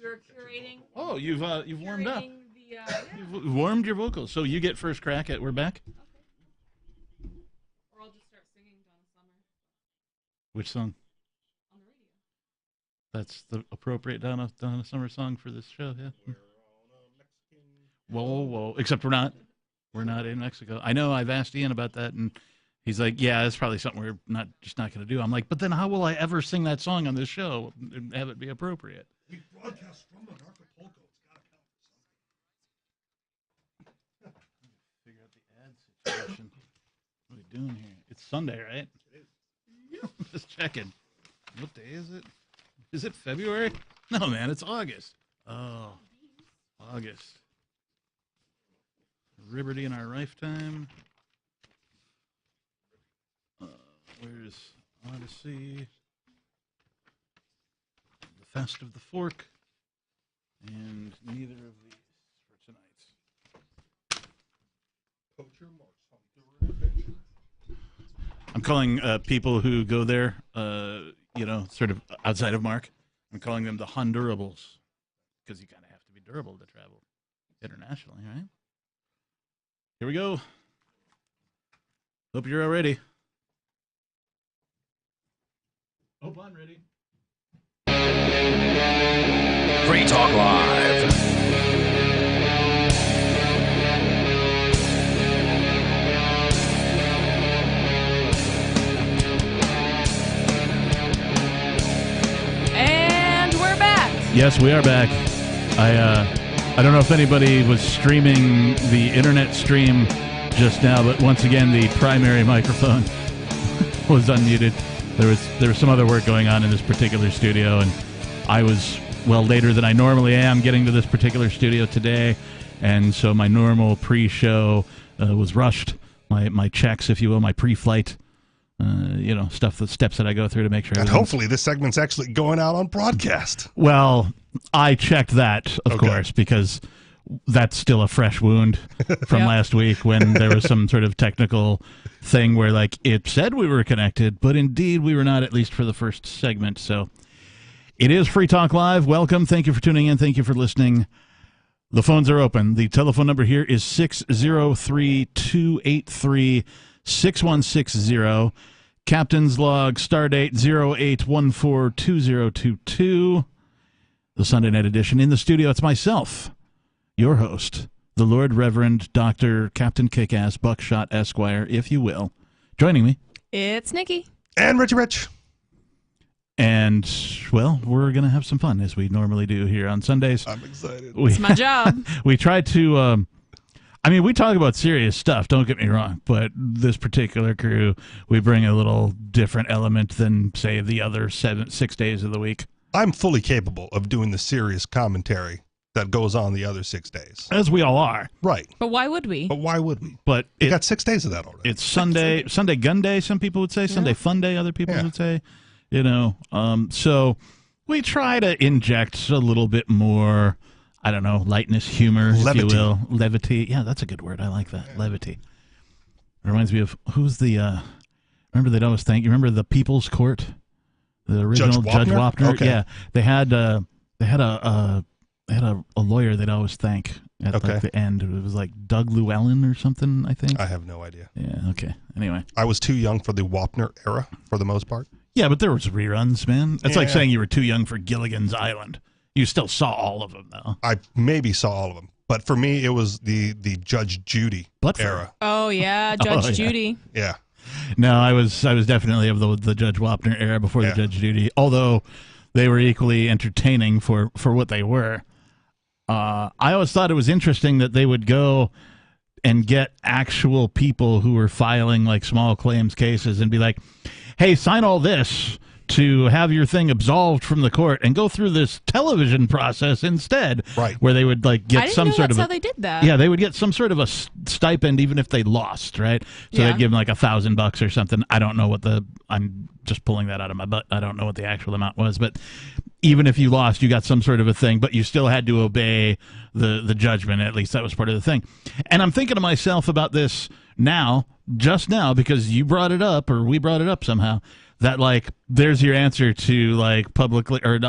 We were curating. Oh, you've warmed up. Yeah. You've warmed your vocals, so you get first crack at "We're Back." Okay. Or I'll just start singing Donna Summer. Which song? On the radio. That's the appropriate Donna Summer song for this show. Yeah. Whoa. Except we're not. We're not in Mexico. I know. I've asked Ian about that, and he's like, "Yeah, that's probably something we're not going to do." I'm like, "But then how will I ever sing that song on this show and have it be appropriate?" We broadcast from Acapulco. It's got to count for something. Figure out the ad situation. What are we doing here? It's Sunday, right? It is. Just checking. What day is it? Is it February? No, man, it's August. Oh, August. Liberty in our lifetime. Where's Odyssey? The Fest of the Fork. And neither of these for tonight. Poacher Mark's Hunter Adventure. I'm calling people who go there, sort of outside of Mark, I'm calling them the Hondurables. Because you kind of have to be durable to travel internationally, right? Here we go. Hope you're all ready. Hope I'm ready. Free Talk Live. And we're back. Yes, we are back. I don't know if anybody was streaming the internet stream just now, but once again, the primary microphone was unmuted. There was some other work going on in this particular studio, and I was, later than I normally am getting to this particular studio today, and so my normal pre-show was rushed. My checks, if you will, my pre-flight, steps that I go through to make sure. And hopefully this segment's actually going out on broadcast. Well, I checked that, of course, because that's still a fresh wound from last week when there was some sort of technical thing where, it said we were connected, but indeed we were not, at least for the first segment. So it is Free Talk Live. Welcome. Thank you for tuning in. Thank you for listening. The phones are open. The telephone number here is 603-283-6160. Captain's log, stardate 08142022. The Sunday night edition. In the studio, it's myself, your host, the Lord Reverend Dr. Captain Kickass Buckshot Esquire, if you will. Joining me. It's Nikki. And Richie Rich. And, we're going to have some fun, as we normally do here on Sundays. I'm excited. It's my job. We try to... we talk about serious stuff, don't get me wrong, but this particular crew, we bring a little different element than, say, the other 6 days of the week. I'm fully capable of doing the serious commentary that goes on the other 6 days. As we all are. Right. But why would we? But why would we? But we got 6 days of that already. It's Sunday Gun Day, some people would say. Sunday Fun Day, other people would say. So we try to inject a little bit more... I don't know, lightness, humor, levity. if you will. Levity. Yeah, that's a good word. I like that. Yeah. Levity. It reminds me of, who's the, remember they'd always thank, you remember the People's Court? The original Judge Wapner? Okay. Yeah. They had a lawyer they'd always thank at the end. It was like Doug Llewellyn or something, I think. I have no idea. Yeah, okay. Anyway. I was too young for the Wapner era, for the most part. Yeah, but there was reruns, man. It's like saying you were too young for Gilligan's Island. You still saw all of them, though. I maybe saw all of them. But for me, it was the Judge Judy era. Oh, yeah, Judge Judy. Yeah. No, I was definitely of the Judge Wapner era before the Judge Judy, although they were equally entertaining for what they were. I always thought it was interesting that they would go and get actual people who were filing small claims cases and be like, hey, sign all this to have your thing absolved from the court and go through this television process instead, right? Where they would get some sort of how they did that. Yeah, they would get some sort of a stipend even if they lost, right? So they'd give them $1,000 or something. I don't know what I'm just pulling that out of my butt. I don't know what the actual amount was, but even if you lost, you got some sort of a thing, but you still had to obey the judgment. At least that was part of the thing. And I'm thinking to myself about this just now, because you brought it up, or we brought it up somehow, that there's your answer to publicly or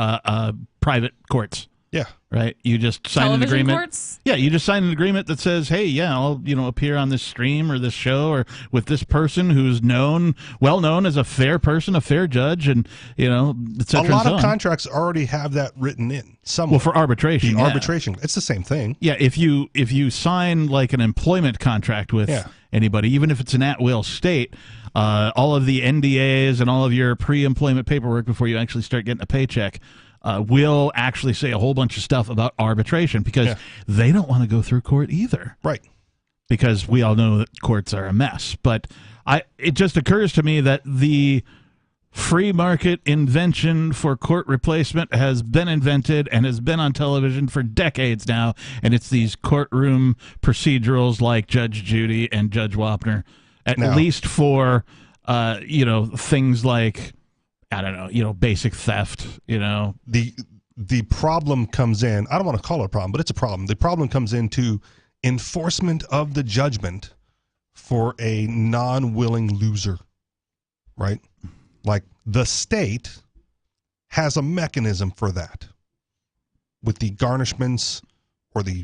private courts. Yeah. Right? You just sign an Television agreement. courts? Yeah, you just sign an agreement that says, "Hey, yeah, I'll appear on this stream or this show or with this person who's well known as a fair person, a fair judge, and et cetera." A lot and so of on. contracts already have that written in. Somewhere. Well, for arbitration, The yeah. arbitration, it's the same thing. Yeah, if you sign like an employment contract with anybody, even if it's an at-will state, all of the NDAs and all of your pre-employment paperwork before you actually start getting a paycheck will actually say a whole bunch of stuff about arbitration because they don't want to go through court either. Right. Because we all know that courts are a mess. But it just occurs to me that the free market invention for court replacement has been invented and has been on television for decades now, and it's these courtroom procedurals like Judge Judy and Judge Wapner, at least for things like, I don't know, basic theft, The problem comes in, I don't want to call it a problem, but it's a problem. The problem comes into enforcement of the judgment for a non-willing loser, right? Like the state has a mechanism for that with the garnishments or the,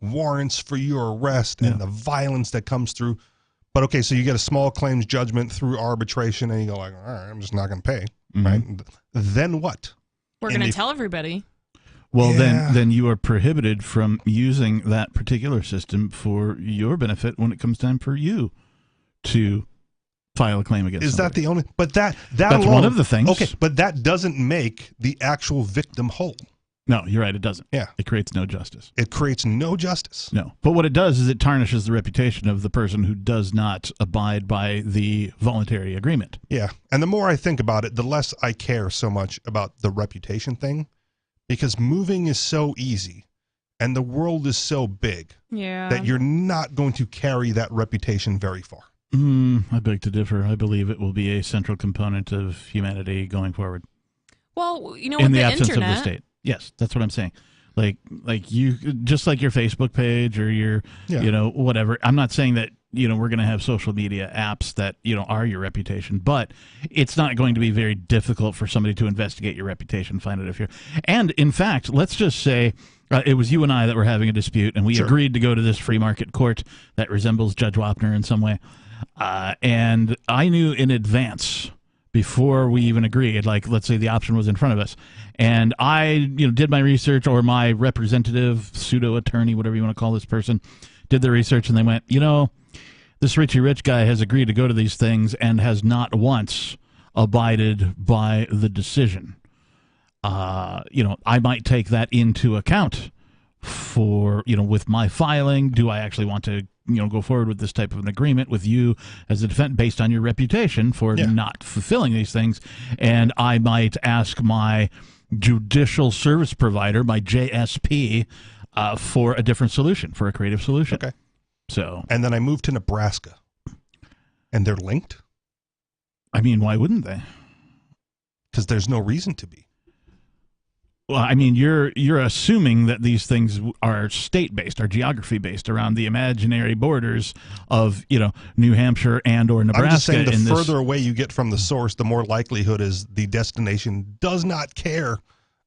warrants for your arrest and the violence that comes through. But okay, so you get a small claims judgment through arbitration and you go like, all right, I'm just not going to pay, right? Then what? We're going to tell everybody. Well, then you are prohibited from using that particular system for your benefit when it comes time for you to file a claim against somebody. That the only? But that's alone, one of the things. Okay, but that doesn't make the actual victim whole. No, you're right. It doesn't. Yeah, it creates no justice. It creates no justice. No, but what it does is it tarnishes the reputation of the person who does not abide by the voluntary agreement. Yeah, and the more I think about it, the less I care so much about the reputation thing, because moving is so easy, and the world is so big that you're not going to carry that reputation very far. I beg to differ. I believe it will be a central component of humanity going forward. Well, in the the absence internet, of the state. Yes, that's what I'm saying. Like you, just like your Facebook page or your, whatever. I'm not saying that, we're going to have social media apps that, are your reputation, but it's not going to be very difficult for somebody to investigate your reputation, find out if you're. And in fact, let's just say it was you and I that were having a dispute, and we agreed to go to this free market court that resembles Judge Wapner in some way. And I knew in advance, before we even agreed, like let's say the option was in front of us, and I did my research, or my representative, pseudo attorney, whatever you want to call this person, did the research, and they went, this Richie Rich guy has agreed to go to these things and has not once abided by the decision. I might take that into account for, with my filing. Do I actually want to go forward with this type of an agreement with you as a defendant based on your reputation for not fulfilling these things? And I might ask my judicial service provider, my JSP, for a different solution, for a creative solution. Okay. So, and then I moved to Nebraska, and they're linked? I mean, why wouldn't they? Because there's no reason to be. Well, I mean, you're assuming that these things are state-based, are geography-based around the imaginary borders of, New Hampshire and or Nebraska. I'm just saying the further away you get from the source, the more likelihood is the destination does not care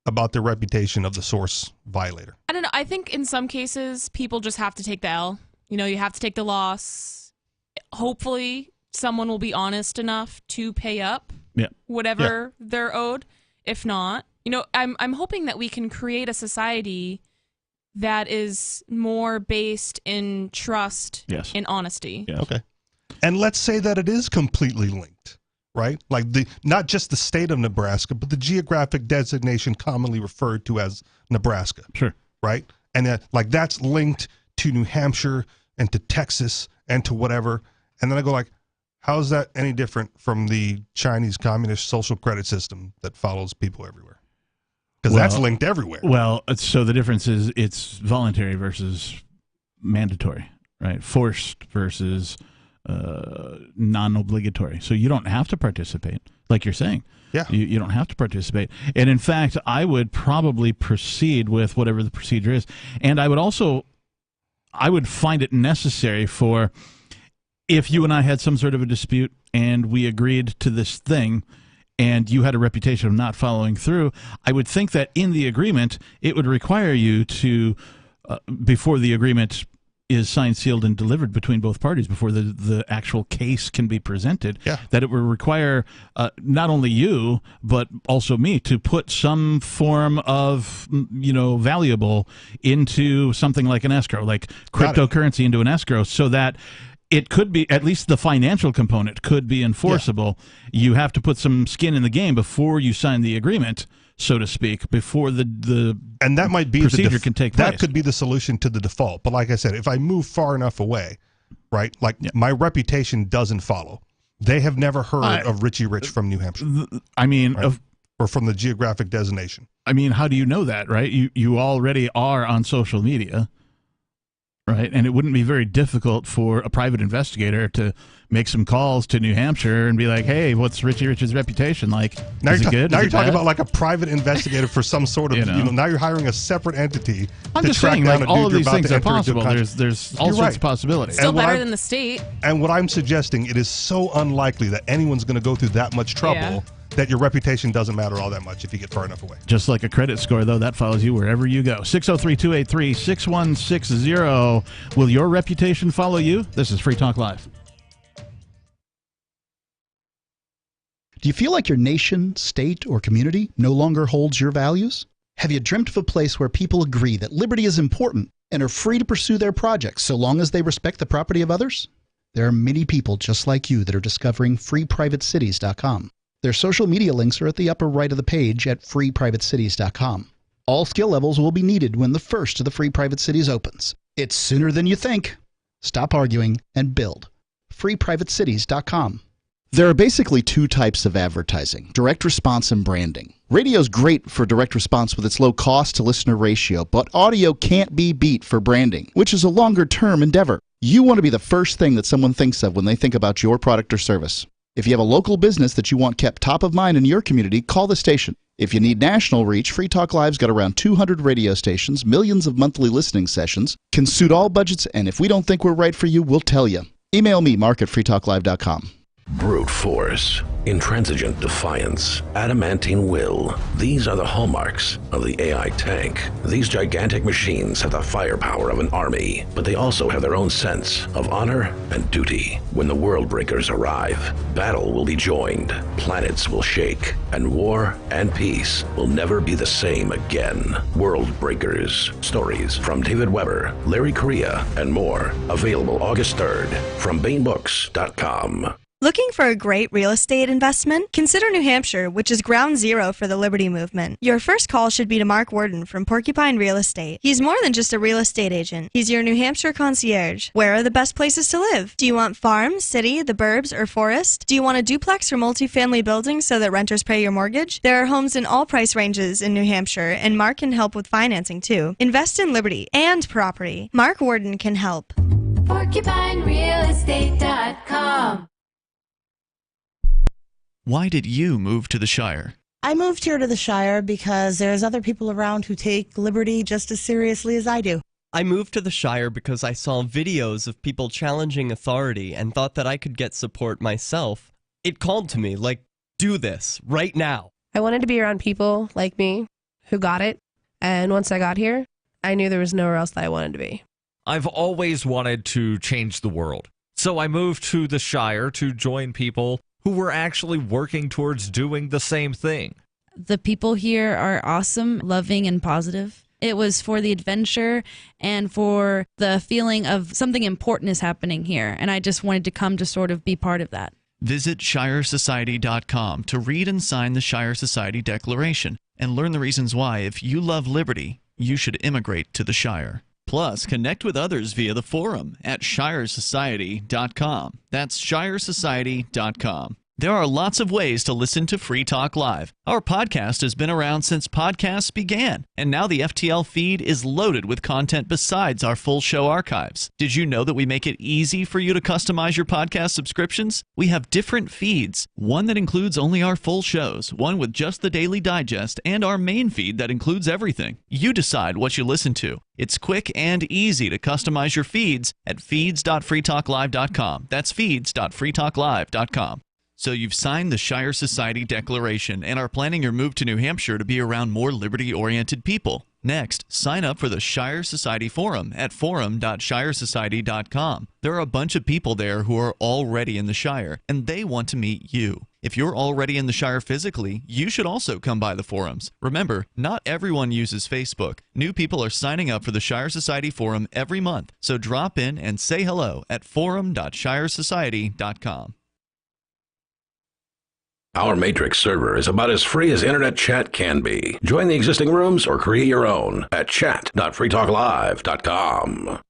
about the reputation of the source violator. I don't know. I think in some cases, people just have to take the L. You have to take the loss. Hopefully, someone will be honest enough to pay up whatever they're owed. If not, I'm hoping that we can create a society that is more based in trust and honesty. Yes. Okay. And let's say that it is completely linked, right? Like not just the state of Nebraska, but the geographic designation commonly referred to as Nebraska. Sure. Right? And that's linked to New Hampshire and to Texas and to whatever. And then I go like, how is that any different from the Chinese communist social credit system that follows people everywhere? Because that's linked everywhere. Well, so the difference is it's voluntary versus mandatory, right? Forced versus non-obligatory. So you don't have to participate, like you're saying. Yeah. You don't have to participate. And in fact, I would probably proceed with whatever the procedure is. And I would find it necessary for, if you and I had some sort of a dispute and we agreed to this thing, and you had a reputation of not following through, I would think that in the agreement, it would require you to, before the agreement is signed, sealed, and delivered between both parties, before the actual case can be presented, that it would require not only you, but also me to put some form of, valuable into something like an escrow, like cryptocurrency into an escrow, so that it could be, at least the financial component could be enforceable. You have to put some skin in the game before you sign the agreement, so to speak, before the and that might be procedure can take place. That could be the solution to the default. But like I said, if I move far enough away, right, like my reputation doesn't follow. They have never heard of Richie Rich from New Hampshire. I mean, right? Or from the geographic designation. I mean, how do you know that, right? You already are on social media, right? And it wouldn't be very difficult for a private investigator to make some calls to New Hampshire and be like, hey, what's Richie Rich's reputation like? Is it good? Now you're talking about like a private investigator for some sort of, now you're hiring a separate entity to track down a dude all of you're these about things to are enter into a possible. contract. There's all sorts of possibilities. Still better than the state. And what I'm suggesting, it is so unlikely that anyone's going to go through that much trouble that your reputation doesn't matter all that much if you get far enough away. Just like a credit score, though, that follows you wherever you go. 603-283-6160. Will your reputation follow you? This is Free Talk Live. Do you feel like your nation, state, or community no longer holds your values? Have you dreamt of a place where people agree that liberty is important and are free to pursue their projects so long as they respect the property of others? There are many people just like you that are discovering freeprivatecities.com. Their social media links are at the upper right of the page at freeprivatecities.com. All skill levels will be needed when the first of the Free Private Cities opens. It's sooner than you think. Stop arguing and build. freeprivatecities.com. There are basically two types of advertising: direct response and branding. Radio's great for direct response with its low cost to listener ratio, but audio can't be beat for branding, which is a longer term endeavor. You want to be the first thing that someone thinks of when they think about your product or service. If you have a local business that you want kept top of mind in your community, call the station. If you need national reach, Free Talk Live's got around 200 radio stations, millions of monthly listening sessions, can suit all budgets, and if we don't think we're right for you, we'll tell you. Email me, mark@freetalklive.com. Brute force, intransigent defiance, adamantine will. These are the hallmarks of the AI tank. These gigantic machines have the firepower of an army, but they also have their own sense of honor and duty. When the world breakers arrive, battle will be joined, planets will shake, and war and peace will never be the same again. World Breakers. Stories from David Weber, Larry Correia, and more. Available August 3rd from BaneBooks.com. Looking for a great real estate investment? Consider New Hampshire, which is ground zero for the Liberty Movement. Your first call should be to Mark Worden from Porcupine Real Estate. He's more than just a real estate agent. He's your New Hampshire concierge. Where are the best places to live? Do you want farm, city, the burbs, or forest? Do you want a duplex or multifamily building so that renters pay your mortgage? There are homes in all price ranges in New Hampshire, and Mark can help with financing too. Invest in liberty and property. Mark Worden can help. PorcupineRealEstate.com. Why did you move to the Shire? I moved here to the Shire because there's other people around who take liberty just as seriously as I do. I moved to the Shire because I saw videos of people challenging authority and thought that I could get support myself. It called to me, like, do this, right now. I wanted to be around people like me who got it, and once I got here, I knew there was nowhere else that I wanted to be. I've always wanted to change the world, so I moved to the Shire to join people who were actually working towards doing the same thing. The people here are awesome, loving, and positive. It was for the adventure and for the feeling of something important is happening here, and I just wanted to come to sort of be part of that. Visit ShireSociety.com to read and sign the Shire Society Declaration and learn the reasons why, if you love liberty, you should immigrate to the Shire. Plus, connect with others via the forum at ShireSociety.com. That's ShireSociety.com. There are lots of ways to listen to Free Talk Live. Our podcast has been around since podcasts began, and now the FTL feed is loaded with content besides our full show archives. Did you know that we make it easy for you to customize your podcast subscriptions? We have different feeds, one that includes only our full shows, one with just the Daily Digest, and our main feed that includes everything. You decide what you listen to. It's quick and easy to customize your feeds at feeds.freetalklive.com. That's feeds.freetalklive.com. So you've signed the Shire Society Declaration and are planning your move to New Hampshire to be around more liberty-oriented people. Next, sign up for the Shire Society Forum at forum.shiresociety.com. There are a bunch of people there who are already in the Shire, and they want to meet you. If you're already in the Shire physically, you should also come by the forums. Remember, not everyone uses Facebook. New people are signing up for the Shire Society Forum every month, so drop in and say hello at forum.shiresociety.com. Our Matrix server is about as free as internet chat can be. Join the existing rooms or create your own at chat.freetalklive.com.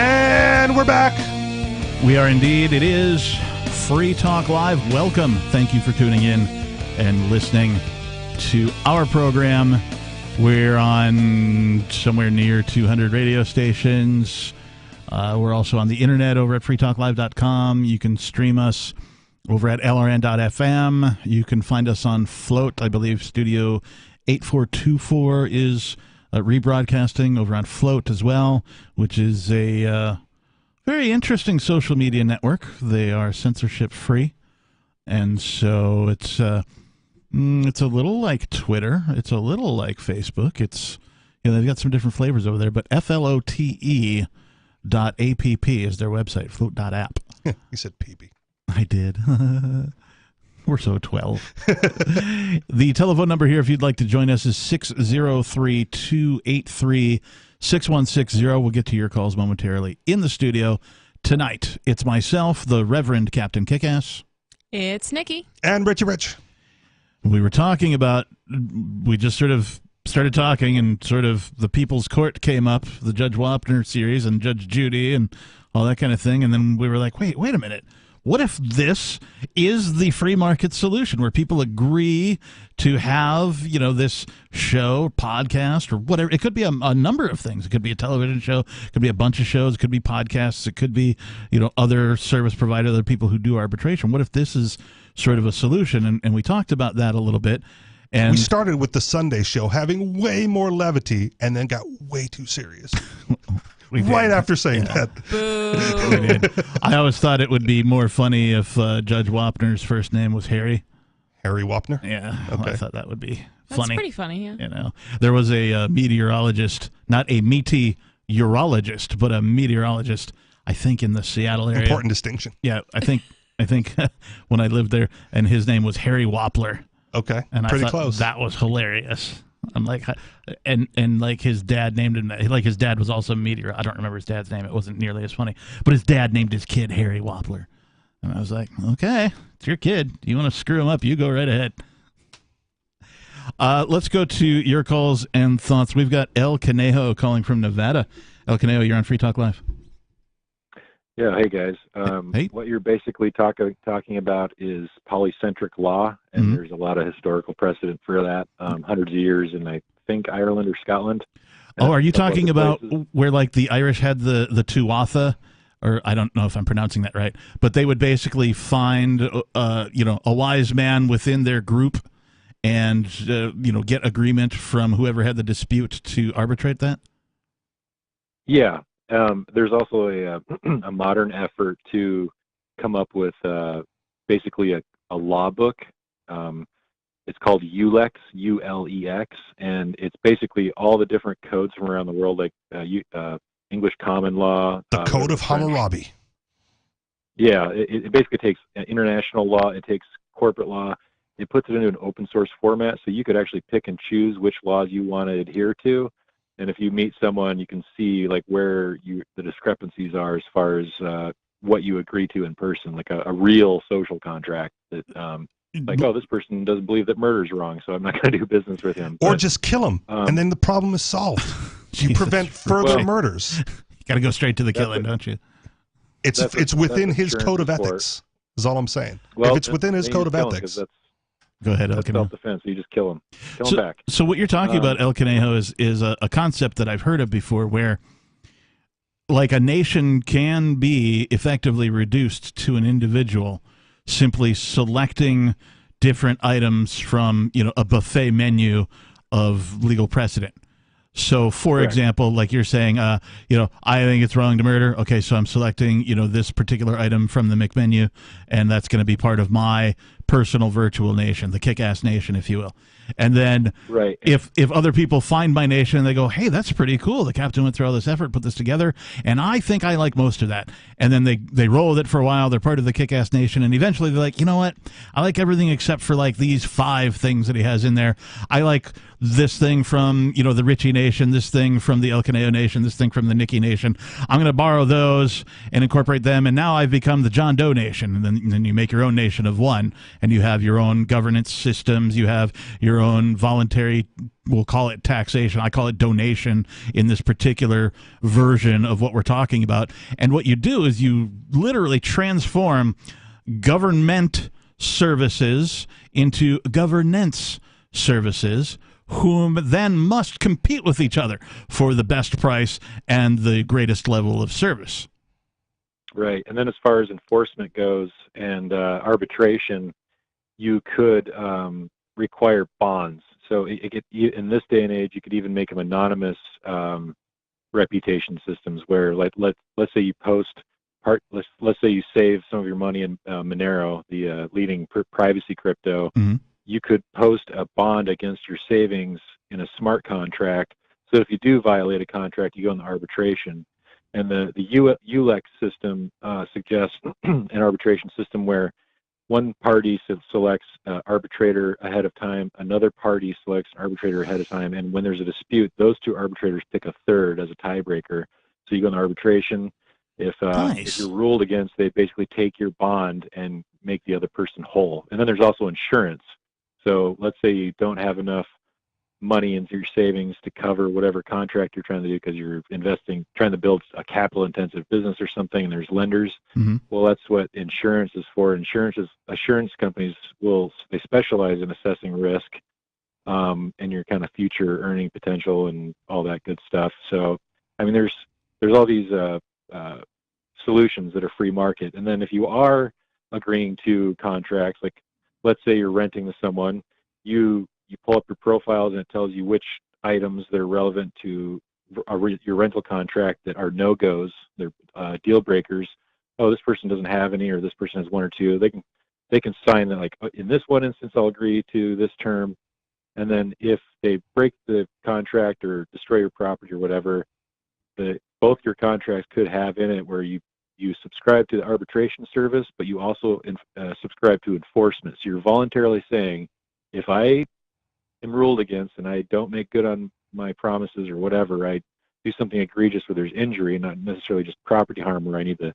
And we're back. We are indeed. It is Free Talk Live. Welcome. Thank you for tuning in and listening to our program. We're on somewhere near 200 radio stations. We're also on the internet over at freetalklive.com. You can stream us over at lrn.fm. You can find us on Float. I believe Studio 8424 is rebroadcasting over on Float as well, which is a very interesting social media network. They are censorship free, and so it's a little like Twitter. It's a little like Facebook. It's they've got some different flavors over there, but flote.app is their website. Float.app. You said PB. I did. We're so 12. The telephone number here, if you'd like to join us, is 603-283-6160. We'll get to your calls momentarily. In the studio tonight, it's myself, the Reverend Captain Kickass. It's Nikki. And Richie Rich. We were talking about, we just sort of started talking, and sort of the People's Court came up, the Judge Wapner series and Judge Judy and all that kind of thing. And then we were like, wait a minute. What if this is the free market solution where people agree to have, this show, podcast, or whatever? It could be a number of things. It could be a television show. It could be a bunch of shows. It could be podcasts. It could be, other service providers, other people who do arbitration. What if this is sort of a solution? And we talked about that a little bit. And we started with the Sunday show having way more levity and then got way too serious. Right after saying that. We did. I always thought it would be more funny if Judge Wapner's first name was Harry. Harry Wapner? Yeah. Okay. I thought that would be That's funny. pretty funny, yeah. There was a meteorologist, not a meteorologist, but a meteorologist, I think, in the Seattle area. Important distinction. Yeah, I think when I lived there, and his name was Harry Wapler. Okay, and pretty I thought close. That was hilarious. I'm like, and like his dad named him, like his dad was also a meteor. I don't remember his dad's name. It wasn't nearly as funny, but his dad named his kid Harry Wapler. And I was like, okay, it's your kid. You want to screw him up, you go right ahead. Let's go to your calls and thoughts. We've got El Conejo calling from Nevada. El Conejo, you're on Free Talk Live. Yeah, hey guys. Hey. What you're basically talking about is polycentric law, and there's a lot of historical precedent for that, hundreds of years in, I think, Ireland or Scotland. Oh, are you talking about where, like, the Irish had the Tuatha, or I don't know if I'm pronouncing that right, but they would basically find, a wise man within their group and, get agreement from whoever had the dispute to arbitrate that? Yeah. There's also a modern effort to come up with basically a law book. It's called ULEX, U-L-E-X, and it's basically all the different codes from around the world, like English common law. The Code of Hammurabi. Yeah, it basically takes international law, it takes corporate law, it puts it into an open source format, so you could actually pick and choose which laws you want to adhere to. And if you meet someone, you can see like where the discrepancies are as far as what you agree to in person, like a real social contract that, this person doesn't believe that murder is wrong, so I'm not going to do business with him. Or just kill him, and then the problem is solved. You prevent further murders. You got to go straight to the killing, don't you? It's within his code of ethics, is all I'm saying. Well, if it's within his code of ethics. Go ahead, El That's Conejo. self-defense. You just kill him. Kill him back. So what you're talking about, El Conejo, is a concept that I've heard of before, where like a nation can be effectively reduced to an individual simply selecting different items from, a buffet menu of legal precedent. So, for example, like you're saying, I think it's wrong to murder. Okay, so I'm selecting, this particular item from the McMenu, and that's going to be part of my personal virtual nation, the kick-ass nation, if you will. And then if other people find my nation and they go, hey, that's pretty cool. The captain went through all this effort, put this together, and I think I like most of that. And then they roll with it for a while. They're part of the kick-ass nation. And eventually they're like, you know what? I like everything except for like these 5 things that he has in there. I like this thing from, the Ritchie Nation, this thing from the El Caneo Nation, this thing from the Nicky Nation. I'm going to borrow those and incorporate them. And now I've become the John Doe Nation. And then you make your own nation of one. And you have your own governance systems. You have your own voluntary, we'll call it taxation. I call it donation in this particular version of what we're talking about. And what you do is you literally transform government services into governance services, whom then must compete with each other for the best price and the greatest level of service. Right. And then as far as enforcement goes and arbitration, you could require bonds. So in this day and age, you could even make them anonymous reputation systems where, like, let's say you post let's say you save some of your money in Monero, the leading privacy crypto. Mm-hmm. You could post a bond against your savings in a smart contract. So that if you do violate a contract, you go into arbitration. And the ULEX system suggests an arbitration system where one party selects arbitrator ahead of time, another party selects an arbitrator ahead of time, and when there's a dispute, those 2 arbitrators pick a third as a tiebreaker. So you go into arbitration. If you're ruled against, they basically take your bond and make the other person whole. And then there's also insurance. So let's say you don't have enough money into your savings to cover whatever contract you're trying to do because you're trying to build a capital-intensive business or something, and there's lenders. Mm-hmm. Well, that's what insurance is for. Assurance companies they specialize in assessing risk and your kind of future earning potential and all that good stuff. So, I mean, there's all these solutions that are free market. And then if you are agreeing to contracts, like let's say you're renting to someone, you pull up your profiles and it tells you which items that are relevant to your rental contract that are no-goes, they're deal breakers. Oh, this person doesn't have any, or this person has 1 or 2. They can sign that, like, in this one instance, I'll agree to this term. And then if they break the contract or destroy your property or whatever, both your contracts could have in it where you subscribe to the arbitration service, but you also subscribe to enforcement. So you're voluntarily saying, if I am ruled against and I don't make good on my promises or whatever, I do something egregious where there's injury, not necessarily just property harm where I need to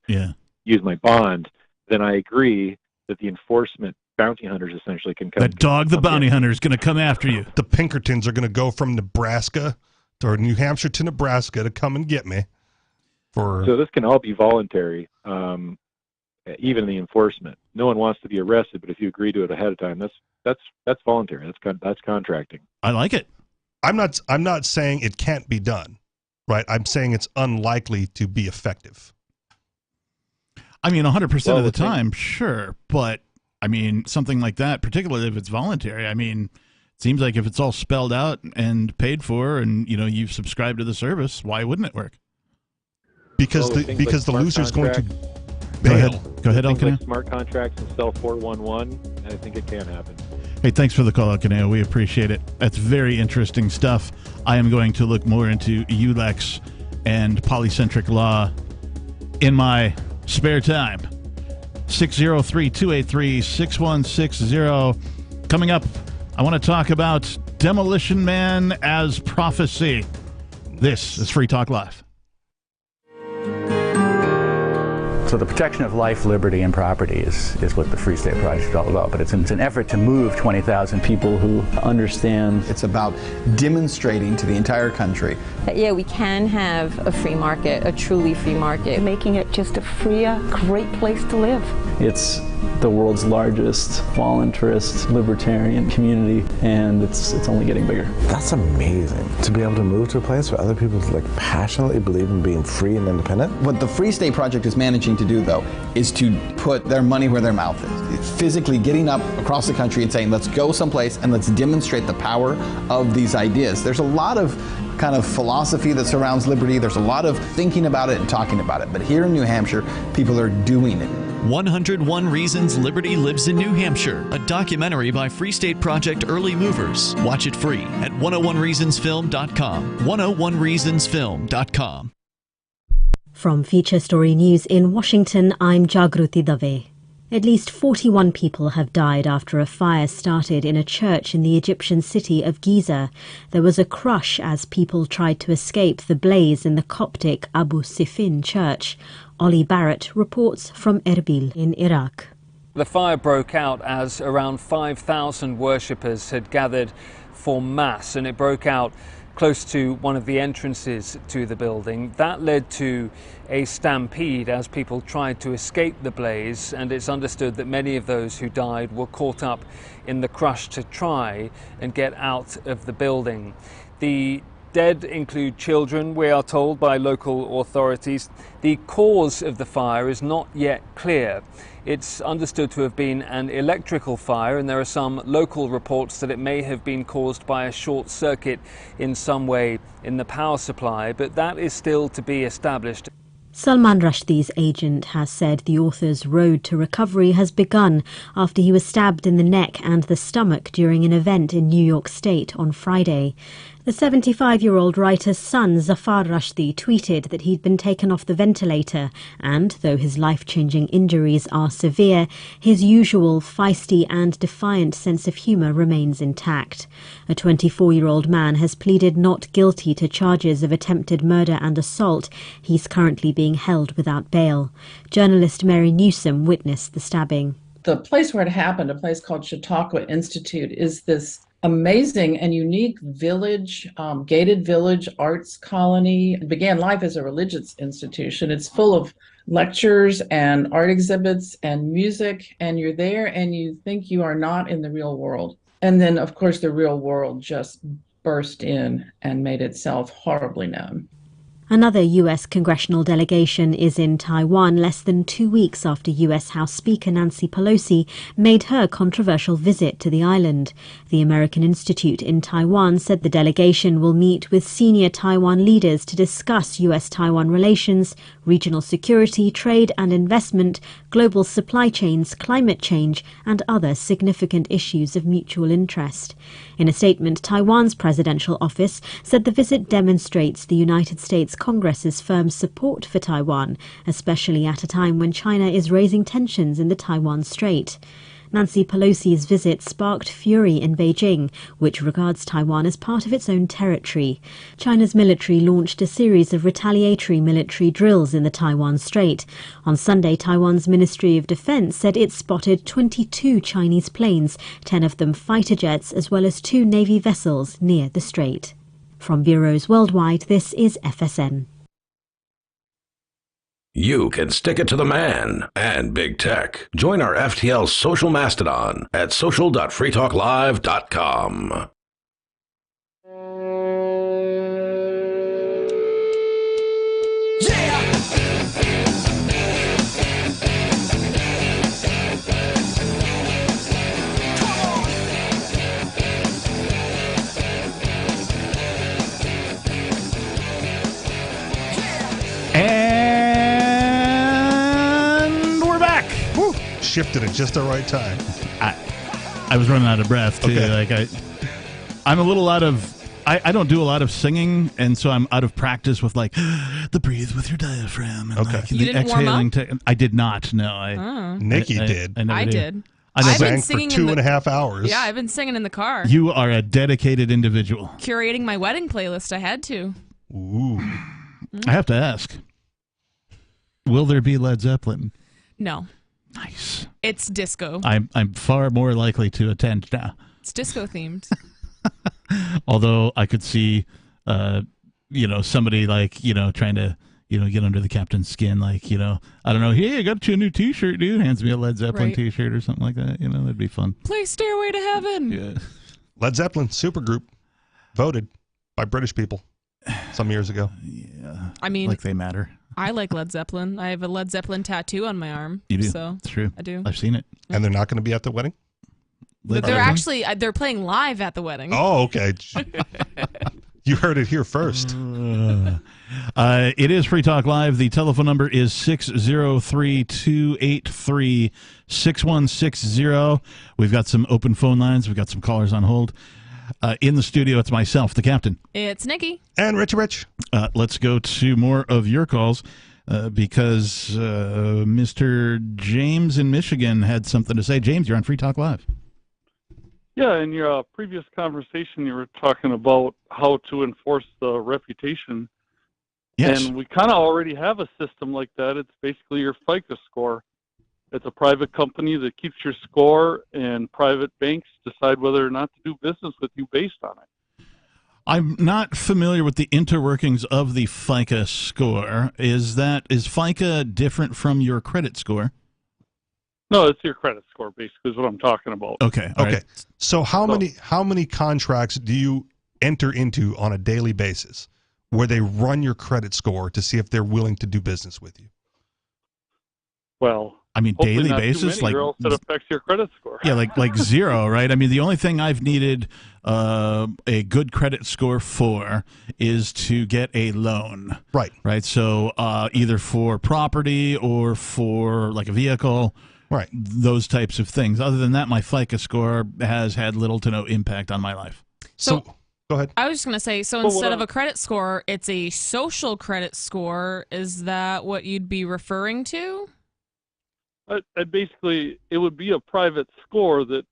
use my bond, then I agree that the enforcement bounty hunters essentially can come. That dog, the bounty hunter, is going to come after you. The Pinkertons are going to go from Nebraska or New Hampshire to Nebraska to come and get me. So this can all be voluntary, even the enforcement. No one wants to be arrested, but if you agree to it ahead of time, that's voluntary. That's contracting. I like it. I'm not saying it can't be done, right? I'm saying it's unlikely to be effective. I mean, 100% of the time, sure, but I mean, something like that, particularly if it's voluntary. I mean, it seems like if it's all spelled out and paid for, and you've subscribed to the service, why wouldn't it work? Because the loser's going to bail. Go ahead, Elkanah. Like smart contracts and sell 411, I think it can happen. Hey, thanks for the call, Elkanah. We appreciate it. That's very interesting stuff. I am going to look more into ULEX and polycentric law in my spare time. 603-283-6160. Coming up, I want to talk about Demolition Man as prophecy. This is Free Talk Live. So the protection of life, liberty, and property is what the Free State Project is all about. But it's an effort to move 20,000 people who understand. It's about demonstrating to the entire country that, yeah, we can have a free market, a truly free market. Making it just a freer, great place to live. It's the world's largest voluntarist libertarian community, and it's only getting bigger. That's amazing, to be able to move to a place where other people like passionately believe in being free and independent. What the Free State Project is managing to do, though, is to put their money where their mouth is. It's physically getting up across the country and saying, let's go someplace and let's demonstrate the power of these ideas. There's a lot of kind of philosophy that surrounds liberty. There's a lot of thinking about it and talking about it. But here in New Hampshire, people are doing it. 101 Reasons Liberty Lives in New Hampshire, a documentary by Free State Project Early Movers. Watch it free at 101reasonsfilm.com. 101reasonsfilm.com. From Feature Story News in Washington, I'm Jagruti Dave. At least 41 people have died after a fire started in a church in the Egyptian city of Giza. There was a crush as people tried to escape the blaze in the Coptic Abu Sifin church. Ollie Barrett reports from Erbil in Iraq. The fire broke out as around 5,000 worshippers had gathered for Mass, and it broke out close to one of the entrances to the building. That led to a stampede as people tried to escape the blaze, and it's understood that many of those who died were caught up in the crush to try and get out of the building. The dead include children, we are told by local authorities. The cause of the fire is not yet clear. It's understood to have been an electrical fire, and there are some local reports that it may have been caused by a short circuit in some way in the power supply, but that is still to be established. Salman Rushdie's agent has said the author's road to recovery has begun after he was stabbed in the neck and the stomach during an event in New York State on Friday. The 75-year-old writer's son, Zafar Rushdie, tweeted that he'd been taken off the ventilator and, though his life-changing injuries are severe, his usual feisty and defiant sense of humour remains intact. A 24-year-old man has pleaded not guilty to charges of attempted murder and assault. He's currently being held without bail. Journalist Mary Newsom witnessed the stabbing. The place where it happened, a place called Chautauqua Institute, is this amazing and unique village, gated village arts colony. It began life as a religious institution. It's full of lectures and art exhibits and music, and you're there and you think you are not in the real world. And then, of course, the real world just burst in and made itself horribly known. Another U.S. congressional delegation is in Taiwan less than 2 weeks after U.S. House Speaker Nancy Pelosi made her controversial visit to the island. The American Institute in Taiwan said the delegation will meet with senior Taiwan leaders to discuss U.S.-Taiwan relations, regional security, trade and investment, global supply chains, climate change, and other significant issues of mutual interest. In a statement, Taiwan's presidential office said the visit demonstrates the United States Congress's firm support for Taiwan, especially at a time when China is raising tensions in the Taiwan Strait. Nancy Pelosi's visit sparked fury in Beijing, which regards Taiwan as part of its own territory. China's military launched a series of retaliatory military drills in the Taiwan Strait. On Sunday, Taiwan's Ministry of Defense said it spotted 22 Chinese planes, 10 of them fighter jets, as well as 2 Navy vessels near the strait. From bureaus worldwide, this is FSN. You can stick it to the man and big tech. Join our FTL social mastodon at social.freetalklive.com. Shifted at just the right time. I was running out of breath too. Okay. Like I'm a little out of. I don't do a lot of singing, and so I'm out of practice with like the breathe with your diaphragm. And Okay. like, You the didn't warm exhaling. I did not. No, Nikki did. I did. I I've been sang for singing 2.5 hours. Yeah, I've been singing in the car. You are a dedicated individual. Curating my wedding playlist. I had to. Ooh. I have to ask. Will there be Led Zeppelin? No. Nice. It's disco. I'm far more likely to attend now. It's disco themed. Although I could see, somebody like, trying to, get under the captain's skin, like, I don't know, hey, I got you a new T-shirt, dude. Hands me a Led Zeppelin Right. T-shirt or something like that. That'd be fun. Play Stairway to Heaven. Yeah. Led Zeppelin supergroup voted by British people some years ago. Yeah. I mean, like they matter. I like Led Zeppelin. I have a Led Zeppelin tattoo on my arm. You do. So It's true. I do. I've seen it. And they're not going to be at the wedding? But they're playing live at the wedding. Oh, okay. You heard it here first. It is Free Talk Live. The telephone number is 603-283-6160. We've got some open phone lines. We've got some callers on hold. In the studio, it's myself, the captain. It's Nikki. And Richie Rich. Let's go to more of your calls because Mr. James in Michigan had something to say. James, you're on Free Talk Live. Yeah, in your previous conversation, you were talking about how to enforce the reputation. Yes. And we kind of already have a system like that. It's basically your FICO score. It's a private company that keeps your score, and private banks decide whether or not to do business with you based on it. I'm not familiar with the interworkings of the FICO score. Is FICO different from your credit score? No, it's your credit score, basically, is what I'm talking about. Okay. Okay. So how many contracts do you enter into on a daily basis where they run your credit score to see if they're willing to do business with you? Well, I mean, hopefully daily not too basis, many, or else it affects your credit score. Yeah, like zero, right? I mean, the only thing I've needed a good credit score for is to get a loan. Right. Right. So either for property or for like a vehicle. Right. Those types of things. Other than that, my FICO score has had little to no impact on my life. So go ahead. I was just going to say, so instead of a credit score, it's a social credit score. Is that what you'd be referring to? Basically, it would be a private score that,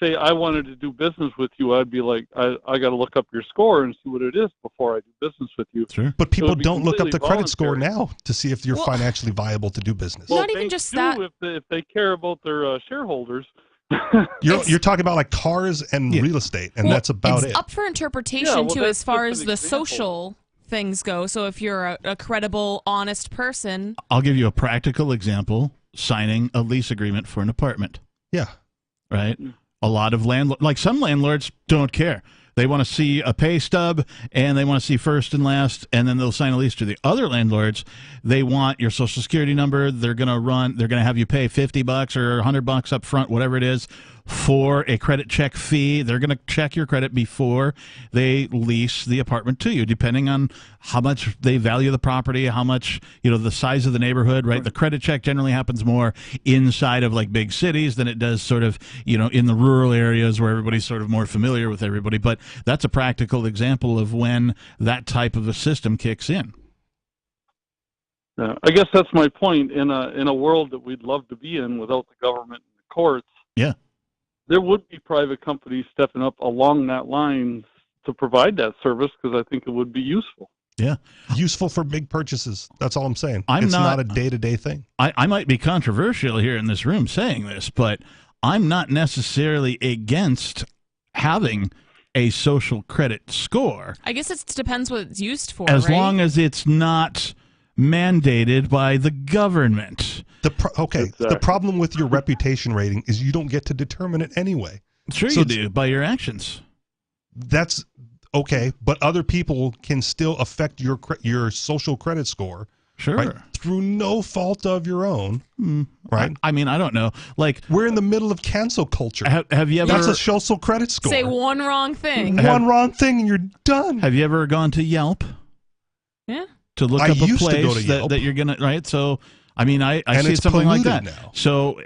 say, I wanted to do business with you, I'd be like, I got to look up your score and see what it is before I do business with you. Sure. But people don't look up the completely credit score now to see if you're financially viable to do business. Well, Not even banks just do that. If they care about their shareholders. You're talking about like cars and real estate, and that's about it's it. up for interpretation, Yeah, well, too, that's as far just as an the example. social things go. So if you're a credible, honest person. I'll give you a practical example. Signing a lease agreement for an apartment. Yeah. Right? A lot of landlords, like some landlords, don't care. They want to see a pay stub, and they want to see first and last, and then they'll sign a lease. To the other landlords, they want your social security number. They're going to have you pay $50 or $100 up front, whatever it is, for a credit check fee. They're going to check your credit before they lease the apartment to you, depending on how much they value the property, how much, the size of the neighborhood, right? The credit check generally happens more inside of like big cities than it does sort of, in the rural areas where everybody's sort of more familiar with everybody. But that's a practical example of when that type of a system kicks in. I guess that's my point. In a world that we'd love to be in without the government and the courts, yeah, there would be private companies stepping up along that line to provide that service, because I think it would be useful. Yeah. Useful for big purchases. That's all I'm saying. I'm it's not not a day-to-day thing. I might be controversial here in this room saying this, but I'm not necessarily against having a social credit score. I guess it depends what it's used for, As right? long as it's not mandated by the government. The problem with your reputation rating is you don't get to determine it anyway. Sure, you do, by your actions. That's okay, but other people can still affect your social credit score. Sure. Right, through no fault of your own. Right? I mean, I don't know. Like, we're in the middle of cancel culture. Have you ever? That's a social credit score. Say one wrong thing. One wrong thing and you're done. Have you ever gone to Yelp? Yeah. To look I up a used to go place to Yelp. that you're gonna, right? So, I mean, I And see it's something like that. polluted now. So,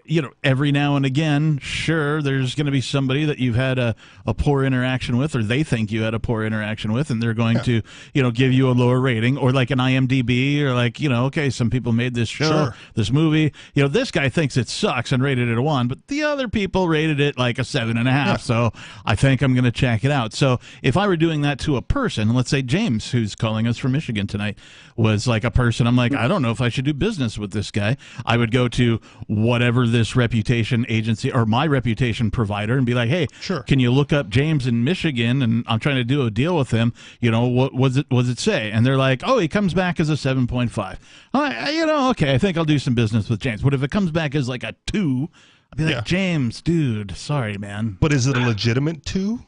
every now and again, sure, there's going to be somebody that you've had a poor interaction with, or they think you had a poor interaction with, and they're going to, give you a lower rating, or like an IMDb, or like, okay, some people made this show, Sure. this movie. This guy thinks it sucks and rated it a 1, but the other people rated it like a 7.5. Yeah. So I think I'm going to check it out. So if I were doing that to a person, let's say James, who's calling us from Michigan tonight, was like a person, I'm like, I don't know if I should do business with this guy. I would go to whatever this reputation agency or my reputation provider and be like, hey, sure, can you look up James in Michigan? And I'm trying to do a deal with him. You know, what was it say? And they're like, oh, he comes back as a 7.5. Okay, I think I'll do some business with James. But if it comes back as like a 2, I'd be like, James, dude, sorry, man. But is it a legitimate 2?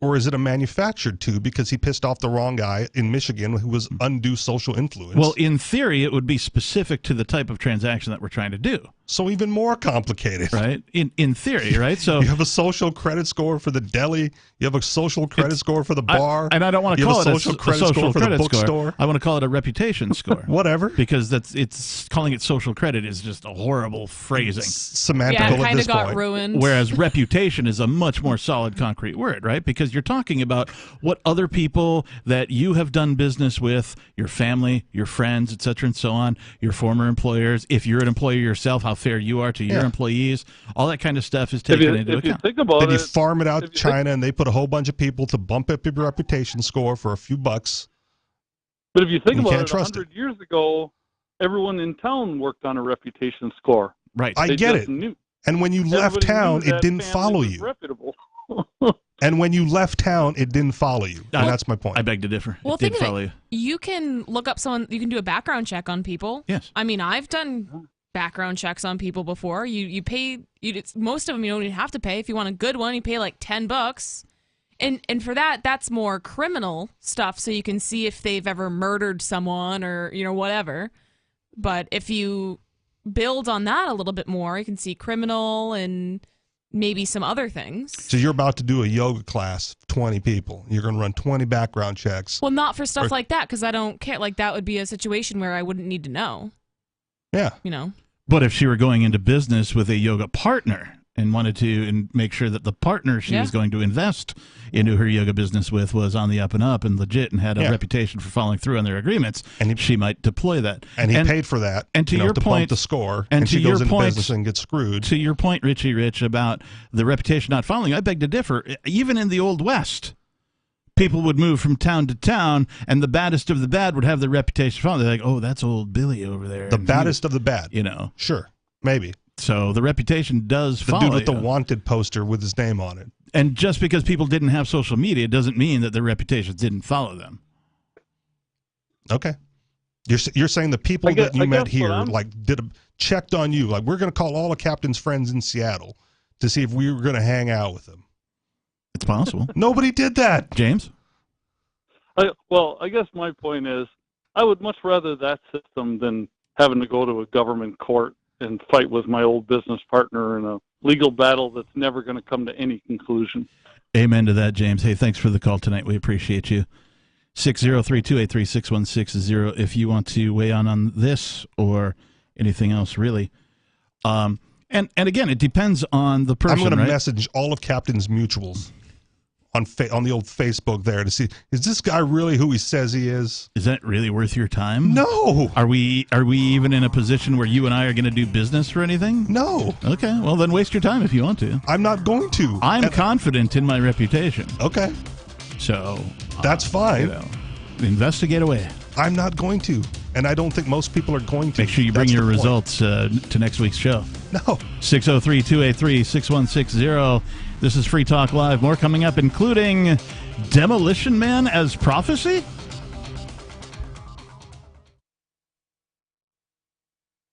Or is it a manufactured 2 because he pissed off the wrong guy in Michigan who was undue social influence? Well, in theory, it would be specific to the type of transaction that we're trying to do. So even more complicated. Right? In theory, right? So you have a social credit score for the deli. You have a social credit score for the bar. And I don't want to call it a social credit score for the bookstore. I want to call it a reputation score. Whatever. Because it's calling it social credit is just a horrible phrasing. Semantical yeah, it at kind this of got point. ruined. Whereas reputation is a much more solid, concrete word, right? Because you're talking about what other people that you have done business with, your family, your friends, et cetera, and so on, your former employers, if you're an employer yourself, how fair you are to your employees, all that kind of stuff is taken into account. If you think about Then it, you farm it out to China, and they put a whole bunch of people to bump up your reputation score for a few bucks. But if you think You about can't it, trust 100 years ago, everyone in town worked on a reputation score. Right. I They get just it. knew- And when you left everybody town, knew it that didn't family follow was you. reputable. And when you left town, it didn't follow you. And that's my point. I beg to differ. Well, It did think of follow it. you. You can look up someone. You can do a background check on people. Yes. I mean, I've done background checks on people before. You pay. Most of them you don't even have to pay. If you want a good one, you pay like $10. And for that, that's more criminal stuff. So you can see if they've ever murdered someone or whatever. But if you build on that a little bit more, you can see criminal and maybe some other things. So you're about to do a yoga class, 20 people. You're going to run 20 background checks. Well, not for stuff like that, because I don't care. Like, that would be a situation where I wouldn't need to know. Yeah. But if she were going into business with a yoga partner and wanted to make sure that the partner she was going to invest into her yoga business with was on the up and up and legit and had a reputation for following through on their agreements, and she might deploy that. And he paid for that. And to your to point, bump the score. and she to goes your into point, business and gets screwed. To your point, Richie Rich, about the reputation not following, I beg to differ. Even in the Old West, people would move from town to town, and the baddest of the bad would have the reputation following. They're like, oh, that's old Billy over there. The baddest of the bad. Sure. Maybe. So the reputation does follow. The dude with the wanted poster with his name on it. And just because people didn't have social media doesn't mean that their reputations didn't follow them. Okay. You're saying the people that you met here checked on you. Like, we're going to call all the captain's friends in Seattle to see if we were going to hang out with them. It's possible. Nobody did that. James? I guess my point is I would much rather that system than having to go to a government court and fight with my old business partner in a legal battle that's never going to come to any conclusion. Amen to that, James. Hey, thanks for the call tonight. We appreciate you. 603-283-6160 if you want to weigh on this or anything else, really. And again, it depends on the person. I'm going to message all of Captain's mutuals on the old Facebook there to see, is this guy really who he says he is? Is that really worth your time? No. Are we even in a position where you and I are going to do business for anything? No. Okay, well then waste your time if you want to. I'm not going to. I'm confident in my reputation. Okay. So that's fine. Investigate away. I'm not going to, and I don't think most people are going to. Make sure you bring your results to next week's show. No. 603-283-6160. This is Free Talk Live. More coming up, including Demolition Man as prophecy?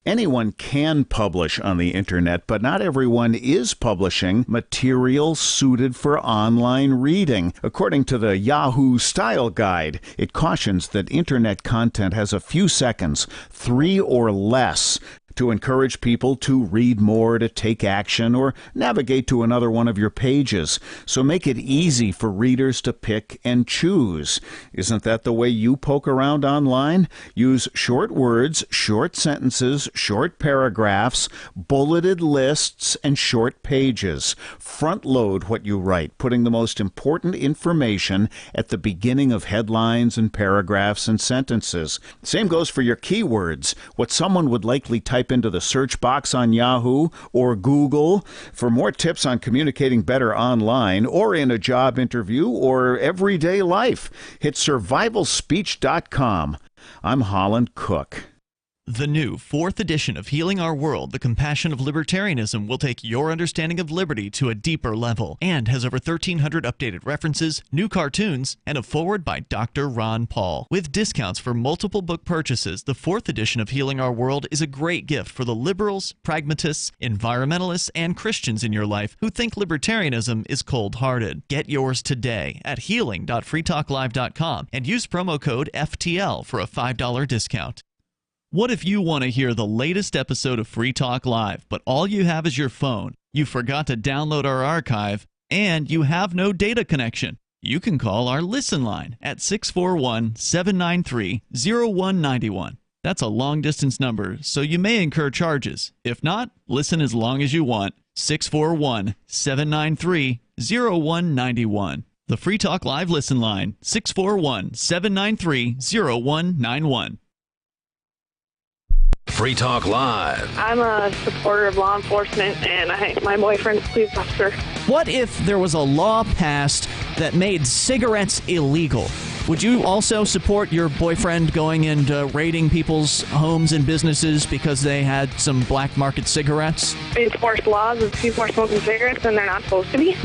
Anyone can publish on the internet, but not everyone is publishing material suited for online reading. According to the Yahoo Style Guide, it cautions that internet content has a few seconds, 3 or less, to encourage people to read more, to take action, or navigate to another one of your pages. So make it easy for readers to pick and choose. Isn't that the way you poke around online? Use short words, short sentences, short paragraphs, bulleted lists, and short pages. Front load what you write, putting the most important information at the beginning of headlines and paragraphs and sentences. Same goes for your keywords, what someone would likely type into the search box on Yahoo or Google. For more tips on communicating better online or in a job interview or everyday life, hit survivalspeech.com. I'm Holland Cook. The new 4th edition of Healing Our World, The Compassion of Libertarianism, will take your understanding of liberty to a deeper level and has over 1,300 updated references, new cartoons, and a foreword by Dr. Ron Paul. With discounts for multiple book purchases, the 4th edition of Healing Our World is a great gift for the liberals, pragmatists, environmentalists, and Christians in your life who think libertarianism is cold-hearted. Get yours today at healing.freetalklive.com and use promo code FTL for a $5 discount. What if you want to hear the latest episode of Free Talk Live, but all you have is your phone, you forgot to download our archive, and you have no data connection? You can call our Listen line at 641-793-0191. That's a long-distance number, so you may incur charges. If not, listen as long as you want. 641-793-0191. The Free Talk Live Listen line, 641-793-0191. Free Talk Live. I'm a supporter of law enforcement, and my boyfriend's a police officer. What if there was a law passed that made cigarettes illegal? Would you also support your boyfriend going and raiding people's homes and businesses because they had some black market cigarettes? Enforce laws if people are smoking cigarettes and they're not supposed to be?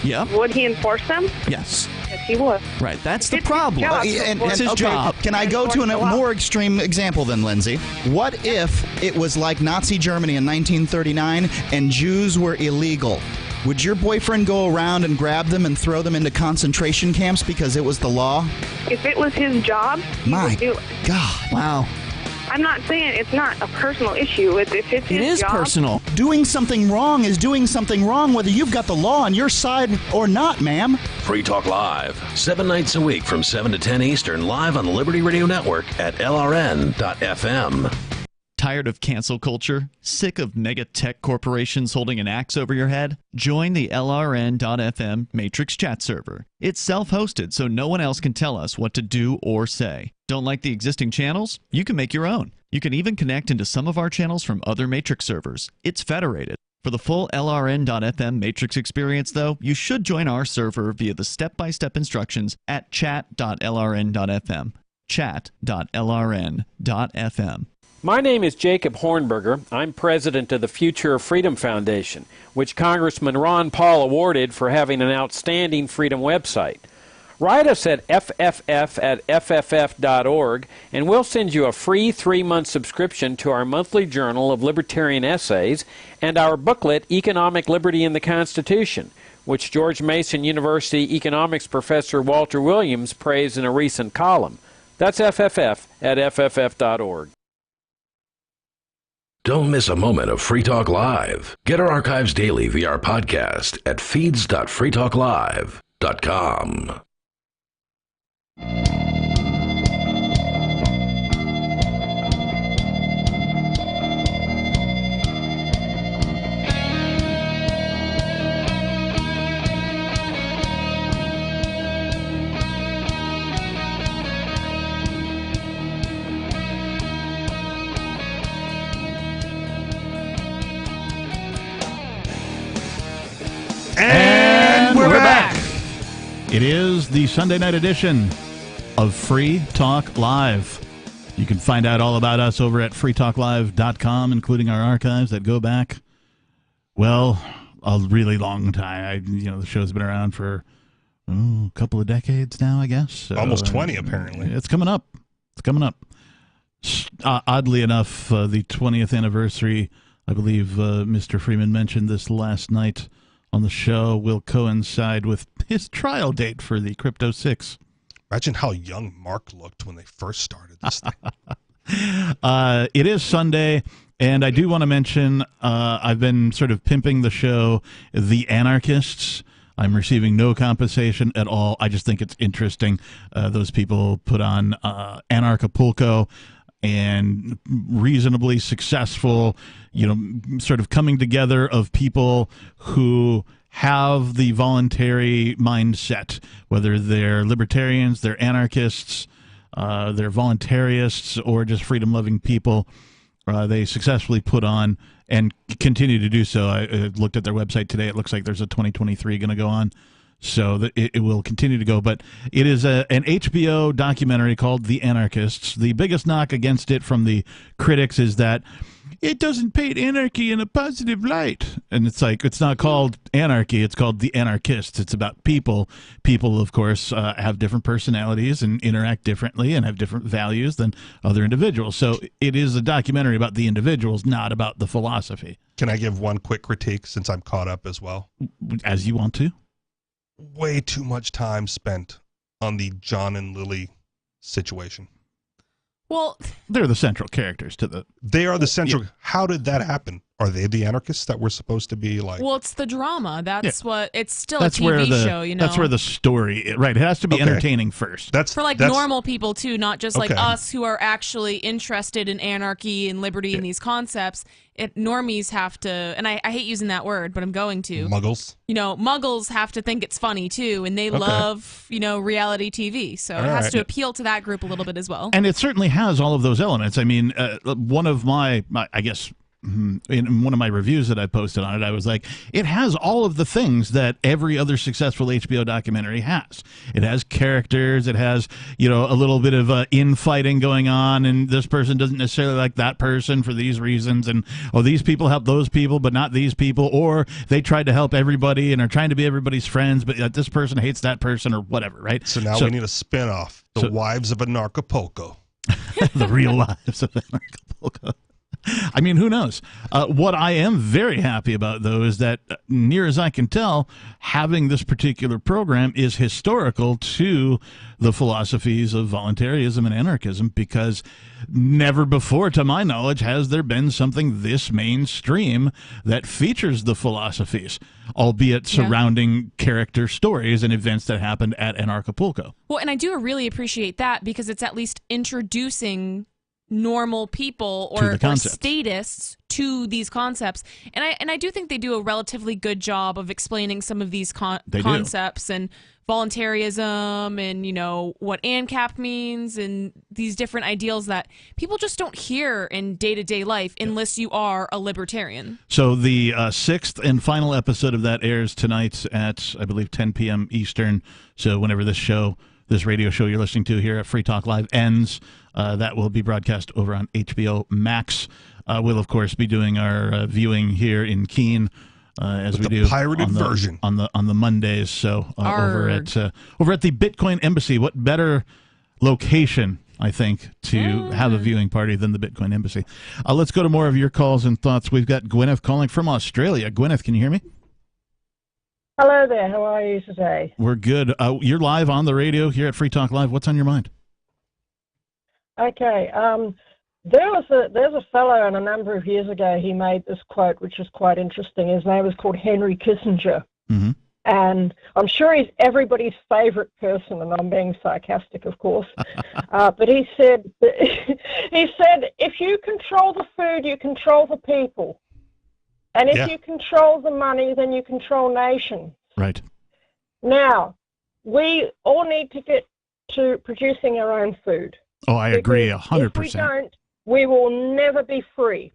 Yeah. Would he enforce them? Yes. Yes, he would. Right, that's the problem. It's his job. Can I go to a more extreme example then, Lindsay? What if it was like Nazi Germany in 1939 and Jews were illegal? Would your boyfriend go around and grab them and throw them into concentration camps because it was the law? If it was his job, he would do it. God. Wow. I'm not saying it's not a personal issue. If it's his job, personal. Doing something wrong is doing something wrong whether you've got the law on your side or not, ma'am. Free Talk Live, 7 nights a week from 7 to 10 Eastern, live on the Liberty Radio Network at LRN.FM. Tired of cancel culture? Sick of mega tech corporations holding an axe over your head? Join the LRN.FM Matrix chat server. It's self-hosted, so no one else can tell us what to do or say. Don't like the existing channels? You can make your own. You can even connect into some of our channels from other Matrix servers. It's federated. For the full LRN.FM Matrix experience, though, you should join our server via the step-by-step instructions at chat.lrn.fm. Chat.lrn.fm. My name is Jacob Hornberger. I'm president of the Future of Freedom Foundation, which Congressman Ron Paul awarded for having an outstanding freedom website. Write us at fff@fff.org, and we'll send you a free 3-month subscription to our monthly journal of libertarian essays and our booklet, Economic Liberty in the Constitution, which George Mason University economics professor Walter Williams praised in a recent column. That's fff@fff.org. Don't miss a moment of Free Talk Live. Get our archives daily via our podcast at feeds.freetalklive.com. And we're back. It is the Sunday night edition of Free Talk Live. You can find out all about us over at freetalklive.com, including our archives that go back, well, a really long time. The show's been around for a couple of decades now, I guess. So, almost 20, apparently. It's coming up. Oddly enough, the 20th anniversary, I believe Mr. Freeman mentioned this last night on the show, will coincide with his trial date for the Crypto 6. Imagine how young Mark looked when they first started this thing. It is Sunday, and I do want to mention I've been sort of pimping the show, The Anarchists. I'm receiving no compensation at all. I just think it's interesting. Those people put on Anarchapulco, and reasonably successful, sort of coming together of people who have the voluntary mindset, whether they're libertarians, they're anarchists, they're voluntarists, or just freedom-loving people. They successfully put on and continue to do so. I looked at their website today. It looks like there's a 2023 going to go on. So that it will continue to go. But it is an HBO documentary called The Anarchists. The biggest knock against it from the critics is that it doesn't paint anarchy in a positive light. And it's like, it's not called anarchy, it's called The Anarchists. It's about people. People, of course, have different personalities and interact differently and have different values than other individuals. So it is a documentary about the individuals, not about the philosophy. Can I give one quick critique since I'm caught up as well? As you want to. Way too much time spent on the John and Lily situation. Well, they're the central characters to the. They are the central. Yeah. How did that happen? Are they the anarchists that we're supposed to be like? Well, it's the drama. That's what. It's still that's a TV show, you know. That's where the story. Right. It has to be entertaining first. That's for like normal people too, not just like us who are actually interested in anarchy and liberty and these concepts. Normies have to, and I hate using that word, but I'm going to. Muggles. You know, muggles have to think it's funny too, and they love, you know, reality TV. So it has to appeal to that group a little bit as well. And it certainly has all of those elements. I mean, one of my I guess. In one of my reviews that I posted on it, I was like, it has all of the things that every other successful HBO documentary has. It has characters, it has, you know, a little bit of infighting going on, and this person doesn't necessarily like that person for these reasons, and these people help those people but not these people, or they tried to help everybody and are trying to be everybody's friends, but this person hates that person or whatever, right? So now we need a spin-off, The Wives of Anarchapulco. The Real Lives of Anarchapulco. I mean, who knows? What I am very happy about, though, is that near as I can tell, having this particular program is historical to the philosophies of voluntarism and anarchism, because never before, to my knowledge, has there been something this mainstream that features the philosophies, albeit surrounding character stories and events that happened at Anarchapulco. Well, and I do really appreciate that, because it's at least introducing normal people or statists to these concepts, and I do think they do a relatively good job of explaining some of these concepts and voluntarism, and you know what ANCAP means, and these different ideals that people just don't hear in day-to-day life unless you are a libertarian. So the sixth and final episode of that airs tonight at, I believe, 10 p.m. Eastern. So whenever this radio show you're listening to here at Free Talk Live ends, that will be broadcast over on HBO Max. We'll, of course, be doing our viewing here in Keene as we do pirated version on the Mondays. So over at the Bitcoin Embassy. What better location, I think, to have a viewing party than the Bitcoin Embassy? Let's go to more of your calls and thoughts. We've got Gwyneth calling from Australia. Gwyneth, can you hear me? Hello there. How are you today? We're good. You're live on the radio here at Free Talk Live. What's on your mind? Okay. There's a fellow, and a number of years ago he made this quote, which is quite interesting. His name was called Henry Kissinger. Mm-hmm. And I'm sure he's everybody's favorite person, and I'm being sarcastic, of course. But he said, if you control the food, you control the people. And if you control the money, then you control nations. Right. Now, we all need to get to producing our own food. Oh, I agree 100%. If we don't, we will never be free.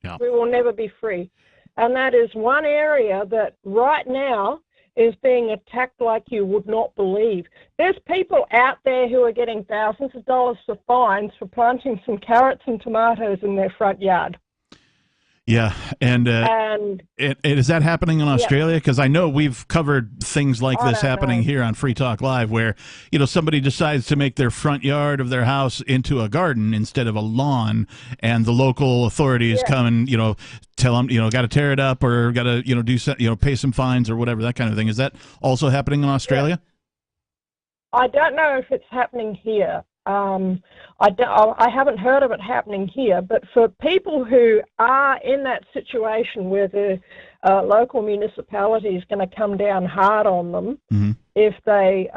Yeah. We will never be free. And that is one area that right now is being attacked like you would not believe. There's people out there who are getting thousands of dollars for fines for planting some carrots and tomatoes in their front yard. Yeah, and is that happening in Australia? Because I know we've covered things like this happening here on Free Talk Live, where somebody decides to make their front yard of their house into a garden instead of a lawn, and the local authorities come and tell them got to tear it up or got to do pay some fines or whatever, that kind of thing. Is that also happening in Australia? I don't know if it's happening here. I haven't heard of it happening here, but for people who are in that situation where the local municipality is going to come down hard on them if they,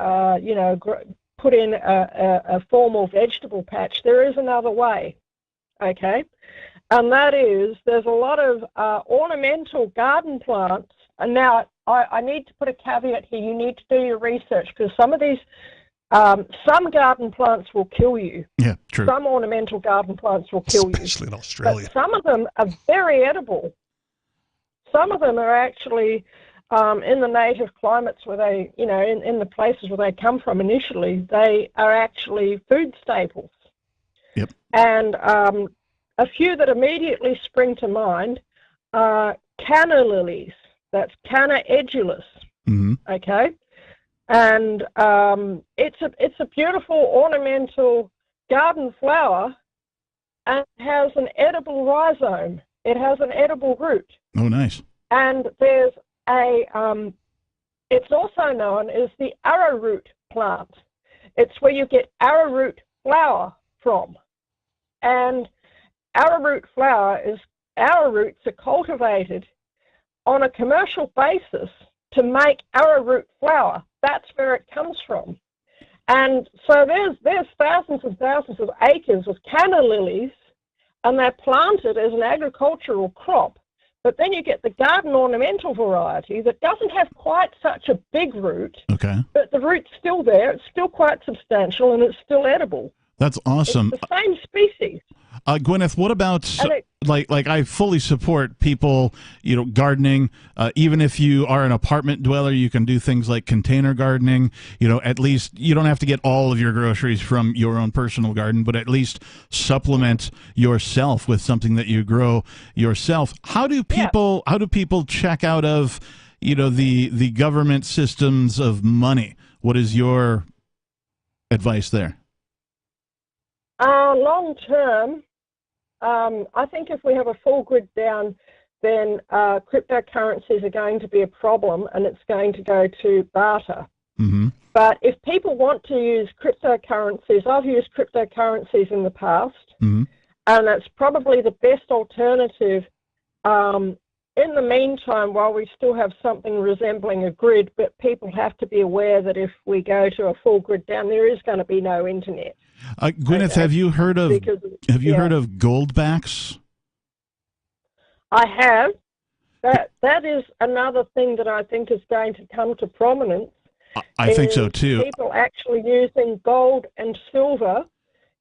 put in a formal vegetable patch, there is another way, okay? And that is, there's a lot of ornamental garden plants. And now I need to put a caveat here. You need to do your research, because some of these some garden plants will kill you. Yeah, true. Some ornamental garden plants will kill you. Especially in Australia. But some of them are very edible. Some of them are actually in the native climates where they, in the places where they come from initially, they are actually food staples. Yep. And a few that immediately spring to mind are Canna Lilies. That's Canna edulus. Mm-hmm. Okay. And it's a beautiful ornamental garden flower, and has an edible rhizome. It has an edible root. Oh, nice. And there's it's also known as the arrowroot plant. It's where you get arrowroot flour from. And arrowroot arrowroots are cultivated on a commercial basis to make arrowroot flour. That's where it comes from. And so there's thousands and thousands of acres of canna lilies, and they're planted as an agricultural crop. But then you get the garden ornamental variety that doesn't have quite such a big root, but the root's still there. It's still quite substantial, and it's still edible. That's awesome. It's the same species. Gwyneth, what about like I fully support people, gardening. Even if you are an apartment dweller, you can do things like container gardening. At least you don't have to get all of your groceries from your own personal garden, but at least supplement yourself with something that you grow yourself. How do people check out of the government systems of money? What is your advice there? Long term, I think if we have a full grid down, then cryptocurrencies are going to be a problem, and it's going to go to barter. Mm-hmm. But if people want to use cryptocurrencies, I've used cryptocurrencies in the past, mm-hmm. and it's probably the best alternative. In the meantime, while we still have something resembling a grid, but people have to be aware that if we go to a full grid down, there is going to be no internet. Gwyneth, have you heard of goldbacks? I have. That is another thing that I think is going to come to prominence. I think so too. People actually using gold and silver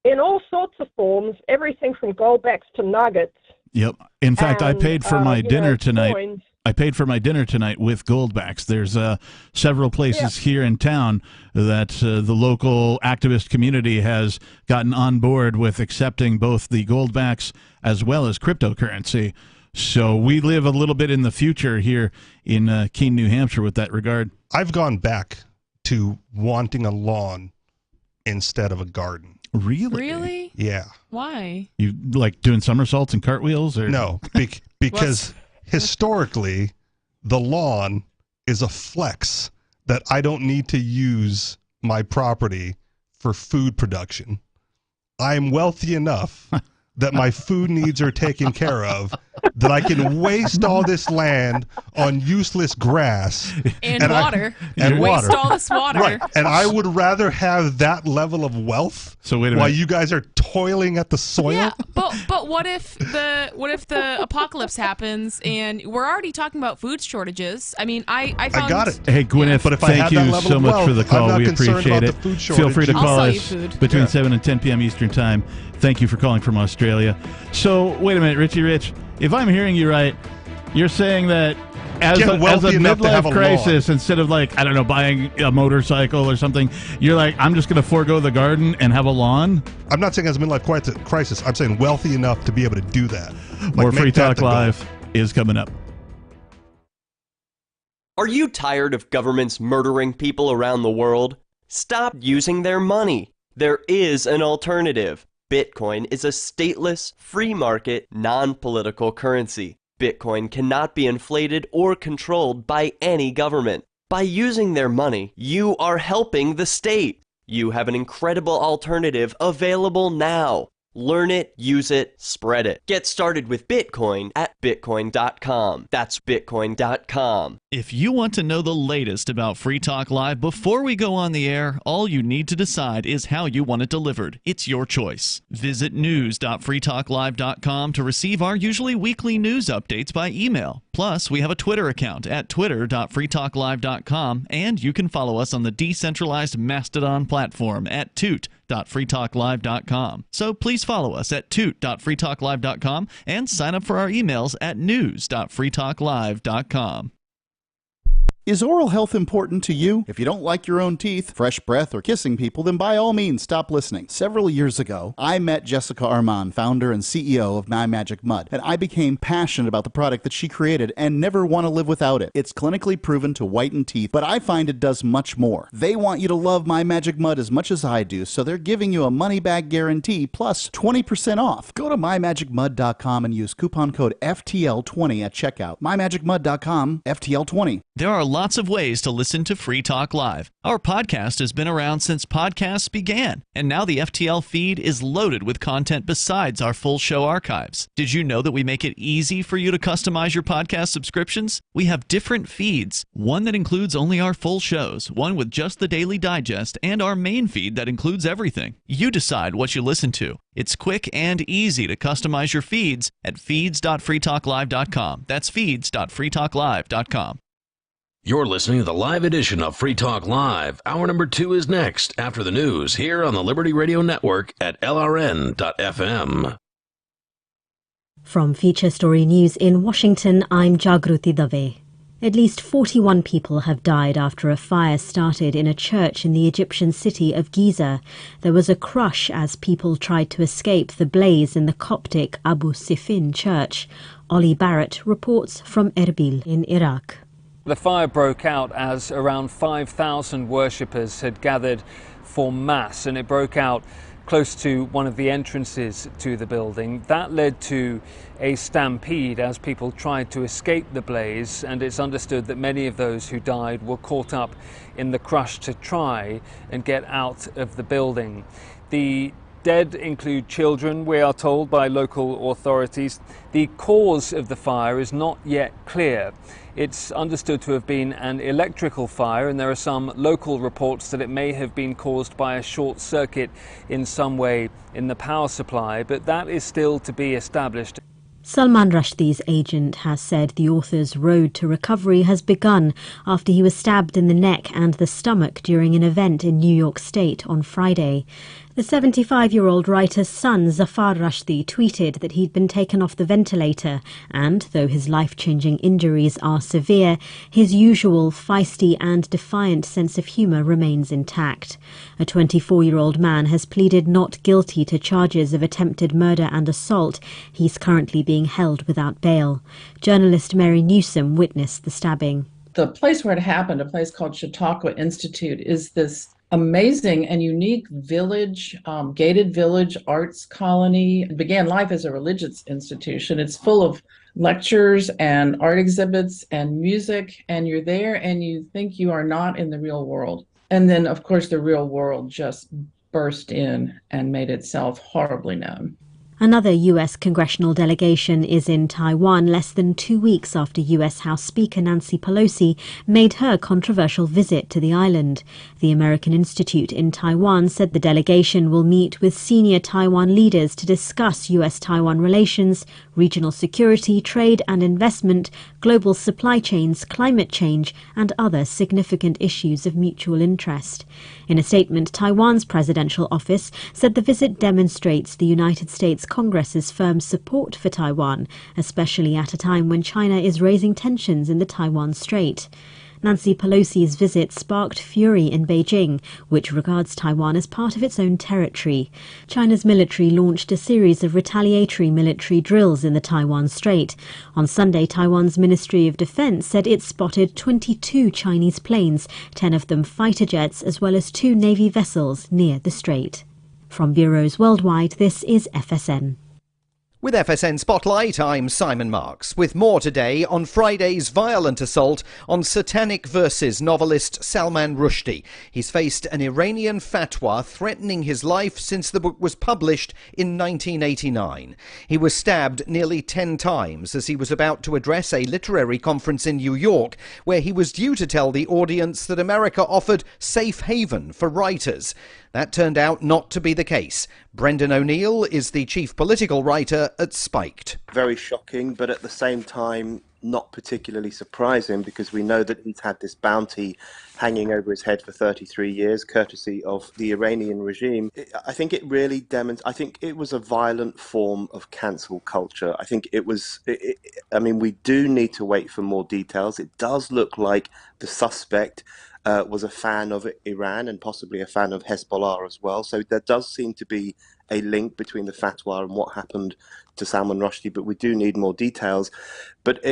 in all sorts of forms, everything from goldbacks to nuggets. Yep. In fact, I paid for my dinner tonight. Coins. I paid for my dinner tonight with goldbacks. There's several places here in town that the local activist community has gotten on board with accepting both the goldbacks as well as cryptocurrency. So we live a little bit in the future here in Keene, New Hampshire with that regard. I've gone back to wanting a lawn instead of a garden. Really? Yeah. Why? You like doing somersaults and cartwheels? Or no, because historically, the lawn is a flex that I don't need to use my property for food production. I'm wealthy enough that my food needs are taken care of, that I can waste all this land on useless grass and water. And waste all this water. Right. And I would rather have that level of wealth while you guys are toiling at the soil. Yeah, but what if the apocalypse happens and we're already talking about food shortages? I mean, I got it. Hey, Gwyneth, but if thank I have you that level so of much wealth, for the call. We appreciate it. Feel free to call us between 7 and 10 p.m. Eastern Time. Thank you for calling from Australia. So, wait a minute, Richie Rich. If I'm hearing you right, you're saying that as a midlife crisis, instead of buying a motorcycle or something, you're like, I'm just going to forego the garden and have a lawn? I'm not saying as a midlife crisis. I'm saying wealthy enough to be able to do that. More Free Talk Live is coming up. Are you tired of governments murdering people around the world? Stop using their money. There is an alternative. Bitcoin is a stateless, free market, non-political currency. Bitcoin cannot be inflated or controlled by any government. By using their money, you are helping the state. You have an incredible alternative available now. Learn it, use it, spread it. Get started with Bitcoin at Bitcoin.com. That's Bitcoin.com. If you want to know the latest about Free Talk Live before we go on the air, all you need to decide is how you want it delivered. It's your choice. Visit news.freetalklive.com to receive our usually weekly news updates by email. Plus, we have a Twitter account at twitter.freetalklive.com, and you can follow us on the decentralized Mastodon platform at toot.freetalklive.com. So please follow us at toot.freetalklive.com and sign up for our emails at news.freetalklive.com. Is oral health important to you? If you don't like your own teeth, fresh breath, or kissing people, then by all means stop listening. Several years ago, I met Jessica Armand, founder and CEO of My Magic Mud, and I became passionate about the product that she created and never want to live without it. It's clinically proven to whiten teeth, but I find it does much more. They want you to love My Magic Mud as much as I do, so they're giving you a money-back guarantee plus 20% off. Go to mymagicmud.com and use coupon code FTL20 at checkout. mymagicmud.com, FTL20. There are lots of ways to listen to Free Talk Live. Our podcast has been around since podcasts began, and now the FTL feed is loaded with content besides our full show archives. Did you know that we make it easy for you to customize your podcast subscriptions? We have different feeds, one that includes only our full shows, one with just the Daily Digest, and our main feed that includes everything. You decide what you listen to. It's quick and easy to customize your feeds at feeds.freetalklive.com. That's feeds.freetalklive.com. You're listening to the live edition of Free Talk Live. Hour number 2 is next after the news here on the Liberty Radio Network at LRN.FM. From Feature Story News in Washington, I'm Jagruti Dave. At least 41 people have died after a fire started in a church in the Egyptian city of Giza. There was a crush as people tried to escape the blaze in the Coptic Abu Sifin church. Ollie Barrett reports from Erbil in Iraq. The fire broke out as around 5,000 worshippers had gathered for Mass, and it broke out close to one of the entrances to the building. That led to a stampede as people tried to escape the blaze, and it's understood that many of those who died were caught up in the crush to try and get out of the building. The dead include children, we are told by local authorities. The cause of the fire is not yet clear. It's understood to have been an electrical fire, and there are some local reports that it may have been caused by a short circuit in some way in the power supply, but that is still to be established. Salman Rushdie's agent has said the author's road to recovery has begun after he was stabbed in the neck and the stomach during an event in New York State on Friday. The 75-year-old writer's son, Zafar Rushdie, tweeted that he'd been taken off the ventilator and, though his life-changing injuries are severe, his usual feisty and defiant sense of humour remains intact. A 24-year-old man has pleaded not guilty to charges of attempted murder and assault. He's currently being held without bail. Journalist Mary Newsom witnessed the stabbing. The place where it happened, a place called Chautauqua Institute, is this amazing and unique village, gated village arts colony. It began life as a religious institution. It's full of lectures and art exhibits and music, and you're there and you think you are not in the real world. And then, of course, the real world just burst in and made itself horribly known. Another U.S. congressional delegation is in Taiwan less than 2 weeks after U.S. House Speaker Nancy Pelosi made her controversial visit to the island. The American Institute in Taiwan said the delegation will meet with senior Taiwan leaders to discuss U.S.-Taiwan relations, regional security, trade and investment, global supply chains, climate change, and other significant issues of mutual interest. In a statement, Taiwan's presidential office said the visit demonstrates the United States Congress's firm support for Taiwan, especially at a time when China is raising tensions in the Taiwan Strait. Nancy Pelosi's visit sparked fury in Beijing, which regards Taiwan as part of its own territory. China's military launched a series of retaliatory military drills in the Taiwan Strait. On Sunday, Taiwan's Ministry of Defense said it spotted 22 Chinese planes, 10 of them fighter jets, as well as 2 Navy vessels near the strait. From bureaus worldwide, this is FSN. With FSN Spotlight, I'm Simon Marks, with more today on Friday's violent assault on Satanic Verses novelist Salman Rushdie. He's faced an Iranian fatwa threatening his life since the book was published in 1989. He was stabbed nearly 10 times as he was about to address a literary conference in New York, where he was due to tell the audience that America offered safe haven for writers. That turned out not to be the case. Brendan O'Neill is the chief political writer at Spiked. Very shocking, but at the same time not particularly surprising, because we know that he's had this bounty hanging over his head for 33 years, courtesy of the Iranian regime. I think it really I think it was a violent form of cancel culture. I think it was, I mean, we do need to wait for more details. It does look like the suspect was a fan of Iran and possibly a fan of Hezbollah as well. So there does seem to be a link between the fatwa and what happened to Salman Rushdie, but we do need more details. But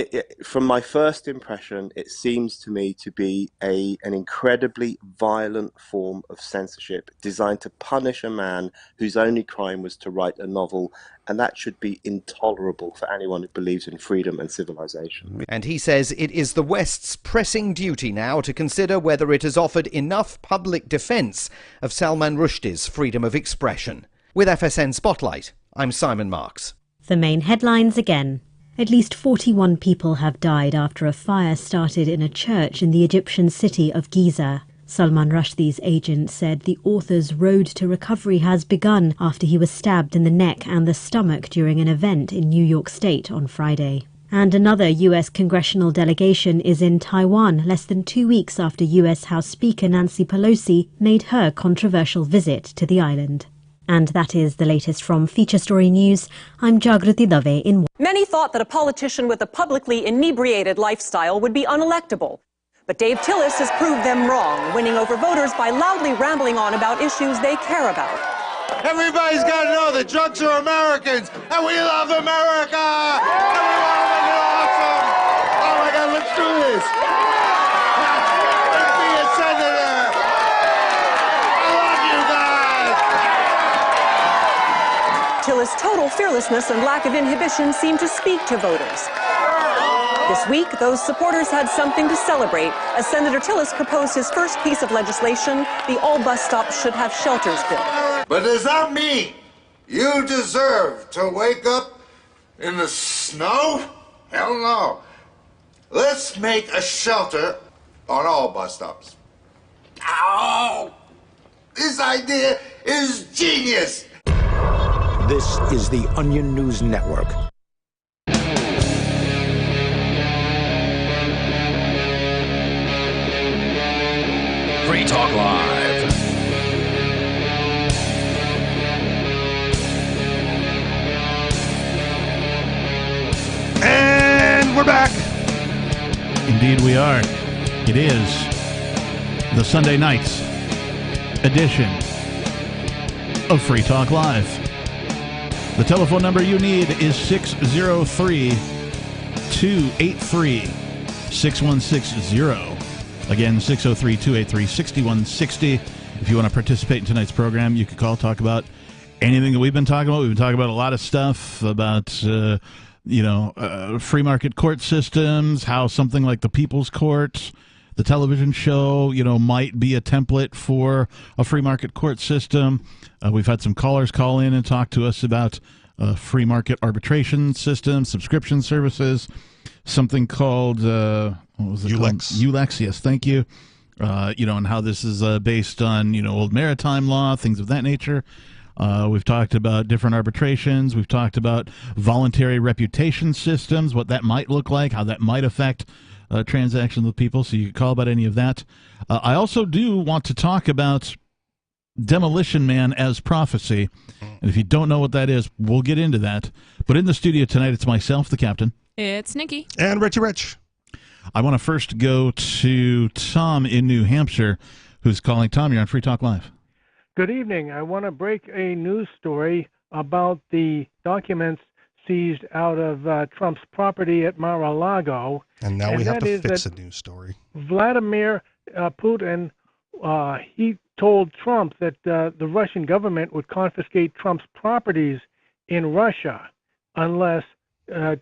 from my first impression, it seems to me to be an incredibly violent form of censorship designed to punish a man whose only crime was to write a novel, and that should be intolerable for anyone who believes in freedom and civilization. And he says it is the West's pressing duty now to consider whether it has offered enough public defence of Salman Rushdie's freedom of expression. With FSN Spotlight, I'm Simon Marks. The main headlines again. At least 41 people have died after a fire started in a church in the Egyptian city of Giza. Salman Rushdie's agent said the author's road to recovery has begun after he was stabbed in the neck and the stomach during an event in New York State on Friday. And another U.S. congressional delegation is in Taiwan less than 2 weeks after U.S. House Speaker Nancy Pelosi made her controversial visit to the island. And that is the latest from Feature Story News. I'm Jagruti Dave in... Many thought that a politician with a publicly inebriated lifestyle would be unelectable. But Dave Tillis has proved them wrong, winning over voters by loudly rambling on about issues they care about. Everybody's got to know that drugs are Americans, and we love America! And we want to make it awesome! Oh my God, let's do this! Let's be a senator! I love you guys! Tillis' total fearlessness and lack of inhibition seem to speak to voters. This week, those supporters had something to celebrate as Senator Tillis proposed his first piece of legislation, the All Bus Stops Should Have Shelters bill. But does that mean you deserve to wake up in the snow? Hell no. Let's make a shelter on all bus stops. Ow! This idea is genius! This is the Onion News Network. Free Talk Live. And we're back. Indeed we are. It is the Sunday nights edition of Free Talk Live. The telephone number you need is 603-283-6160. Again, 603-283-6160. If you want to participate in tonight's program, you can call, talk about anything that we've been talking about. We've been talking about a lot of stuff about, free market court systems, how something like the People's Court, the television show, might be a template for a free market court system. We've had some callers call in and talk to us about free market arbitration systems, subscription services, something called... what was it called? ULEX, yes, thank you. And how this is based on, old maritime law, things of that nature. We've talked about different arbitrations. We've talked about voluntary reputation systems, what that might look like, how that might affect transactions with people. So you can call about any of that. I also do want to talk about Demolition Man as prophecy. And if you don't know what that is, we'll get into that. But in the studio tonight, it's myself, the captain. It's Nikki. And Richie Rich. I want to first go to Tom in New Hampshire, who's calling. Tom, you're on Free Talk Live. Good evening. I want to break a news story about the documents seized out of Trump's property at Mar-a-Lago. And now we have to fix a news story. Vladimir Putin, he told Trump that the Russian government would confiscate Trump's properties in Russia unless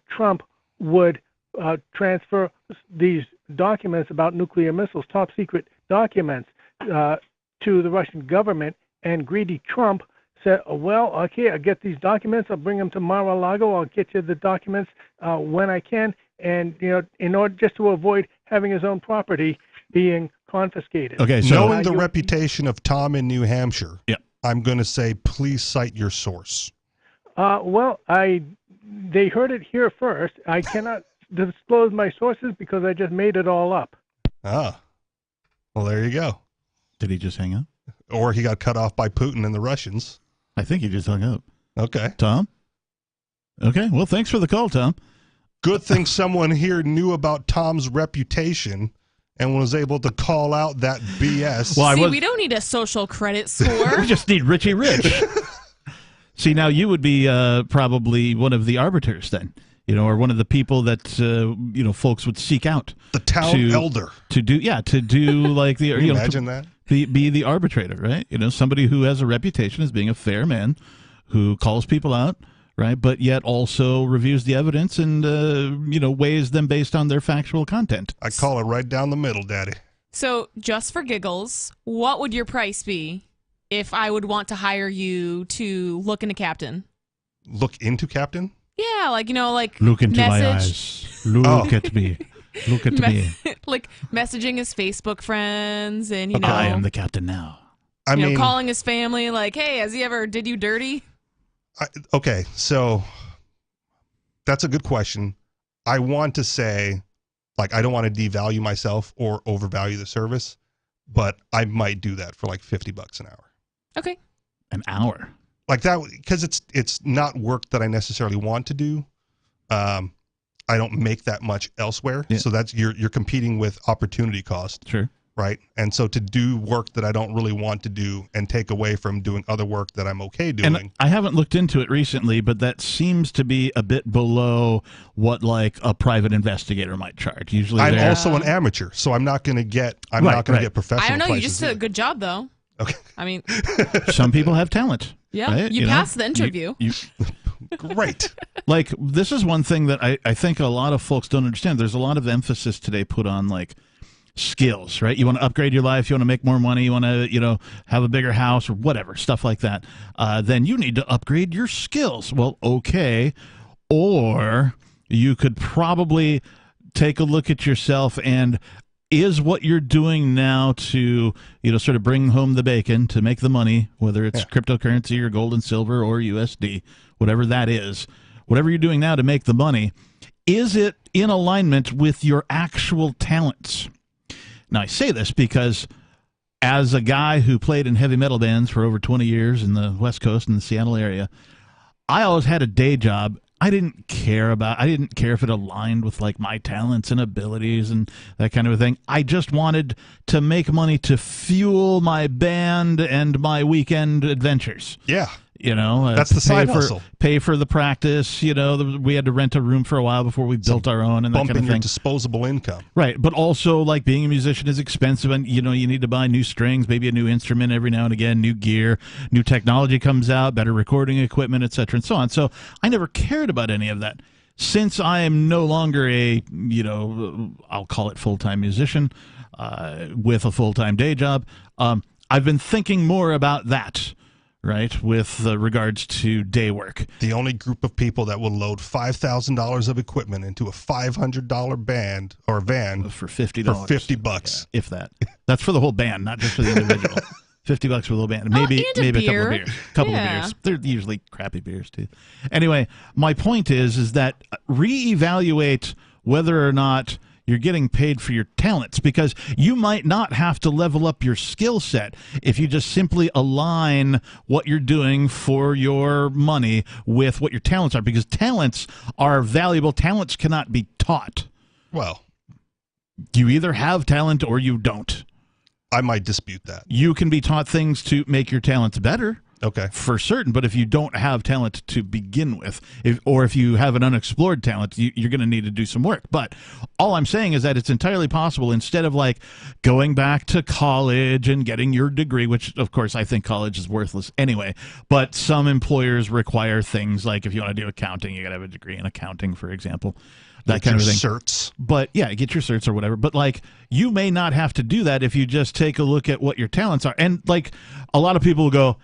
Trump would transfer these documents about nuclear missiles, top secret documents, to the Russian government. And greedy Trump said, well, okay, I'll get these documents. I'll bring them to Mar-a-Lago. I'll get you the documents when I can. And, in order just to avoid having his own property being confiscated. Okay, so knowing the reputation of Tom in New Hampshire, I'm going to say, please cite your source. They heard it here first. I cannot disclose my sources because I just made it all up. Ah, well, there you go. Did he just hang up? Or he got cut off by Putin and the Russians. I think he just hung up. Okay. Tom? Okay, well, thanks for the call, Tom. Good thing someone here knew about Tom's reputation and was able to call out that BS. Well, we don't need a social credit score. We just need Richie Rich. See, now you would be probably one of the arbiters then, or one of the people that folks would seek out. The town elder to do like the. Can you imagine that? Be the arbitrator, right? Somebody who has a reputation as being a fair man, who calls people out, right? But yet also reviews the evidence and weighs them based on their factual content. I call it right down the middle, Daddy. So, just for giggles, what would your price be if I would want to hire you to look into Captain? Look into Captain? Yeah, like look into message. my eyes. Look at me. Look at me. Like messaging his Facebook friends and I am the captain now. I mean, calling his family like, hey, has he ever did you dirty? Okay, so that's a good question. I want to say, I don't want to devalue myself or overvalue the service, but I might do that for like $50 an hour. Okay. An hour? Like that, because it's not work that I necessarily want to do. I don't make that much elsewhere, so that's you're competing with opportunity cost. Sure. Right. And so to do work that I don't really want to do and take away from doing other work that I'm okay doing. And I haven't looked into it recently, but that seems to be a bit below what like a private investigator might charge. Usually I'm also an amateur, so I'm not going to get get professional. I don't know. You prices just did a good job, though. Okay. I mean, some people have talent. Yeah. Right? You passed the interview. Great. Like, this is one thing that I think a lot of folks don't understand. There's a lot of emphasis today put on like skills, right? You want to upgrade your life, you want to make more money, you want to, have a bigger house or whatever, stuff like that. Then you need to upgrade your skills. Well, okay. Or you could probably take a look at yourself and is what you're doing now to, sort of bring home the bacon, to make the money, whether it's cryptocurrency or gold and silver or USD, whatever that is, whatever you're doing now to make the money, is it in alignment with your actual talents? Now, I say this because as a guy who played in heavy metal bands for over 20 years in the West Coast and the Seattle area, I always had a day job. I didn't care if it aligned with like my talents and abilities and that kind of a thing. I just wanted to make money to fuel my band and my weekend adventures. Yeah. That's the side hustle. Pay for the practice. We had to rent a room for a while before we built our own and that kind of thing. Your disposable income. Right. But also, like, being a musician is expensive and, you need to buy new strings, maybe a new instrument every now and again, new gear, new technology comes out, better recording equipment, et cetera, and so on. So I never cared about any of that. Since I am no longer a, I'll call it full-time musician with a full-time day job, I've been thinking more about that. Right, with regards to day work. The only group of people that will load $5,000 of equipment into a $500 band or van for $50. For $50, if that. That's for the whole band, not just for the individual. $50 for the whole band. Maybe a couple of beers. Couple of beers. They're usually crappy beers too. Anyway, my point is that reevaluate whether or not you're getting paid for your talents, because you might not have to level up your skill set if you just simply align what you're doing for your money with what your talents are, because talents are valuable. Talents cannot be taught. Well, you either have talent or you don't. I might dispute that. You can be taught things to make your talents better. Okay. For certain, but if you don't have talent to begin with, if you have an unexplored talent, you're going to need to do some work. But all I'm saying is that it's entirely possible, instead of like going back to college and getting your degree, which of course I think college is worthless anyway, but some employers require things like if you want to do accounting, you got to have a degree in accounting, for example. That kind of thing. Certs. But yeah, get your certs or whatever. But like, you may not have to do that if you just take a look at what your talents are. And like, a lot of people will go,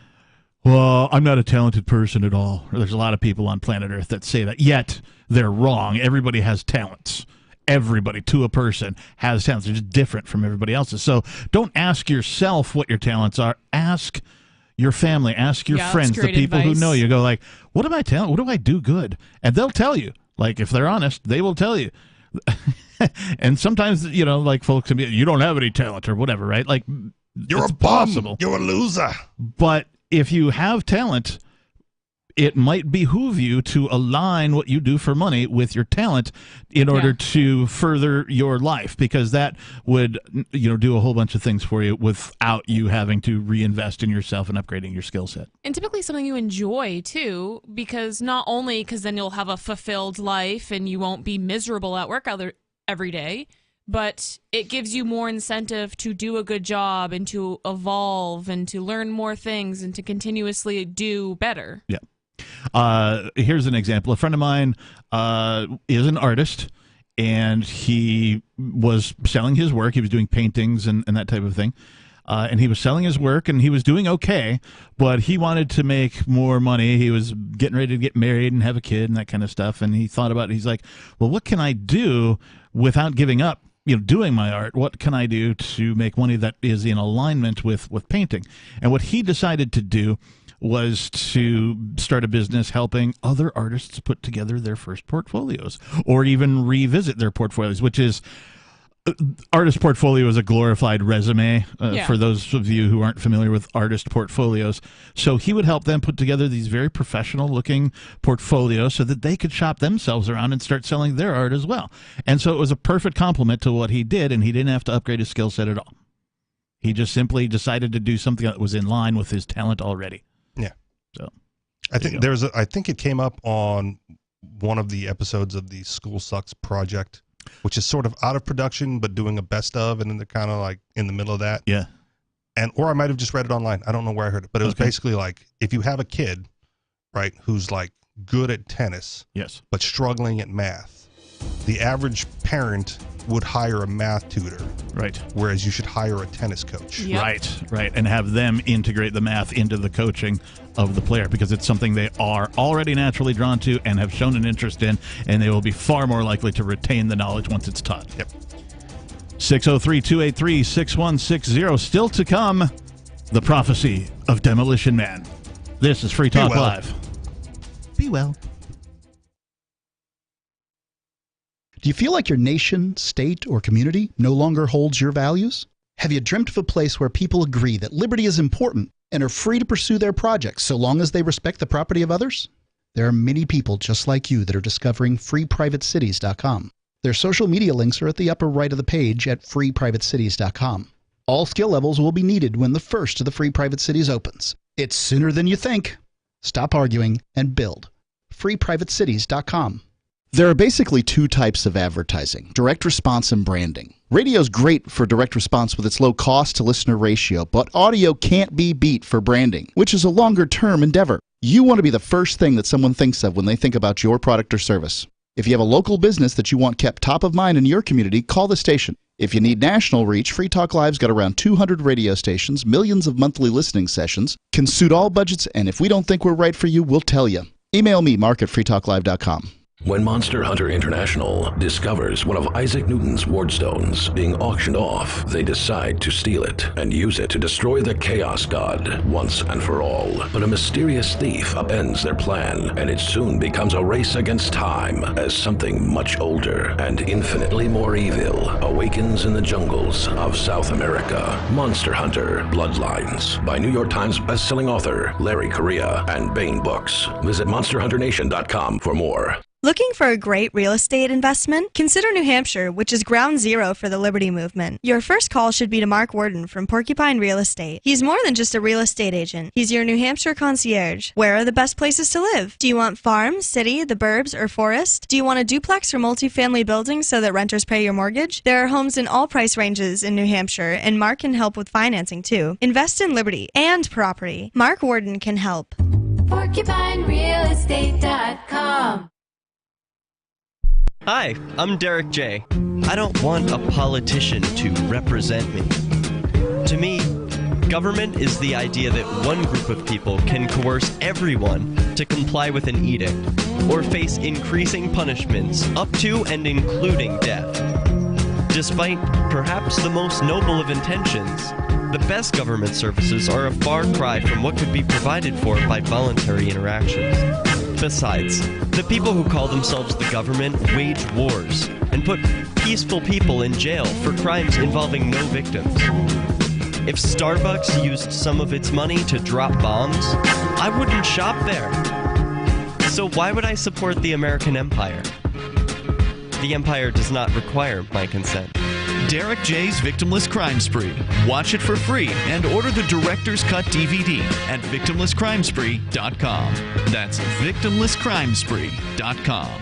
well, I'm not a talented person at all. There's a lot of people on planet Earth that say that, yet they're wrong. Everybody has talents. Everybody, to a person, has talents. They're just different from everybody else's. So don't ask yourself what your talents are. Ask your family. Ask your friends, the people who know you. Go like, what am I talented? What do I do good? And they'll tell you. Like, if they're honest, they will tell you. And sometimes, like folks can be, you don't have any talent or whatever, right? Like, you're a bum. You're a loser. But if you have talent, it might behoove you to align what you do for money with your talent in order to further your life, because that would, do a whole bunch of things for you without you having to reinvest in yourself and upgrading your skill set. And typically something you enjoy, too, because not only because then you'll have a fulfilled life and you won't be miserable at work every day, but it gives you more incentive to do a good job and to evolve and to learn more things and to continuously do better. Yeah. Here's an example. A friend of mine is an artist, and he was selling his work. He was doing paintings and that type of thing. And he was selling his work, and he was doing okay, but he wanted to make more money. He was getting ready to get married and have a kid and that kind of stuff. And he thought about it. He's like, well, what can I do without giving up, doing my art? What can I do to make money that is in alignment with painting? And what he decided to do was to start a business helping other artists put together their first portfolios or even revisit their portfolios, which is artist portfolio is a glorified resume for those of you who aren't familiar with artist portfolios. So he would help them put together these very professional looking portfolios so that they could shop themselves around and start selling their art as well. And so it was a perfect complement to what he did, and he didn't have to upgrade his skill set at all. He just simply decided to do something that was in line with his talent already. Yeah. So I think I think it came up on one of the episodes of the School Sucks project, which is sort of out of production but doing a best of, and then they're kind of like in the middle of that. Yeah. Or I might have just read it online. I don't know where I heard it, but it was basically like, if you have a kid, right, who's like good at tennis, yes, but struggling at math, the average parent would hire a math tutor, right, whereas you should hire a tennis coach. Right, and have them integrate the math into the coaching of the player, because it's something they are already naturally drawn to and have shown an interest in, and they will be far more likely to retain the knowledge once it's taught. Yep. 603-283-6160. Still to come, the Prophecy of Demolition Man. This is Free Talk Live. Be well. Do you feel like your nation, state, or community no longer holds your values? Have you dreamt of a place where people agree that liberty is important and are free to pursue their projects so long as they respect the property of others? There are many people just like you that are discovering freeprivatecities.com. Their social media links are at the upper right of the page at freeprivatecities.com. All skill levels will be needed when the first of the Free Private Cities opens. It's sooner than you think. Stop arguing and build. freeprivatecities.com. There are basically two types of advertising: direct response and branding. Radio's great for direct response with its low cost to listener ratio, but audio can't be beat for branding, which is a longer term endeavor. You want to be the first thing that someone thinks of when they think about your product or service. If you have a local business that you want kept top of mind in your community, call the station. If you need national reach, Free Talk Live's got around 200 radio stations, millions of monthly listening sessions, can suit all budgets, and if we don't think we're right for you, we'll tell you. Email me, mark@freetalklive.com. When Monster Hunter International discovers one of Isaac Newton's wardstones being auctioned off, they decide to steal it and use it to destroy the Chaos God once and for all. But a mysterious thief upends their plan, and it soon becomes a race against time as something much older and infinitely more evil awakens in the jungles of South America. Monster Hunter Bloodlines by New York Times bestselling author Larry Correia and Baen Books. Visit monsterhunternation.com for more. Looking for a great real estate investment? Consider New Hampshire, which is ground zero for the Liberty Movement. Your first call should be to Mark Worden from Porcupine Real Estate. He's more than just a real estate agent. He's your New Hampshire concierge. Where are the best places to live? Do you want farm, city, the burbs, or forest? Do you want a duplex or multifamily building so that renters pay your mortgage? There are homes in all price ranges in New Hampshire, and Mark can help with financing too. Invest in liberty and property. Mark Worden can help. PorcupineRealEstate.com. Hi, I'm Derek J. I don't want a politician to represent me. To me, government is the idea that one group of people can coerce everyone to comply with an edict, or face increasing punishments up to and including death. Despite perhaps the most noble of intentions, the best government services are a far cry from what could be provided for by voluntary interactions. Besides, the people who call themselves the government wage wars and put peaceful people in jail for crimes involving no victims. If Starbucks used some of its money to drop bombs, I wouldn't shop there. So why would I support the American empire? The empire does not require my consent. Derek J's Victimless Crime Spree. Watch it for free and order the Director's Cut DVD at victimlesscrimespree.com. That's victimlesscrimespree.com.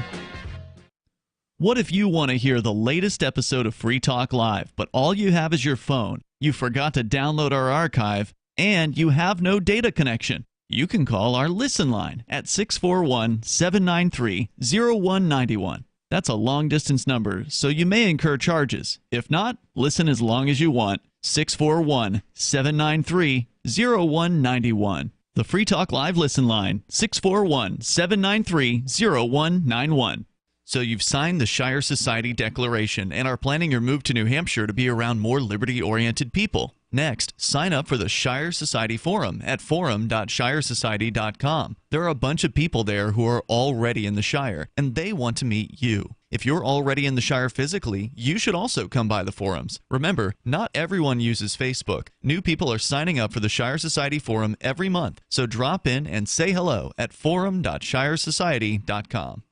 What if you want to hear the latest episode of Free Talk Live, but all you have is your phone, you forgot to download our archive, and you have no data connection? You can call our Listen line at 641-793-0191. That's a long-distance number, so you may incur charges. If not, listen as long as you want. 641-793-0191. The Free Talk Live Listen line, 641-793-0191. So you've signed the Shire Society Declaration and are planning your move to New Hampshire to be around more liberty-oriented people. Next, sign up for the Shire Society Forum at forum.shiresociety.com. There are a bunch of people there who are already in the Shire, and they want to meet you. If you're already in the Shire physically, you should also come by the forums. Remember, not everyone uses Facebook. New people are signing up for the Shire Society Forum every month, so drop in and say hello at forum.shiresociety.com.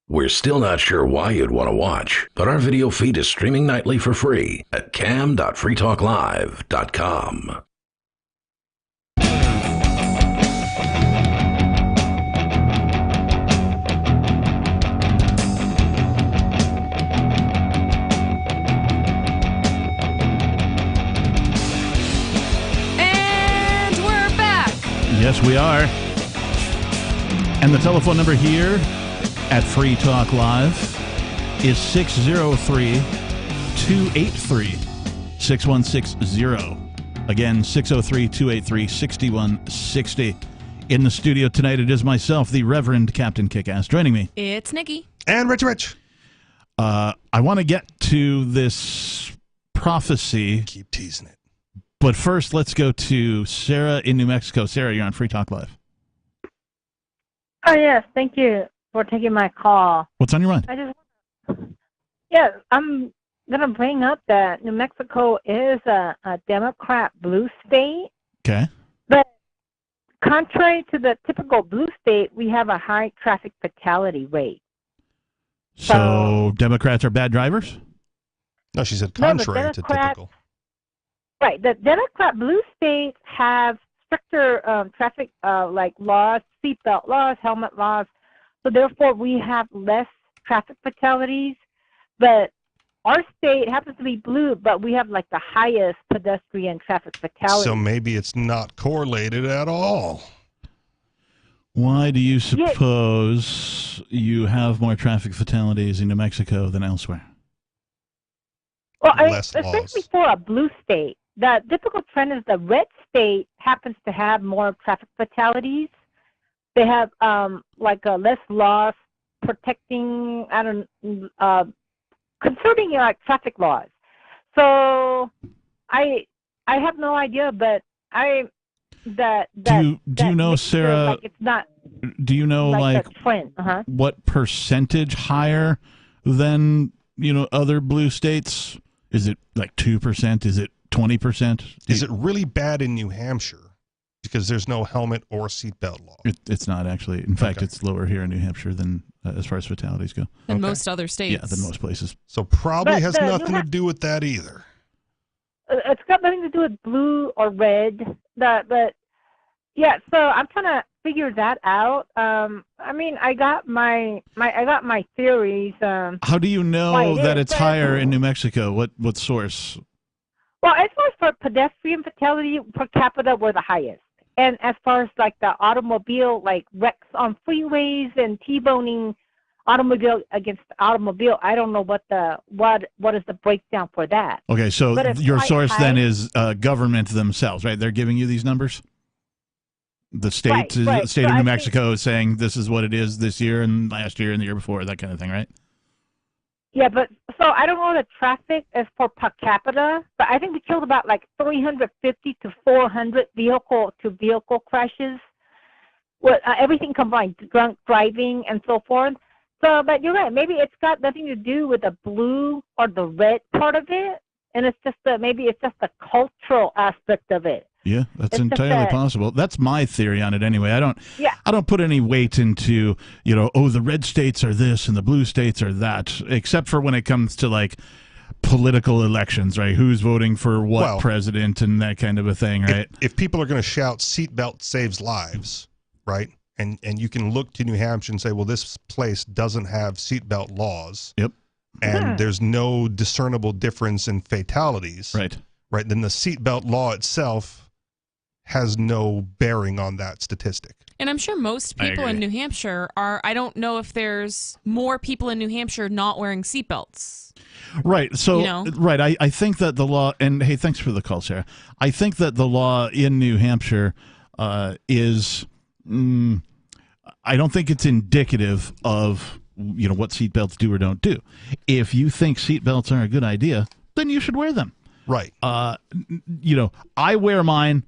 We're still not sure why you'd want to watch, but our video feed is streaming nightly for free at cam.freetalklive.com. And we're back. Yes, we are. And the telephone number here at Free Talk Live is 603-283-6160. Again, 603-283-6160. In the studio tonight, it is myself, the Reverend Captain Kickass. Joining me, It's Nikki. And Rich. I want to get to this prophecy. Keep teasing it. But first, let's go to Sarah in New Mexico. Sarah, you're on Free Talk Live. Oh, yes. Thank you for taking my call. What's on your mind? I'm going to bring up that New Mexico is a Democrat blue state. Okay. But contrary to the typical blue state, we have a high traffic fatality rate. So Democrats are bad drivers? No, she said contrary to typical. Right. The Democrat blue states have stricter traffic laws, seatbelt laws, helmet laws. So therefore, we have less traffic fatalities. But our state happens to be blue, but we have like the highest pedestrian traffic fatalities. So maybe it's not correlated at all. Why do you suppose you have more traffic fatalities in New Mexico than elsewhere? Well, especially for a blue state. The typical trend is the red state happens to have more traffic fatalities. They have less laws protecting, concerning traffic laws. So I have no idea, but do you know, Sarah? It's not. Do you know the trend? What percentage higher than other blue states? Is it like 2%? Is it 20%? Is it really bad in New Hampshire? Because there's no helmet or seatbelt law. It's not actually. In fact, it's lower here in New Hampshire than as far as fatalities go. In most other states. Yeah, than most places. So probably has nothing to do with that either. It's got nothing to do with blue or red. So I'm trying to figure that out. I got my theories. How do you know that it's higher in New Mexico? What source? Well, as far as for pedestrian fatality per capita, we're the highest. And as far as like the automobile, like wrecks on freeways and T-boning automobile against automobile, I don't know what is the breakdown for that. Okay, so your source then is government themselves, right? They're giving you these numbers? The state, the state of New Mexico is saying this is what it is this year and last year and the year before, that kind of thing, right? Yeah, but so I don't know the traffic as for per capita, but I think we killed about like 350 to 400 vehicle-to-vehicle crashes. With everything combined, drunk driving and so forth. So, but you're right. Maybe it's got nothing to do with the blue or the red part of it, and it's just maybe it's just the cultural aspect of it. Yeah, that's It's just entirely that- possible. That's my theory on it anyway. I don't put any weight into, the red states are this and the blue states are that, except for when it comes to like political elections, right? Who's voting for what president and that kind of a thing, right? If people are going to shout seatbelt saves lives, right? And you can look to New Hampshire and say, well, this place doesn't have seatbelt laws. Yep. And there's no discernible difference in fatalities. Right. Right. Then the seatbelt law itself has no bearing on that statistic. And I'm sure most people in New Hampshire I don't know if there's more people in New Hampshire not wearing seatbelts. Right. So, right. I think that the law, and hey, thanks for the call, Sarah. I think that the law in New Hampshire is, I don't think it's indicative of, what seatbelts do or don't do. If you think seatbelts are a good idea, then you should wear them. Right. I wear mine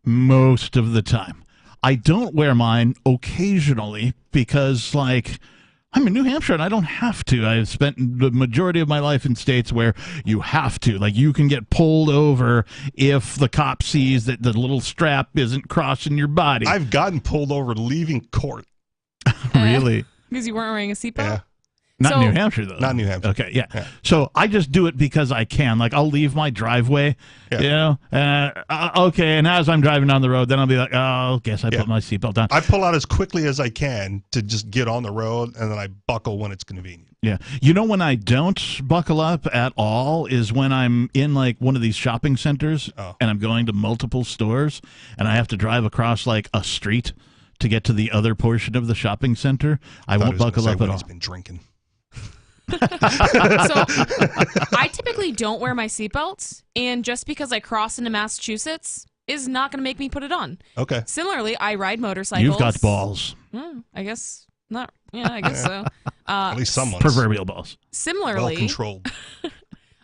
most of the time. I don't wear mine occasionally because, I'm in New Hampshire and I don't have to. I've spent the majority of my life in states where you have to. Like, you can get pulled over if the cop sees that the little strap isn't crossing your body. I've gotten pulled over leaving court. Really? Because you weren't wearing a seatbelt? Yeah. Not in New Hampshire, though. Not New Hampshire. Okay, yeah. So I just do it because I can. Like, I'll leave my driveway, okay, and as I'm driving down the road, then I'll be like, oh, guess I put my seatbelt on. I pull out as quickly as I can to just get on the road, and then I buckle when it's convenient. Yeah. When I don't buckle up at all is when I'm in, one of these shopping centers, and I'm going to multiple stores, and I have to drive across, a street to get to the other portion of the shopping center. I won't buckle up at all. He's been drinking. So I typically don't wear my seatbelts, and just because I cross into Massachusetts is not going to make me put it on. Okay. Similarly, I ride motorcycles. You've got balls. I guess not. Yeah, I guess so. At least someone's. Proverbial balls. Similarly, well controlled.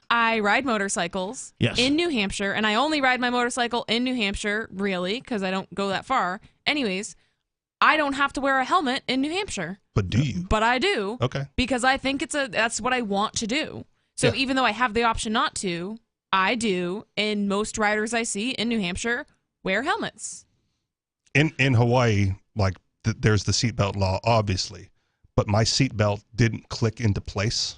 I ride motorcycles in New Hampshire, and I only ride my motorcycle in New Hampshire, really, because I don't go that far. Anyways, I don't have to wear a helmet in New Hampshire. But do you? But I do. Okay. Because I think that's what I want to do. So even though I have the option not to, I do. And most riders I see in New Hampshire wear helmets. In Hawaii, there's the seatbelt law, obviously, but my seatbelt didn't click into place.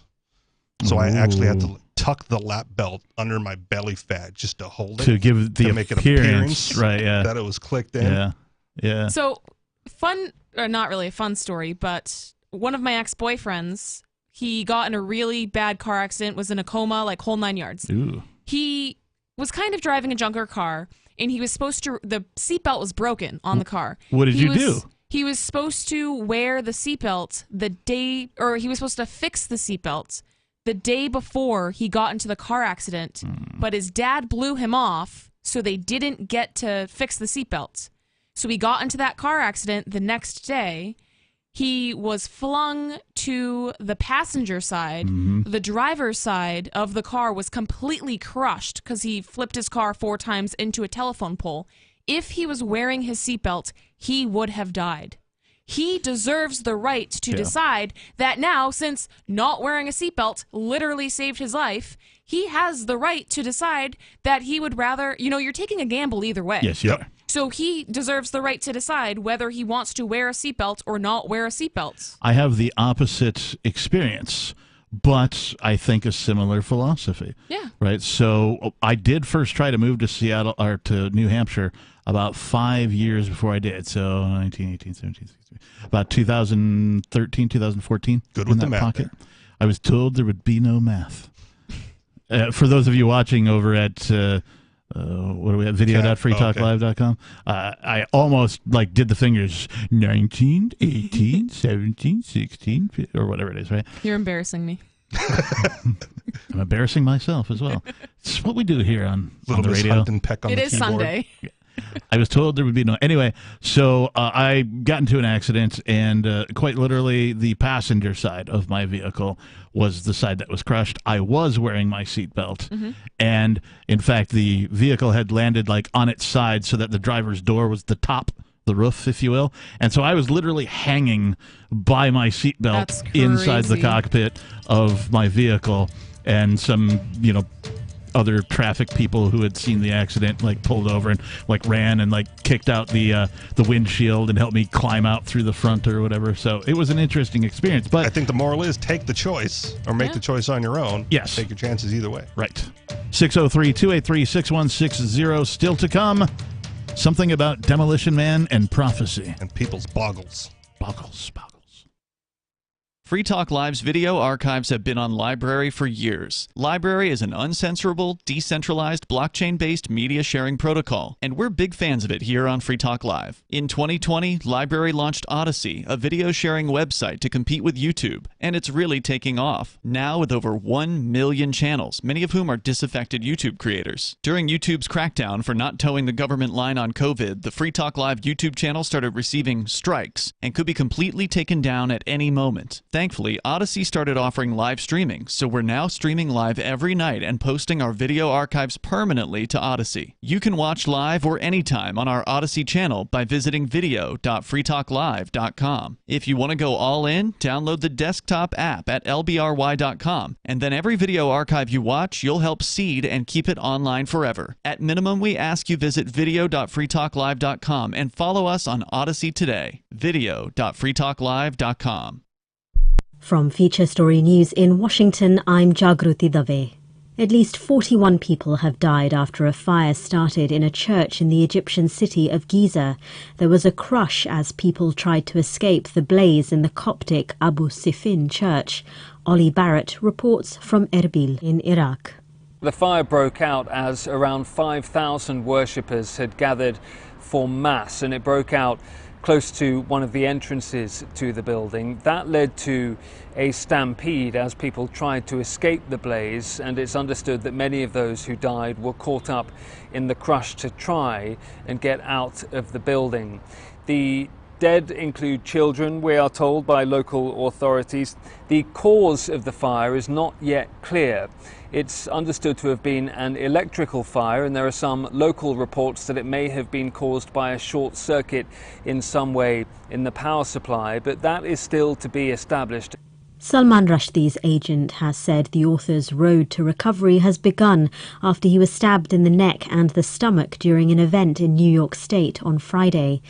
So I actually had to tuck the lap belt under my belly fat just to hold it. To give the make appearance, right, that it was clicked in. Yeah. So not really a fun story, but one of my ex-boyfriends, he got in a really bad car accident, was in a coma, whole 9 yards. Ooh. He was kind of driving a junker car, and he was supposed to, the seatbelt was broken on the car. What did you do? He was supposed to wear the seatbelt he was supposed to fix the seatbelt the day before he got into the car accident, but his dad blew him off, so they didn't get to fix the seatbelt. So he got into that car accident the next day. He was flung to the passenger side. Mm-hmm. The driver's side of the car was completely crushed because he flipped his car 4 times into a telephone pole. If he was wearing his seatbelt, he would have died. He deserves the right to decide that now, since not wearing a seatbelt literally saved his life, he has the right to decide that he would rather, you're taking a gamble either way. Yes, you are. So he deserves the right to decide whether he wants to wear a seatbelt or not wear a seatbelt. I have the opposite experience, but I think a similar philosophy. Yeah. Right. So I did first try to move to Seattle or to New Hampshire about 5 years before I did. So 19, 18, 17, 16, about 2013, 2014. Good with the math pocket. there. I was told there would be no math. For those of you watching over at what are we at? Video.freetalklive.com. I almost did the fingers 19, 18, 17, 16, or whatever it is, right? You're embarrassing me. I'm embarrassing myself as well. It's what we do here on the radio. Hunt and peck on it the is keyboard. Sunday. I was told there would be no. Anyway, so I got into an accident, and quite literally, the passenger side of my vehicle was the side that was crushed. I was wearing my seatbelt, and in fact, the vehicle had landed on its side, so that the driver's door was the top, the roof, if you will. And so I was literally hanging by my seatbelt inside the cockpit of my vehicle, and some other traffic people who had seen the accident like pulled over and like ran and like kicked out the windshield and helped me climb out through the front or whatever. So it was an interesting experience. But I think the moral is take the choice or make the choice on your own. Yes. Take your chances either way. Right. 603-283-6160. Still to come, something about Demolition Man and Prophecy. And people's boggles. Boggles. Free Talk Live's video archives have been on Library for years. Library is an uncensorable, decentralized, blockchain-based media sharing protocol, and we're big fans of it here on Free Talk Live. In 2020, Library launched Odyssey, a video sharing website to compete with YouTube, and it's really taking off. Now with over 1 million channels, many of whom are disaffected YouTube creators. During YouTube's crackdown for not towing the government line on COVID, the Free Talk Live YouTube channel started receiving strikes and could be completely taken down at any moment. Thankfully, Odyssey started offering live streaming, so we're now streaming live every night and posting our video archives permanently to Odyssey. You can watch live or anytime on our Odyssey channel by visiting video.freetalklive.com. If you want to go all in, download the desktop app at lbry.com, and then every video archive you watch, you'll help seed and keep it online forever. At minimum, we ask you visit video.freetalklive.com and follow us on Odyssey today. video.freetalklive.com. From Feature Story News in Washington, I'm Jagruti Dave. At least 41 people have died after a fire started in a church in the Egyptian city of Giza. There was a crush as people tried to escape the blaze in the Coptic Abu Sifin church. Ollie Barrett reports from Erbil in Iraq. The fire broke out as around 5,000 worshippers had gathered for Mass, and it broke out close to one of the entrances to the building. That led to a stampede as people tried to escape the blaze, and it's understood that many of those who died were caught up in the crush to try and get out of the building. The dead include children, we are told by local authorities. The cause of the fire is not yet clear. It's understood to have been an electrical fire, and there are some local reports that it may have been caused by a short circuit in some way in the power supply, but that is still to be established. Salman Rushdie's agent has said the author's road to recovery has begun after he was stabbed in the neck and the stomach during an event in New York State on Friday.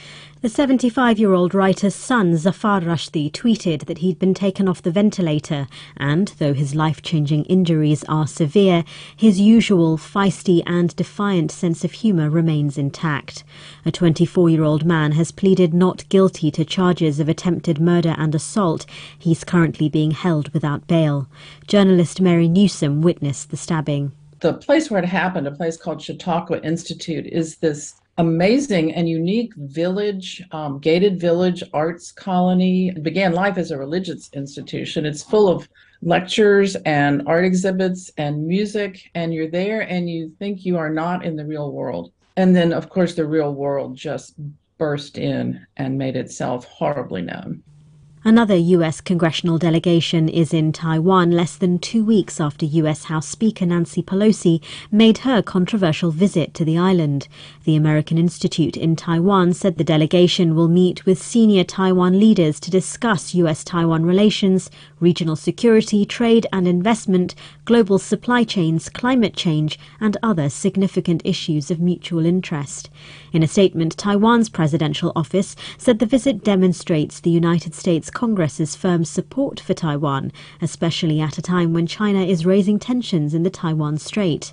The 75-year-old writer's son, Zafar Rushdie, tweeted that he'd been taken off the ventilator and, though his life-changing injuries are severe, his usual feisty and defiant sense of humour remains intact. A 24-year-old man has pleaded not guilty to charges of attempted murder and assault. He's currently being held without bail. Journalist Mary Newsom witnessed the stabbing. The place where it happened, a place called Chautauqua Institute, is this amazing and unique village, gated village arts colony. It began life as a religious institution. It's full of lectures and art exhibits and music, and you're there and you think you are not in the real world. And then, of course, the real world just burst in and made itself horribly known. Another U.S. congressional delegation is in Taiwan less than 2 weeks after U.S. House Speaker Nancy Pelosi made her controversial visit to the island. The American Institute in Taiwan said the delegation will meet with senior Taiwan leaders to discuss U.S.-Taiwan relations, regional security, trade and investment, global supply chains, climate change, and other significant issues of mutual interest. In a statement, Taiwan's presidential office said the visit demonstrates the United States Congress's firm support for Taiwan, especially at a time when China is raising tensions in the Taiwan Strait.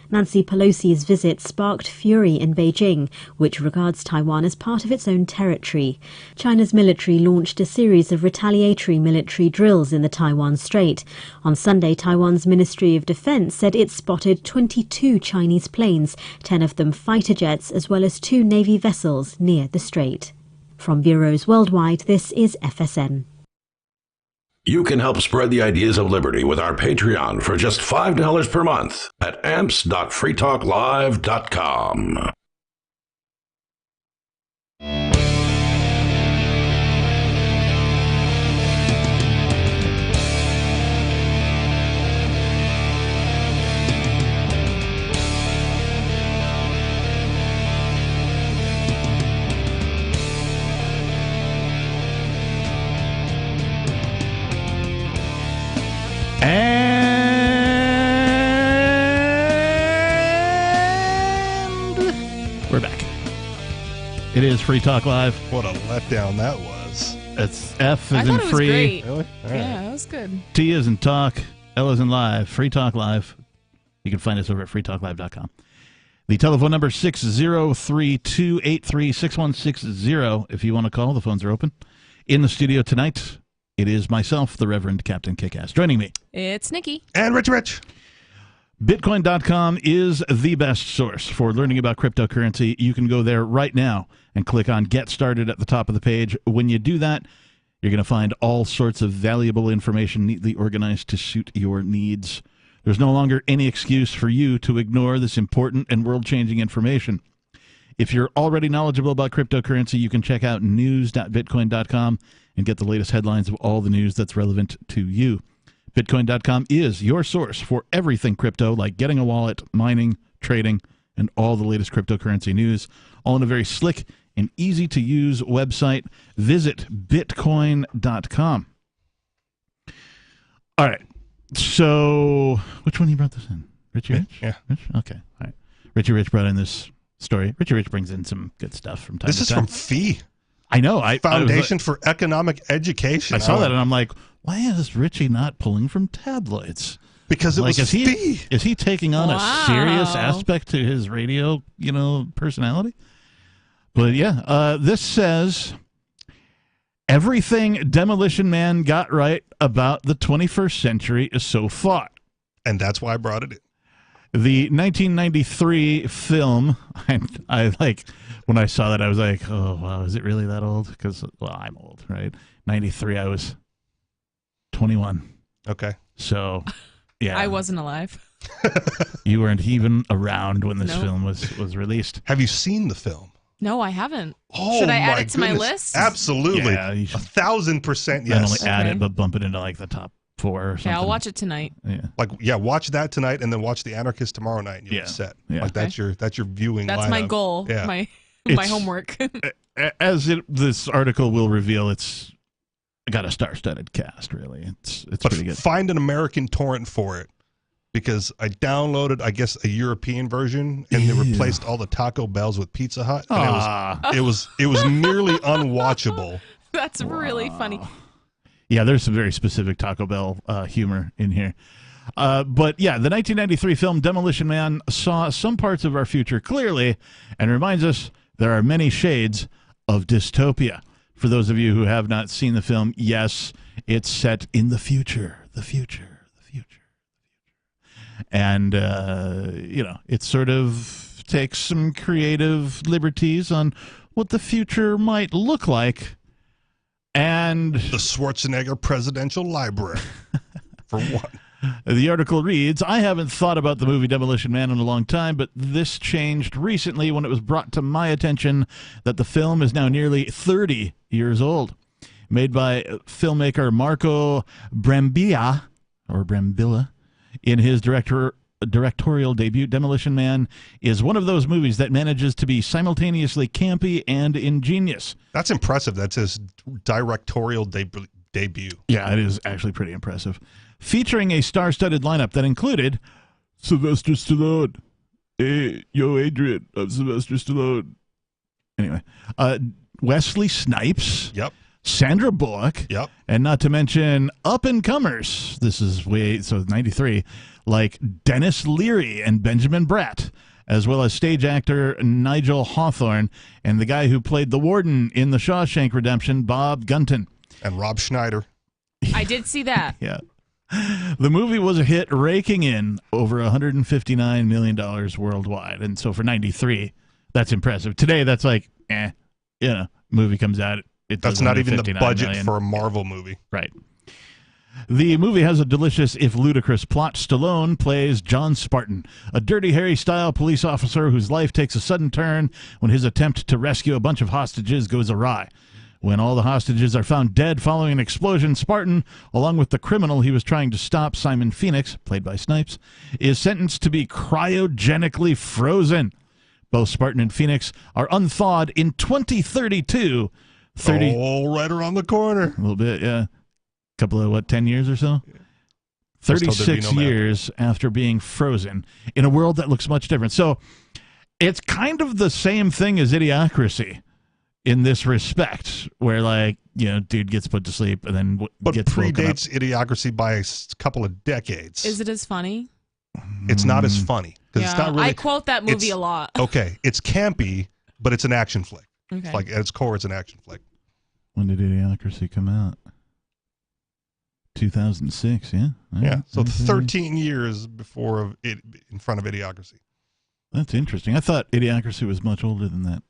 Nancy Pelosi's visit sparked fury in Beijing, which regards Taiwan as part of its own territory. China's military launched a series of retaliatory military drills in the Taiwan Strait. On Sunday, Taiwan's Ministry of Defense said it spotted 22 Chinese planes, 10 of them fighter jets, as well as 2 Navy vessels near the strait. From bureaus worldwide, this is FSN. You can help spread the ideas of liberty with our Patreon for just $5 per month at amps.freetalklive.com. It is Free Talk Live. What a letdown that was. It's F I as thought in it was free. great. Really? All right. Yeah, that was good. T as in talk. L as in live. Free Talk Live. You can find us over at freetalklive.com. The telephone number 603-283-6160. If you want to call, the phones are open. In the studio tonight, it is myself, the Reverend Captain Kickass. Joining me. It's Nikki. And Rich. Bitcoin.com is the best source for learning about cryptocurrency. You can go there right now and click on Get Started at the top of the page. When you do that, you're going to find all sorts of valuable information neatly organized to suit your needs. There's no longer any excuse for you to ignore this important and world-changing information. If you're already knowledgeable about cryptocurrency, you can check out news.bitcoin.com and get the latest headlines of all the news that's relevant to you. Bitcoin.com is your source for everything crypto, like getting a wallet, mining, trading, and all the latest cryptocurrency news, all in a very slick and easy-to-use website. Visit bitcoin.com. All right. So, which one you brought this in? Richie Rich? Yeah. Rich? Okay. All right. Richie Rich brought in this story. Richie Rich brings in some good stuff from time to time. This is from FEE. I know. Foundation for Economic Education. I saw that and I'm like, why is Richie not pulling from tabloids? Because it was FEE. Is he taking on a serious aspect to his radio, personality? But yeah, this says everything Demolition Man got right about the 21st century so far. And that's why I brought it in. The 1993 film, I like, when I saw that, I was like, oh, wow, is it really that old? Because, well, I'm old, right? 93, I was 21. Okay. So, yeah. I wasn't alive. You weren't even around when this film was released. Have you seen the film? No, I haven't. Oh, should I add my it to my goodness. list? Absolutely. Yeah, you should. 1,000% yes. Not only add it, but bump it into like the top 4 or something. Yeah, I'll watch it tonight. Yeah. Watch that tonight and then watch The Anarchists tomorrow night and you'll be set. Yeah. Like that's your viewing That's lineup. my goal. Yeah. My homework. As this article will reveal, it's got a star-studded cast, really. It's pretty good. Find an American torrent for it. Because I downloaded, I guess, a European version, and they replaced all the Taco Bells with Pizza Hut. And it was nearly unwatchable. That's really funny. Yeah, there's some very specific Taco Bell humor in here. But yeah, the 1993 film Demolition Man saw some parts of our future clearly and reminds us there are many shades of dystopia. For those of you who have not seen the film, yes, it's set in the future. And, it sort of takes some creative liberties on what the future might look like. And the Schwarzenegger Presidential Library, for one. The article reads, I haven't thought about the movie Demolition Man in a long time, but this changed recently when it was brought to my attention that the film is now nearly 30 years old. Made by filmmaker Marco Brambilla, in his directorial debut, Demolition Man is one of those movies that manages to be simultaneously campy and ingenious. That's impressive. That's his directorial debut. Yeah, it is actually pretty impressive. Featuring a star-studded lineup that included Sylvester Stallone. Hey, yo, Adrian, I'm Sylvester Stallone. Anyway, Wesley Snipes. Yep. Sandra Bullock. Yep. And not to mention up-and-comers. This is 93, like Dennis Leary and Benjamin Bratt, as well as stage actor Nigel Hawthorne and the guy who played the warden in The Shawshank Redemption, Bob Gunton. And Rob Schneider. I did see that. Yeah. The movie was a hit, raking in over $159 million worldwide. And so for 93, that's impressive. Today, that's like, movie comes out. That's not even the budget million. for a Marvel movie. Right. The movie has a delicious, if ludicrous, plot. Stallone plays John Spartan, a Dirty Harry-style police officer whose life takes a sudden turn when his attempt to rescue a bunch of hostages goes awry. When all the hostages are found dead following an explosion, Spartan, along with the criminal he was trying to stop, Simon Phoenix, played by Snipes, is sentenced to be cryogenically frozen. Both Spartan and Phoenix are unthawed in 2032. Right around the corner. A little bit, yeah. Couple of, 10 years or so? 36 years after being frozen in a world that looks much different. So it's kind of the same thing as Idiocracy. in this respect, where like, dude gets put to sleep and then but gets woken up. predates Idiocracy by a couple of decades. Is it as funny? It's not as funny because it's not really. I quote that movie a lot. Okay, it's campy, but it's an action flick. Okay. It's like at its core, it's an action flick. When did Idiocracy come out? 2006, yeah. Yeah, so 13 years before it, in front of Idiocracy. That's interesting. I thought Idiocracy was much older than that.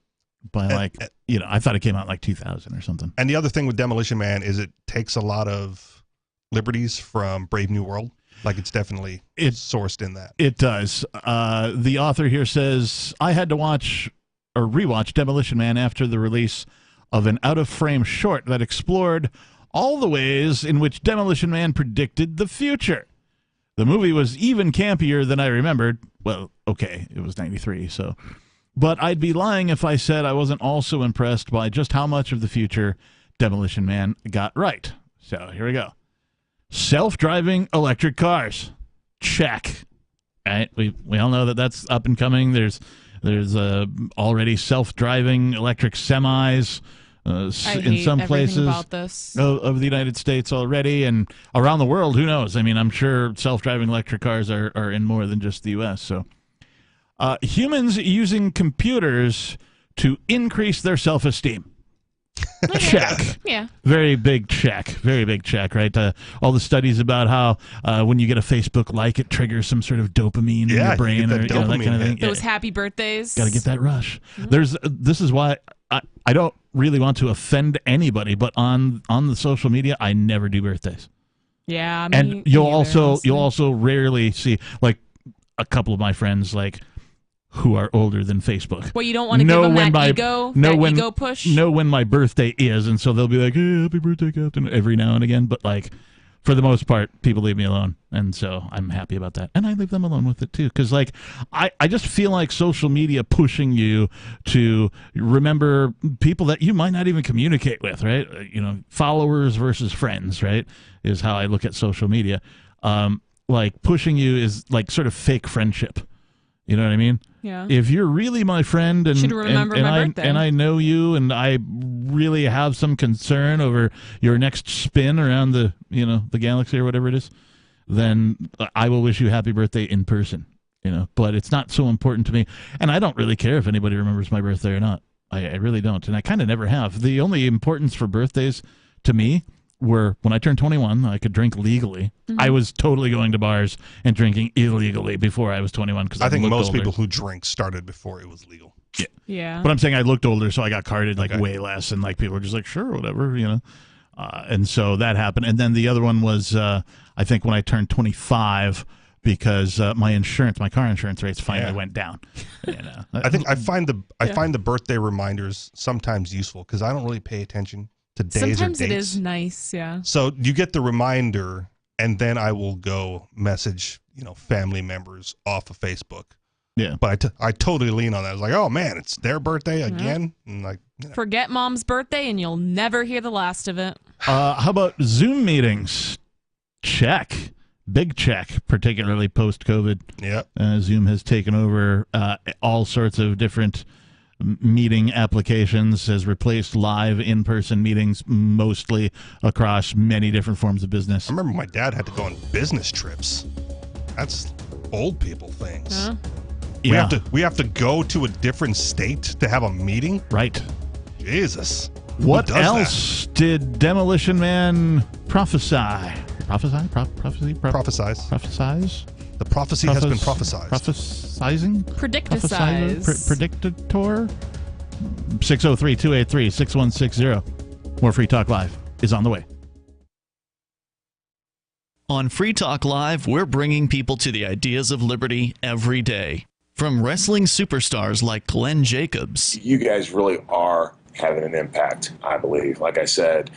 By I thought it came out like 2000 or something. And the other thing with Demolition Man is it takes a lot of liberties from Brave New World. Like it's definitely sourced in that. It does. The author here says, I had to watch or rewatch Demolition Man after the release of an out-of-frame short that explored all the ways in which Demolition Man predicted the future. The movie was even campier than I remembered. Well, okay, it was 93, so... But I'd be lying if I said I wasn't also impressed by just how much of the future Demolition Man got right. So here we go. Self-driving electric cars. Check. All right, we all know that that's up and coming. There's already self-driving electric semis in some places about this. Of the United States already, and around the world. Who knows? I mean, I'm sure self-driving electric cars are in more than just the U.S., so... humans using computers to increase their self-esteem. Check. Yeah. Very big check. Very big check, right? All the studies about how when you get a Facebook like, it triggers some sort of dopamine in your brain or that kind of thing. Those happy birthdays. Got to get that rush. This is why I don't really want to offend anybody, but on the social media, I never do birthdays. Yeah. I mean, and you'll also rarely see like a couple of my friends like who are older than Facebook. Well, you don't want to give them that ego push? Know when my birthday is, and so they'll be like, hey, happy birthday, Captain, every now and again. But, like, for the most part, people leave me alone, and so I'm happy about that. And I leave them alone with it, too, because, like, I just feel like social media pushing you to remember people that you might not even communicate with, right? Followers versus friends, right, is how I look at social media. Like, pushing you is, like, sort of fake friendship. You know what I mean? Yeah. If you're really my friend and I know you and I really have some concern over your next spin around the galaxy or whatever it is, then I will wish you happy birthday in person. But it's not so important to me, and I don't really care if anybody remembers my birthday or not. I really don't, and I kind of never have. The only importance for birthdays to me were when I turned 21, I could drink legally. Mm-hmm. I was totally going to bars and drinking illegally before I was 21. Because I think most people who drink started before it was legal. Yeah. But I'm saying I looked older, so I got carded way less, and like people were just like, sure, whatever, and so that happened. And then the other one was I think when I turned 25, because my car insurance rates finally went down. I think I find the birthday reminders sometimes useful because I don't really pay attention to days Sometimes or dates. It is nice, yeah. So you get the reminder, and then I will go message, family members off of Facebook. Yeah. But I totally lean on that. I was like, oh man, it's their birthday again. And like, forget mom's birthday, and you'll never hear the last of it. How about Zoom meetings? Check. Big check, particularly post-COVID. Yeah. Zoom has taken over all sorts of different meeting applications, has replaced live in-person meetings mostly across many different forms of business. I remember my dad had to go on business trips. That's old people things. Huh? We have to go to a different state to have a meeting? Right. Jesus. What else did Demolition Man prophesy? Prophesize? The prophecy has been prophesized. Prophesizing? Predicticize. Predictator? 603-283-6160. More Free Talk Live is on the way. On Free Talk Live, we're bringing people to the ideas of liberty every day. From wrestling superstars like Glenn Jacobs. You guys really are having an impact, I believe. Like I said,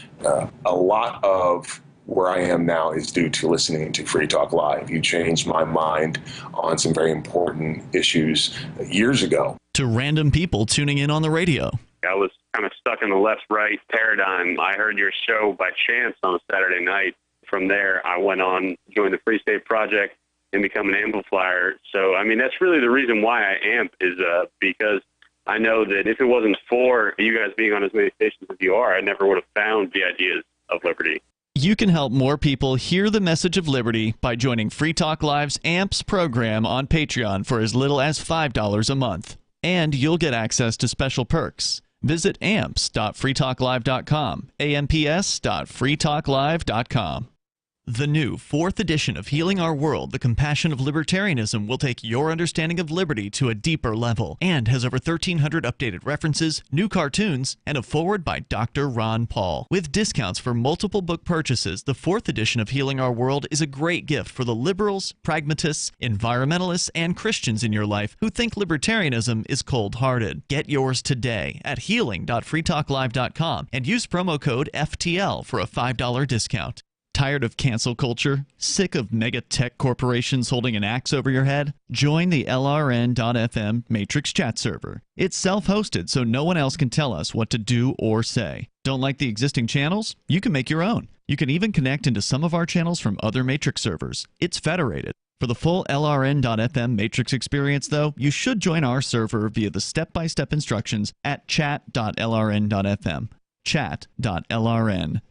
a lot of where I am now is due to listening to Free Talk Live. You changed my mind on some very important issues years ago. To random people tuning in on the radio. I was kind of stuck in the left-right paradigm. I heard your show by chance on a Saturday night. From there, I went on, joined the Free State Project, and become an amplifier. So, I mean, that's really the reason why I amp is because I know that if it wasn't for you guys being on as many stations as you are, I never would have found the ideas of liberty. You can help more people hear the message of liberty by joining Free Talk Live's AMPS program on Patreon for as little as $5 a month. And you'll get access to special perks. Visit amps.freetalklive.com, amps.freetalklive.com. The new 4th edition of Healing Our World, The Compassion of Libertarianism, will take your understanding of liberty to a deeper level and has over 1,300 updated references, new cartoons, and a foreword by Dr. Ron Paul. With discounts for multiple book purchases, the 4th edition of Healing Our World is a great gift for the liberals, pragmatists, environmentalists, and Christians in your life who think libertarianism is cold-hearted. Get yours today at healing.freetalklive.com and use promo code FTL for a $5 discount. Tired of cancel culture? Sick of mega tech corporations holding an axe over your head? Join the LRN.FM Matrix chat server. It's self-hosted, so no one else can tell us what to do or say. Don't like the existing channels? You can make your own. You can even connect into some of our channels from other Matrix servers. It's federated. For the full LRN.FM Matrix experience, though, you should join our server via the step-by-step instructions at chat.lrn.fm. Chat.lrn.fm.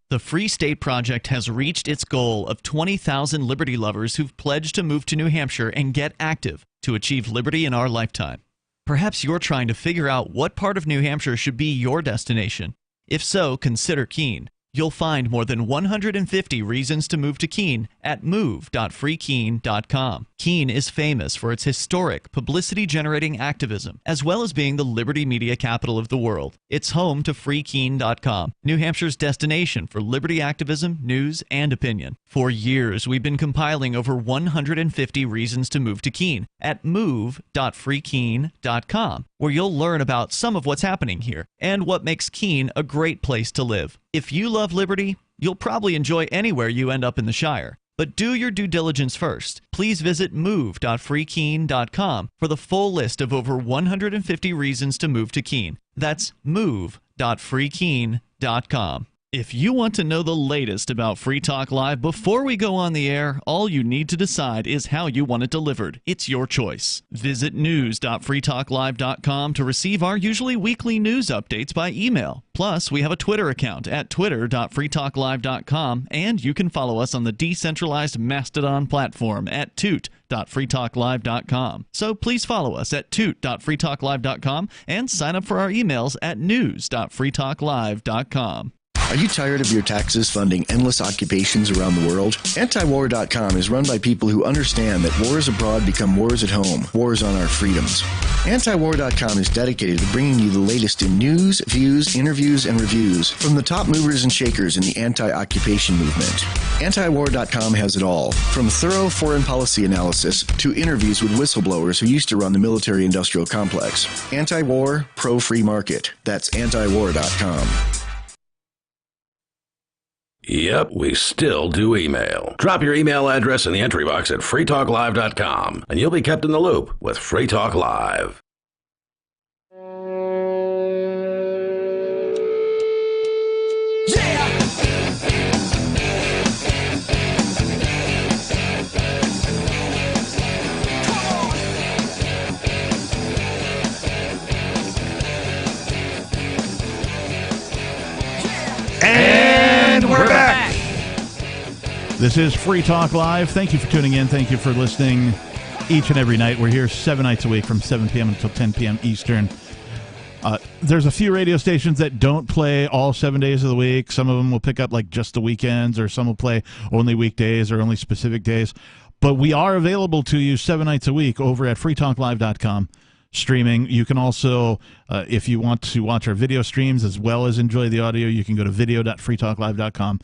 The Free State Project has reached its goal of 20,000 liberty lovers who've pledged to move to New Hampshire and get active to achieve liberty in our lifetime. Perhaps you're trying to figure out what part of New Hampshire should be your destination. If so, consider Keene. You'll find more than 150 reasons to move to Keene at move.freekeene.com. Keene is famous for its historic, publicity-generating activism, as well as being the liberty media capital of the world. It's home to freekeene.com, New Hampshire's destination for liberty activism, news, and opinion. For years, we've been compiling over 150 reasons to move to Keene at move.freekeene.com, where you'll learn about some of what's happening here and what makes Keene a great place to live. If you love liberty, you'll probably enjoy anywhere you end up in the Shire. But do your due diligence first. Please visit move.freekeene.com for the full list of over 150 reasons to move to Keene. That's move.freekeene.com. If you want to know the latest about Free Talk Live before we go on the air, all you need to decide is how you want it delivered. It's your choice. Visit news.freetalklive.com to receive our usually weekly news updates by email. Plus, we have a Twitter account at twitter.freetalklive.com, and you can follow us on the decentralized Mastodon platform at toot.freetalklive.com. So please follow us at toot.freetalklive.com and sign up for our emails at news.freetalklive.com. Are you tired of your taxes funding endless occupations around the world? Antiwar.com is run by people who understand that wars abroad become wars at home, wars on our freedoms. Antiwar.com is dedicated to bringing you the latest in news, views, interviews, and reviews from the top movers and shakers in the anti-occupation movement. Antiwar.com has it all, from thorough foreign policy analysis to interviews with whistleblowers who used to run the military-industrial complex. Anti-war, pro-free market. That's antiwar.com. Yep, we still do email. Drop your email address in the entry box at freetalklive.com, and you'll be kept in the loop with Free Talk Live. And we're back. This is Free Talk Live. Thank you for tuning in. Thank you for listening each and every night. We're here 7 nights a week from 7 p.m. until 10 p.m. Eastern. There's a few radio stations that don't play all 7 days of the week. Some of them will pick up like just the weekends, or some will play only weekdays or only specific days. But we are available to you 7 nights a week over at freetalklive.com. Streaming. You can also, if you want to watch our video streams as well as enjoy the audio, you can go to video.freetalklive.com.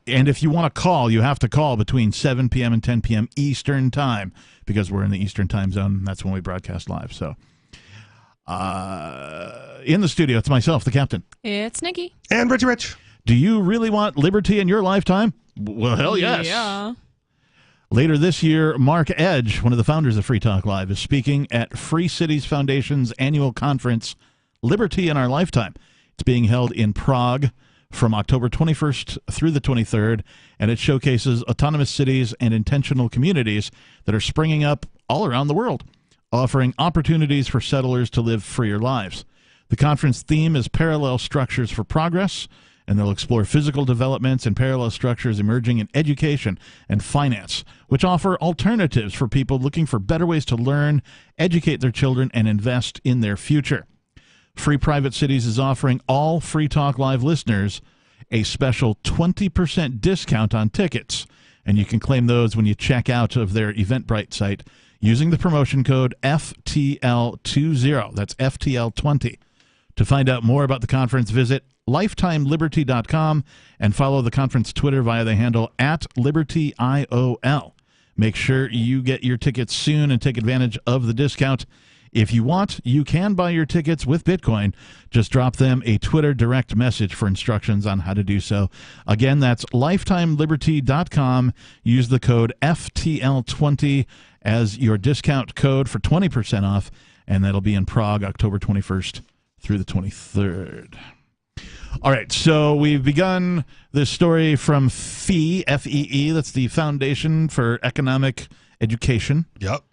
And if you want to call, you have to call between 7 p.m. and 10 p.m. Eastern Time, because we're in the Eastern Time Zone. That's when we broadcast live. So, in the studio, it's myself, the captain. It's Nikki. And Richie Rich. Do you really want liberty in your lifetime? Well, hell yes. Yeah. Later this year, Mark Edge, one of the founders of Free Talk Live, is speaking at Free Cities Foundation's annual conference, Liberty in Our Lifetime. It's being held in Prague from October 21st through the 23rd, and it showcases autonomous cities and intentional communities that are springing up all around the world. offering opportunities for settlers to live freer lives. The conference theme is Parallel Structures for Progress, and they'll explore physical developments and parallel structures emerging in education and finance, which offer alternatives for people looking for better ways to learn, educate their children, and invest in their future. Free Private Cities is offering all Free Talk Live listeners a special 20% discount on tickets, and you can claim those when you check out of their Eventbrite site using the promotion code FTL20. That's FTL20. To find out more about the conference, visit lifetimeliberty.com and follow the conference Twitter via the handle @LibertyIOL. Make sure you get your tickets soon and take advantage of the discount. If you want, you can buy your tickets with Bitcoin. Just drop them a Twitter direct message for instructions on how to do so. Again, that's lifetimeliberty.com. Use the code FTL20 as your discount code for 20% off, and that'll be in Prague October 21st through the 23rd. All right, so we've begun this story from FEE, F-E-E. That's the Foundation for Economic Education. Yep.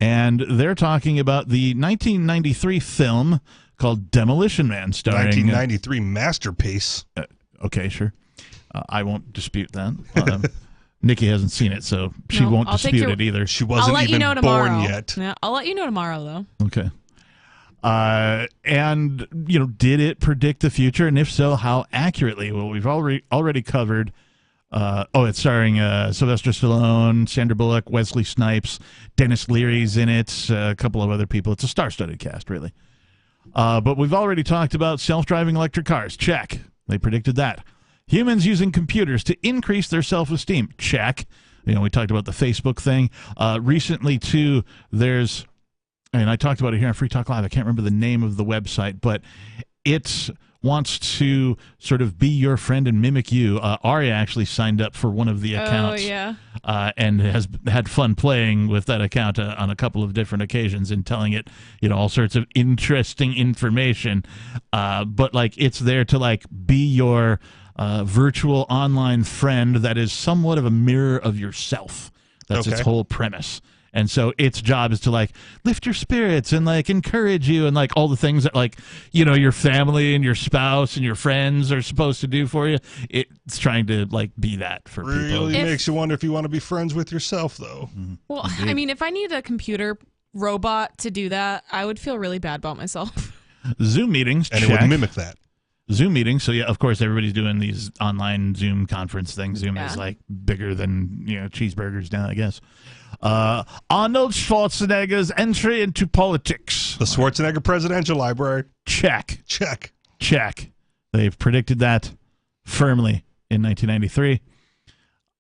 And they're talking about the 1993 film called Demolition Man, starring... 1993 masterpiece. Okay, sure. I won't dispute that. Nikki hasn't seen it, so she won't dispute it either. She wasn't even born yet. Yeah, I'll let you know tomorrow, though. Okay. And, did it predict the future? And if so, how accurately? Well, we've already covered... it's starring Sylvester Stallone, Sandra Bullock, Wesley Snipes, Dennis Leary's in it, a couple of other people. It's a star-studded cast, really. But we've already talked about self-driving electric cars. Check. They predicted that. Humans using computers to increase their self-esteem. Check. We talked about the Facebook thing. Recently, too, there's... And I talked about it here on Free Talk Live. I can't remember the name of the website, but it's... wants to sort of be your friend and mimic you. Aria actually signed up for one of the accounts. Oh, yeah. And has had fun playing with that account on a couple of different occasions and telling it, all sorts of interesting information. But, it's there to, be your virtual online friend that is somewhat of a mirror of yourself. That's its whole premise. And so its job is to lift your spirits and encourage you and all the things that your family and your spouse and your friends are supposed to do for you. It's trying to be that for people. Really makes you wonder if you want to be friends with yourself, though. Mm-hmm. Well, I mean, if I needed a computer robot to do that, I would feel really bad about myself. Zoom meetings, and it would mimic that. Zoom meetings. So yeah, of course, everybody's doing these online Zoom conference things. Zoom is bigger than cheeseburgers now, I guess. Arnold Schwarzenegger's entry into politics. The Schwarzenegger Presidential Library. Check. They've predicted that firmly in 1993.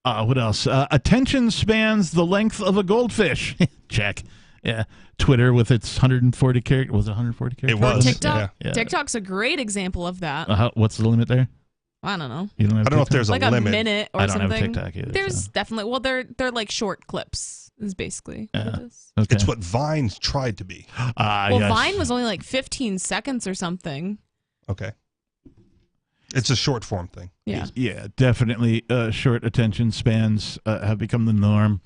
What else? Attention spans the length of a goldfish. Check. Yeah. Twitter with its 140 characters. Was it 140 characters? It was. TikTok. Yeah. TikTok's a great example of that. What's the limit there? I don't know. You don't have I don't know if there's a like limit. A minute or I don't something. have a TikTok either. There's definitely. Well, they're short clips. Is basically what it is. Okay. It's what Vine tried to be. Well, yes. Vine was only 15 seconds or something. Okay. It's a short form thing. Yeah. Yeah, definitely. Short attention spans have become the norm.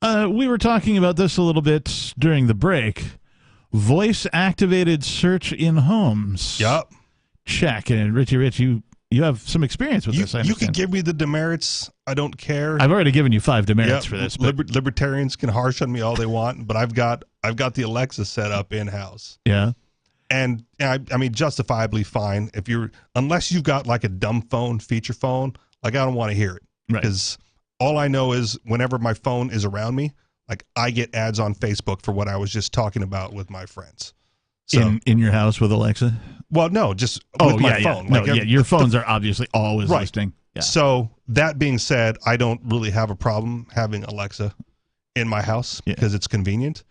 We were talking about this a little bit during the break. Voice-activated search in homes. Yup. Check. And Richie Rich, you have some experience with this, I You understand. can give me the demerits. I don't care. I've already given you 5 demerits for this. But... Libertarians can harsh on me all they want, but I've got the Alexa set up in-house. Yeah. And I mean, justifiably fine. Unless you've got a dumb phone, feature phone, I don't want to hear it. Right. Because all I know is whenever my phone is around me, I get ads on Facebook for what I was just talking about with my friends. So, in your house with Alexa? Well, no, just with my phone. Your phones are obviously always right. listening. Yeah. So that being said, I don't really have a problem having Alexa in my house because it's convenient.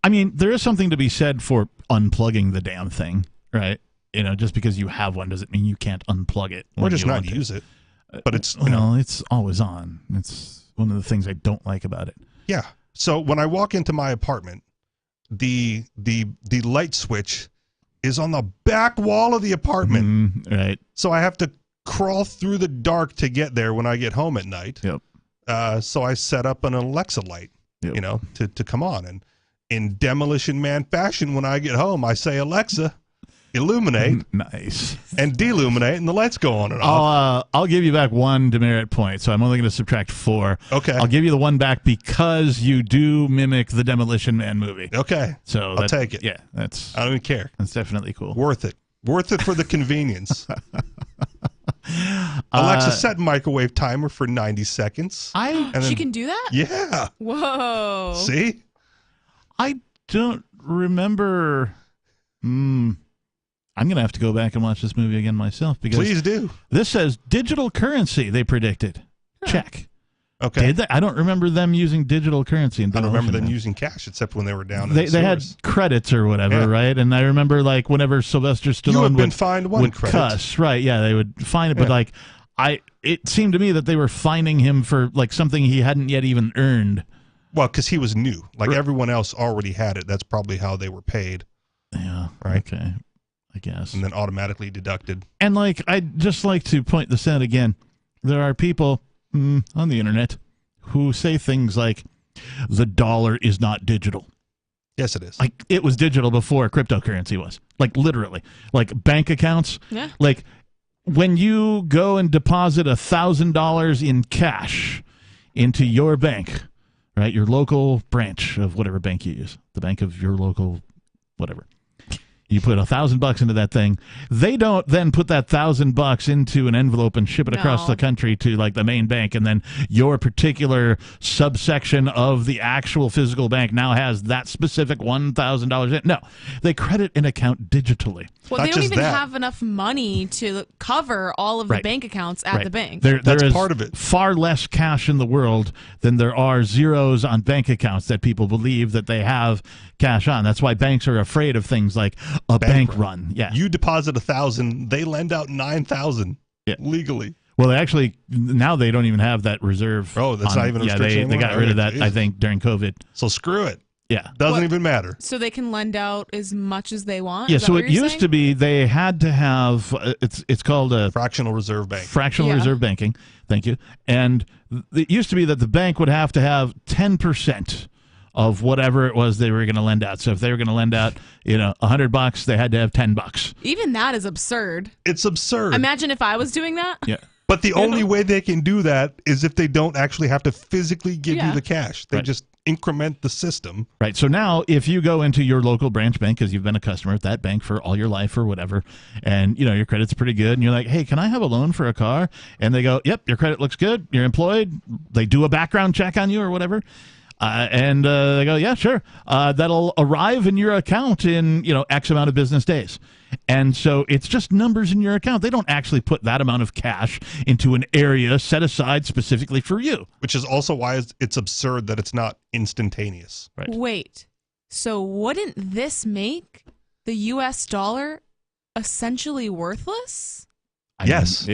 I mean, there is something to be said for unplugging the damn thing, right? Just because you have one doesn't mean you can't unplug it. Or just not use it. But it's it's always on. It's one of the things I don't like about it. Yeah. So when I walk into my apartment, the light switch is on the back wall of the apartment. Right. So I have to crawl through the dark to get there when I get home at night. Yep. So I set up an Alexa light, to come on. And in Demolition Man fashion, when I get home, I say, Alexa, illuminate. Nice. And deluminate, and the lights go on and off. I'll give you back 1 demerit point, so I'm only going to subtract 4. Okay. I'll give you the 1 back because you do mimic the Demolition Man movie. Okay. So I'll take it. Yeah, I don't even care. That's definitely cool. Worth it. Worth it for the convenience. Alexa, set microwave timer for 90 seconds. She can do that? Yeah. Whoa. See? I don't remember. I'm going to have to go back and watch this movie again myself. Because Please do. This says digital currency, they predicted. Check. Okay. Did they? I don't remember them using digital currency. I don't remember them using cash except when they were down in They the had credits or whatever, right? And I remember, like, whenever Sylvester Stallone been fined 1 would credit. cuss, right? Yeah, they would fine it, but like, it seemed to me that they were fining him for like something he hadn't yet even earned. Well, because he was new. Like everyone else already had it. That's probably how they were paid. Yeah. Right. Okay. I guess. And then automatically deducted. And like, I'd just like to point this out again. There are people on the internet who say things like, the dollar is not digital. Yes, it is. Like, it was digital before cryptocurrency was. Like, literally. Like, bank accounts. Yeah. Like, when you go and deposit $1,000 in cash into your bank, right, your local branch of whatever bank you use, the bank of your local whatever. You put $1,000 into that thing. They don't then put that $1,000 into an envelope and ship it across the country to like the main bank, and then your particular subsection of the actual physical bank now has that specific $1,000 in. No, they credit an account digitally. Well, they don't even have enough money to cover all of the bank accounts at the bank. There is part of it. Far less cash in the world than there are zeros on bank accounts that people believe that they have cash on. That's why banks are afraid of things like a bank run. Yeah, you deposit $1,000, they lend out $9,000 legally. Well, they actually now they don't even have that reserve. Oh, that's not even a restriction they got rid of that. Jesus. I think during COVID. So screw it. Yeah, doesn't even matter. So they can lend out as much as they want? Yeah, Is that so what it you're used saying? to be they had to have it's called a fractional reserve bank. Fractional reserve banking. Thank you. And it used to be that the bank would have to have 10% of whatever it was they were going to lend out. So if they were going to lend out, $100, they had to have $10. Even that is absurd. It's absurd. Imagine if I was doing that. Yeah. But the only way they can do that is if they don't actually have to physically give you the cash. They just increment the system. Right. So now if you go into your local branch bank, because you've been a customer at that bank for all your life or whatever, and your credit's pretty good, and you're like, hey, can I have a loan for a car? And they go, yep, your credit looks good. You're employed. They do a background check on you or whatever. And they go, yeah, sure. That'll arrive in your account in, X amount of business days. And so it's just numbers in your account. They don't actually put that amount of cash into an area set aside specifically for you. Which is also why it's absurd that it's not instantaneous. Right. Wait, so wouldn't this make the U.S. dollar essentially worthless? Yes.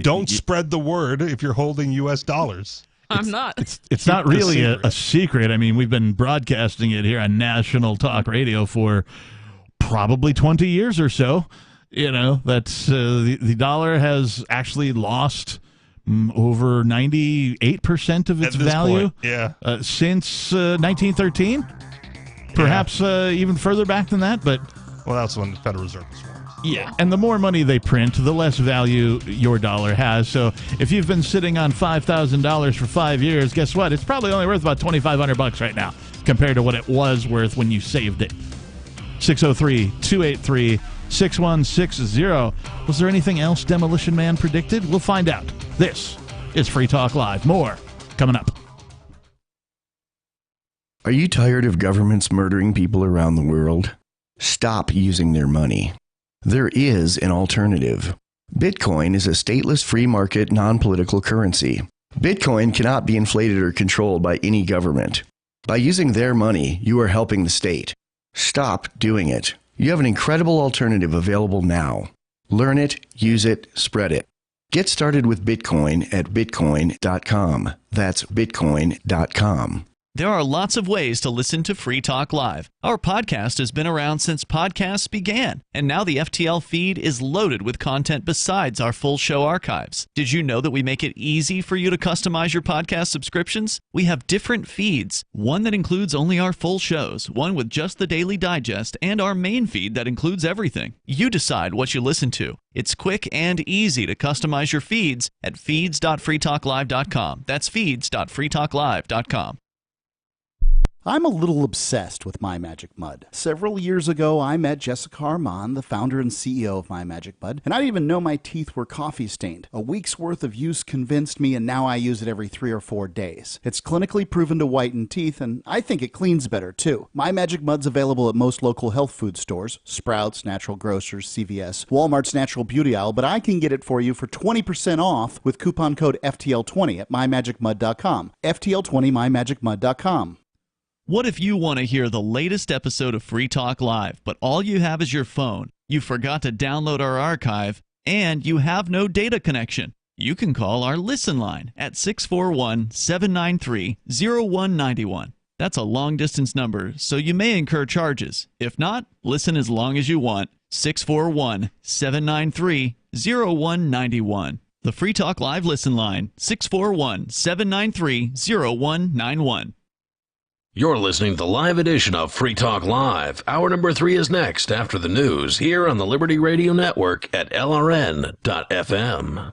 Don't spread the word if you're holding U.S. dollars. I'm not. It's not really a secret. I mean, we've been broadcasting it here on national talk radio for probably 20 years or so. That's the dollar has actually lost over 98% of its value since 1913. Perhaps even further back than that, but that's when the Federal Reserve was formed. Yeah, and the more money they print, the less value your dollar has. So if you've been sitting on $5,000 for 5 years, guess what? It's probably only worth about $2,500 right now compared to what it was worth when you saved it. 603-283-6160. Was there anything else Demolition Man predicted? We'll find out. This is Free Talk Live. More coming up. Are you tired of governments murdering people around the world? Stop using their money. There is an alternative. Bitcoin is a stateless free market non-political currency. Bitcoin cannot be inflated or controlled by any government. By using their money, you are helping the state. Stop doing it. You have an incredible alternative available now. Learn it, use it, spread it. Get started with Bitcoin at bitcoin.com. That's bitcoin.com. There are lots of ways to listen to Free Talk Live. Our podcast has been around since podcasts began, and now the FTL feed is loaded with content besides our full show archives. Did you know that we make it easy for you to customize your podcast subscriptions? We have different feeds, one that includes only our full shows, one with just the Daily Digest, and our main feed that includes everything. You decide what you listen to. It's quick and easy to customize your feeds at feeds.freetalklive.com. That's feeds.freetalklive.com. I'm a little obsessed with My Magic Mud. Several years ago, I met Jessica Armand, the founder and CEO of My Magic Mud, and I didn't even know my teeth were coffee stained. A week's worth of use convinced me, and now I use it every 3 or 4 days. It's clinically proven to whiten teeth, and I think it cleans better, too. My Magic Mud's available at most local health food stores, Sprouts, Natural Grocers, CVS, Walmart's Natural Beauty Aisle, but I can get it for you for 20% off with coupon code FTL20 at mymagicmud.com. FTL20 mymagicmud.com. What if you want to hear the latest episode of Free Talk Live, but all you have is your phone, you forgot to download our archive, and you have no data connection? You can call our Listen line at 641-793-0191. That's a long-distance number, so you may incur charges. If not, listen as long as you want. 641-793-0191. The Free Talk Live Listen line, 641-793-0191. You're listening to the live edition of Free Talk Live. Hour number 3 is next after the news here on the Liberty Radio Network at LRN.FM.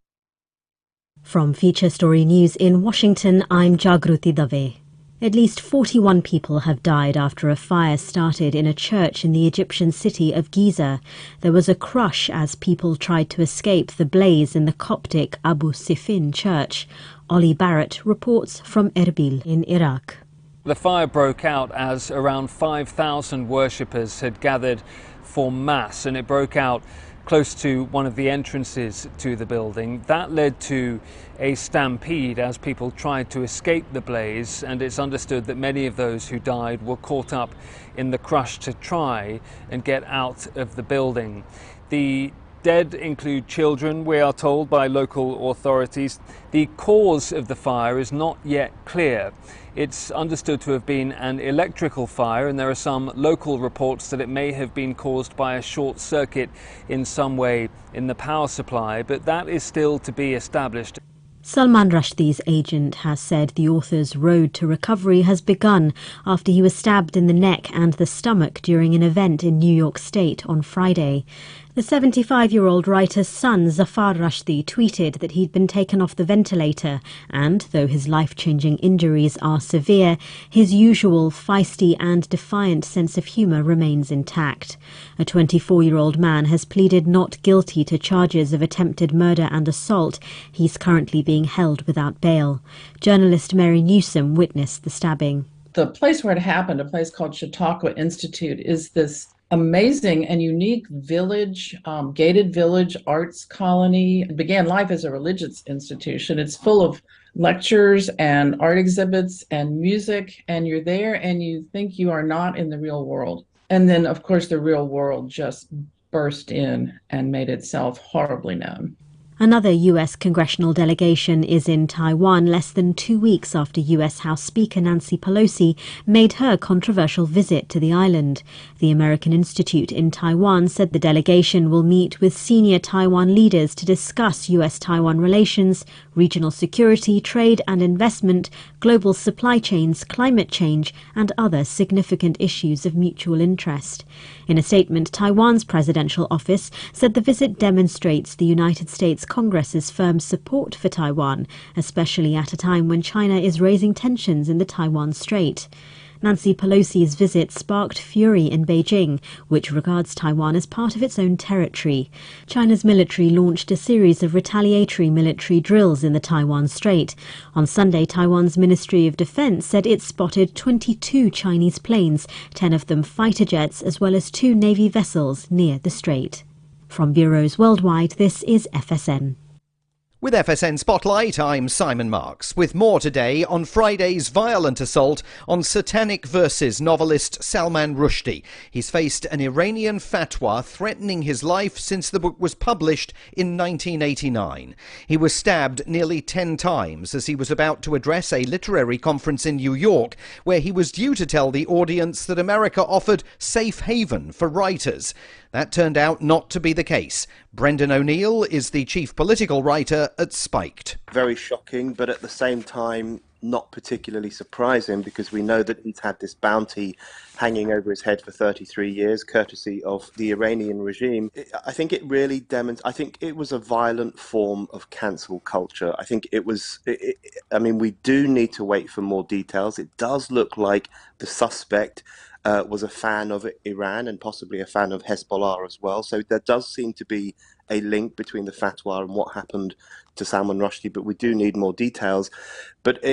From Feature Story News in Washington, I'm Jagruti Dave. At least 41 people have died after a fire started in a church in the Egyptian city of Giza. There was a crush as people tried to escape the blaze in the Coptic Abu Sifin church. Ollie Barrett reports from Erbil in Iraq. The fire broke out as around 5,000 worshippers had gathered for Mass, and it broke out close to one of the entrances to the building. That led to a stampede as people tried to escape the blaze, and it's understood that many of those who died were caught up in the crush to try and get out of the building. The dead include children, we are told by local authorities. The cause of the fire is not yet clear. It's understood to have been an electrical fire, and there are some local reports that it may have been caused by a short circuit in some way in the power supply, but that is still to be established. Salman Rushdie's agent has said the author's road to recovery has begun after he was stabbed in the neck and the stomach during an event in New York State on Friday. The 75-year-old writer's son, Zafar Rushdie, tweeted that he'd been taken off the ventilator and, though his life-changing injuries are severe, his usual feisty and defiant sense of humour remains intact. A 24-year-old man has pleaded not guilty to charges of attempted murder and assault. He's currently being held without bail. Journalist Mary Newsom witnessed the stabbing. The place where it happened, a place called Chautauqua Institute, is this amazing and unique village, gated village arts colony. It began life as a religious institution. It's full of lectures and art exhibits and music, and you're there and you think you are not in the real world. And then, of course, the real world just burst in and made itself horribly known. Another U.S. congressional delegation is in Taiwan less than 2 weeks after U.S. House Speaker Nancy Pelosi made her controversial visit to the island. The American Institute in Taiwan said the delegation will meet with senior Taiwan leaders to discuss U.S.-Taiwan relations, regional security, trade and investment, global supply chains, climate change, and other significant issues of mutual interest. In a statement, Taiwan's presidential office said the visit demonstrates the United States Congress's firm support for Taiwan, especially at a time when China is raising tensions in the Taiwan Strait. Nancy Pelosi's visit sparked fury in Beijing, which regards Taiwan as part of its own territory. China's military launched a series of retaliatory military drills in the Taiwan Strait. On Sunday, Taiwan's Ministry of Defense said it spotted 22 Chinese planes, 10 of them fighter jets, as well as 2 Navy vessels near the strait. From bureaus worldwide, this is FSN. With FSN Spotlight, I'm Simon Marks, with more today on Friday's violent assault on satanic verses novelist Salman Rushdie. He's faced an Iranian fatwa threatening his life since the book was published in 1989. He was stabbed nearly 10 times as he was about to address a literary conference in New York, where he was due to tell the audience that America offered safe haven for writers. That turned out not to be the case. Brendan O'Neill is the chief political writer at Spiked. Very shocking, but at the same time, not particularly surprising, because we know that he's had this bounty hanging over his head for 33 years, courtesy of the Iranian regime. I think it really I think it was a violent form of cancel culture. I think it was, I mean, we do need to wait for more details. It does look like the suspect was a fan of Iran and possibly a fan of Hezbollah as well. So there does seem to be a link between the fatwa and what happened to Salman Rushdie, but we do need more details. But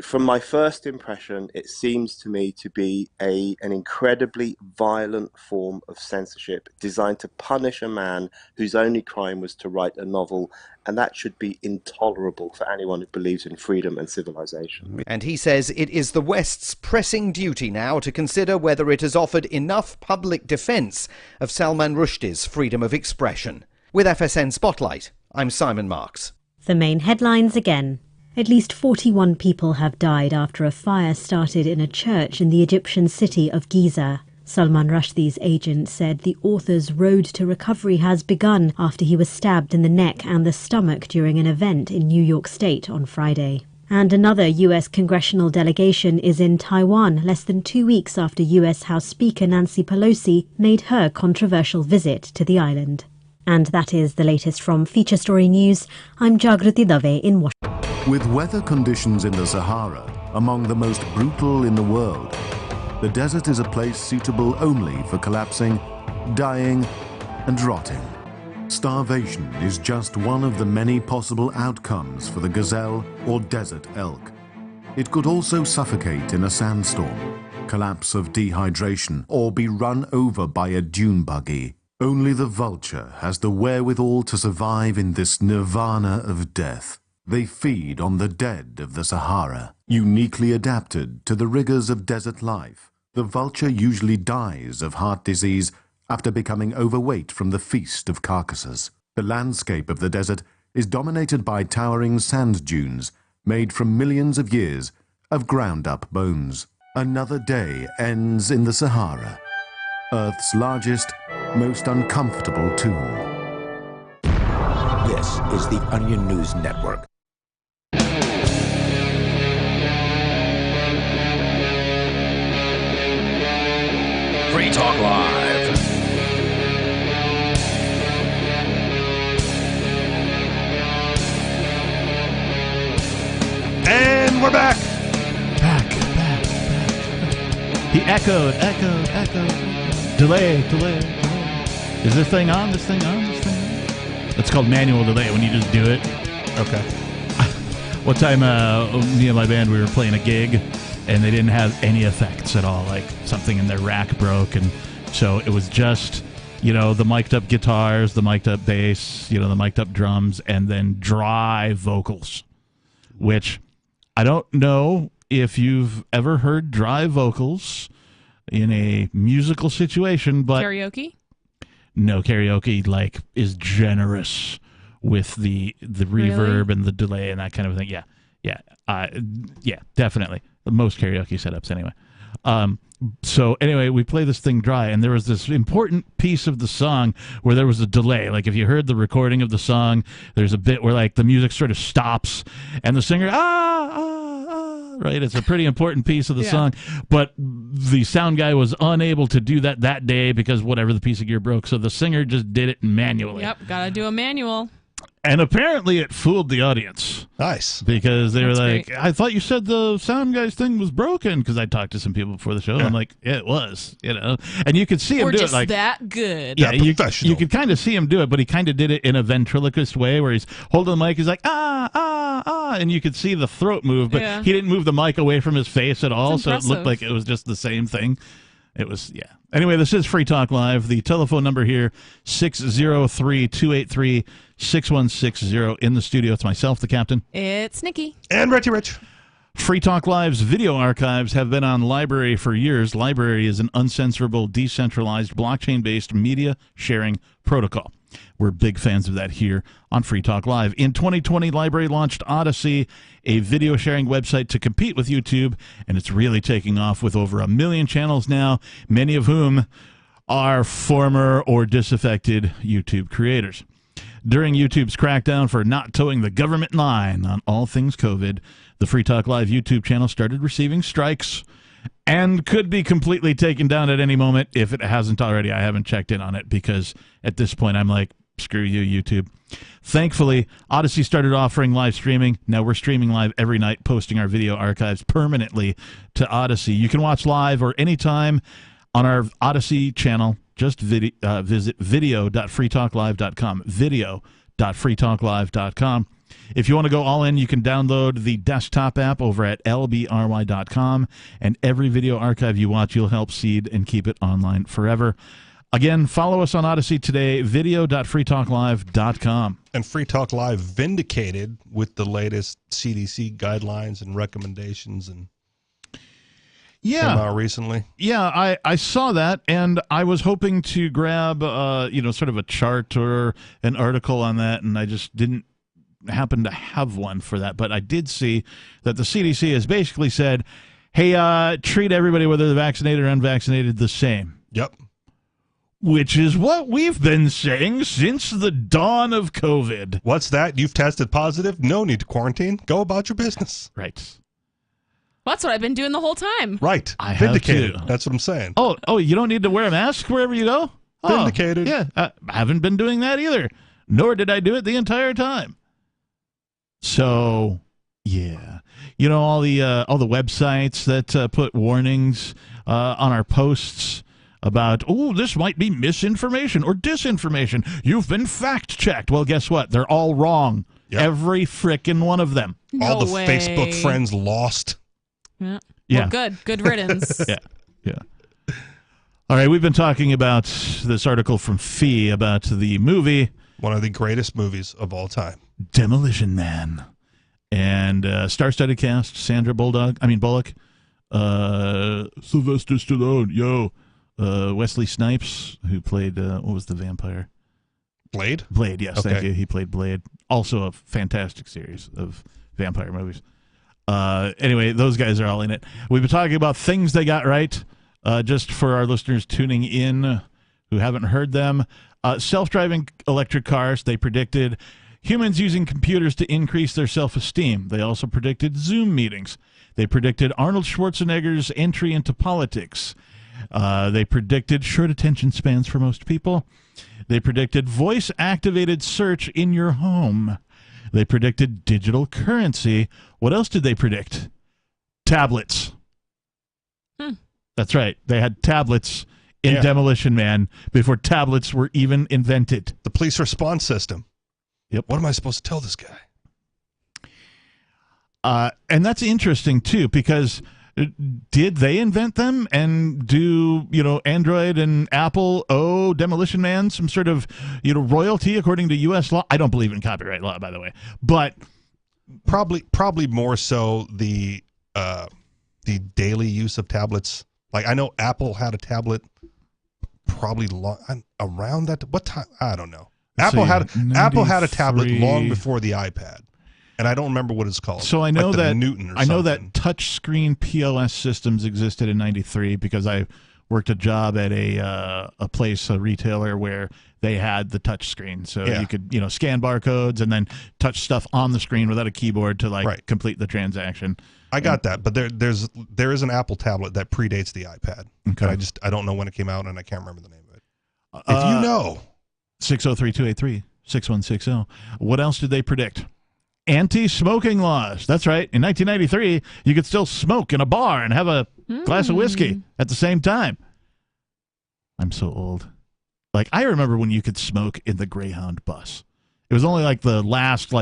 from my first impression, it seems to me to be an incredibly violent form of censorship designed to punish a man whose only crime was to write a novel, and that should be intolerable for anyone who believes in freedom and civilization. And he says it is the West's pressing duty now to consider whether it has offered enough public defence of Salman Rushdie's freedom of expression. With FSN Spotlight, I'm Simon Marks. The main headlines again. At least 41 people have died after a fire started in a church in the Egyptian city of Giza. Salman Rushdie's agent said the author's road to recovery has begun after he was stabbed in the neck and the stomach during an event in New York State on Friday. And another U.S. congressional delegation is in Taiwan less than 2 weeks after U.S. House Speaker Nancy Pelosi made her controversial visit to the island. And that is the latest from Feature Story News. I'm Jagruti Dave in Washington. With weather conditions in the Sahara among the most brutal in the world, the desert is a place suitable only for collapsing, dying, and rotting. Starvation is just one of the many possible outcomes for the gazelle or desert elk. It could also suffocate in a sandstorm, collapse of dehydration, or be run over by a dune buggy. Only the vulture has the wherewithal to survive in this nirvana of death. They feed on the dead of the Sahara. Uniquely adapted to the rigors of desert life, the vulture usually dies of heart disease after becoming overweight from the feast of carcasses. The landscape of the desert is dominated by towering sand dunes made from millions of years of ground-up bones. Another day ends in the Sahara, Earth's largest, most uncomfortable tomb. This is the Onion News Network. Free Talk Live. And we're back. Back. He echoed. Delay. Is this thing on? That's called manual delay when you just do it. Okay. One time, me and my band, we were playing a gig, and they didn't have any effects at all. Like, something in their rack broke, and so it was just, the mic'd up guitars, the mic'd up bass, the mic'd up drums, and then dry vocals, which I don't know if you've ever heard dry vocals in a musical situation, but karaoke? No, karaoke is generous with the reverb and the delay and that kind of thing. Yeah, definitely. Most karaoke setups anyway. So anyway, we play this thing dry, and there was this important piece of the song where there was a delay. Like, if you heard the recording of the song, there's a bit where the music sort of stops and the singer right? It's a pretty important piece of the song, but the sound guy was unable to do that day because whatever, the piece of gear broke, so the singer just did it manually. Yep, gotta do a manual. And apparently it fooled the audience. Nice. Because they were like, great. I thought you said the sound guy's thing was broken, because I talked to some people before the show. And I'm like, yeah, it was, And you could see him We're do just it that good. Yeah, you could kind of see him do it, but he kind of did it in a ventriloquist way where he's holding the mic, he's like, and you could see the throat move, but he didn't move the mic away from his face at all, so it looked like it was just the same thing. It was, Anyway, this is Free Talk Live. The telephone number here, 603-283-6160. In the studio, it's myself, the captain. It's Nikki. And Richie Rich. Free Talk Live's video archives have been on Library for years. Library is an uncensorable, decentralized, blockchain-based media sharing protocol. We're big fans of that here on Free Talk Live. In 2020, Library launched Odyssey, a video sharing website to compete with YouTube, and it's really taking off with over 1 million channels now, many of whom are former or disaffected YouTube creators. During YouTube's crackdown for not towing the government line on all things COVID, the Free Talk Live YouTube channel started receiving strikes and could be completely taken down at any moment if it hasn't already. I haven't checked in on it because at this point I'm like, screw you, YouTube. Thankfully, Odyssey started offering live streaming. Now we're streaming live every night, posting our video archives permanently to Odyssey. You can watch live or anytime on our Odyssey channel. Just visit video.freetalklive.com. Video.freetalklive.com. If you want to go all in, you can download the desktop app over at lbry.com, and every video archive you watch, you'll help seed and keep it online forever. Again, follow us on Odyssey today, video.freetalklive.com. And Free Talk Live vindicated with the latest CDC guidelines and recommendations and came out recently. Yeah, I saw that, and I was hoping to grab, sort of a chart or an article on that, and I just didn't happen to have one for that. But I did see that the CDC has basically said, hey, treat everybody, whether they're vaccinated or unvaccinated, the same. Yep. Which is what we've been saying since the dawn of COVID. What's that? You've tested positive? No need to quarantine. Go about your business. Right. Well, that's what I've been doing the whole time. Right. I Vindicated. have too. That's what I'm saying. Oh, you don't need to wear a mask wherever you go? Vindicated. Yeah, I haven't been doing that either. Nor did I do it the entire time. So, yeah. You know, all the websites that put warnings on our posts about, this might be misinformation or disinformation. You've been fact-checked. Well, guess what? They're all wrong. Yep. Every frickin' one of them. All the Facebook friends lost. Yeah. Yeah. Well, good riddance. Yeah. All right, we've been talking about this article from Fee about the movie. One of the greatest movies of all time. Demolition Man. And star-studded cast, Sandra Bullock, Sylvester Stallone, Wesley Snipes, who played, what was the vampire? Blade? Blade, yes, Okay. Thank you. He played Blade. Also a fantastic series of vampire movies. Anyway, those guys are all in it. We've been talking about things they got right, just for our listeners tuning in who haven't heard them. Self-driving electric cars, they predicted humans using computers to increase their self-esteem. They also predicted Zoom meetings. They predicted Arnold Schwarzenegger's entry into politics. They predicted short attention spans for most people. They predicted voice-activated search in your home. They predicted digital currency. What else did they predict? Tablets. That's right. They had tablets in Demolition Man before tablets were even invented. The police response system. Yep. What am I supposed to tell this guy? And that's interesting, too, because did they invent them and do, Android and Apple owe Demolition Man some sort of, royalty according to U.S. law? I don't believe in copyright law, by the way. But probably more so the daily use of tablets. Like, I know Apple had a tablet probably around that. What time? I don't know. Apple had a tablet long before the iPad, and I don't remember what it's called. So I know like that Newton or I know something. that touchscreen POS systems existed in '93 because I worked a job at a retailer where they had the touch screen, so you could scan barcodes and then touch stuff on the screen without a keyboard to complete the transaction. I got that, but there is an Apple tablet that predates the iPad. Okay. And I don't know when it came out, and I can't remember the name of it. If you know. 603-283-6160. What else did they predict? Anti-smoking laws. That's right. In 1993, you could still smoke in a bar and have a glass of whiskey at the same time. I'm so old. Like, I remember when you could smoke in the Greyhound bus. It was only like the last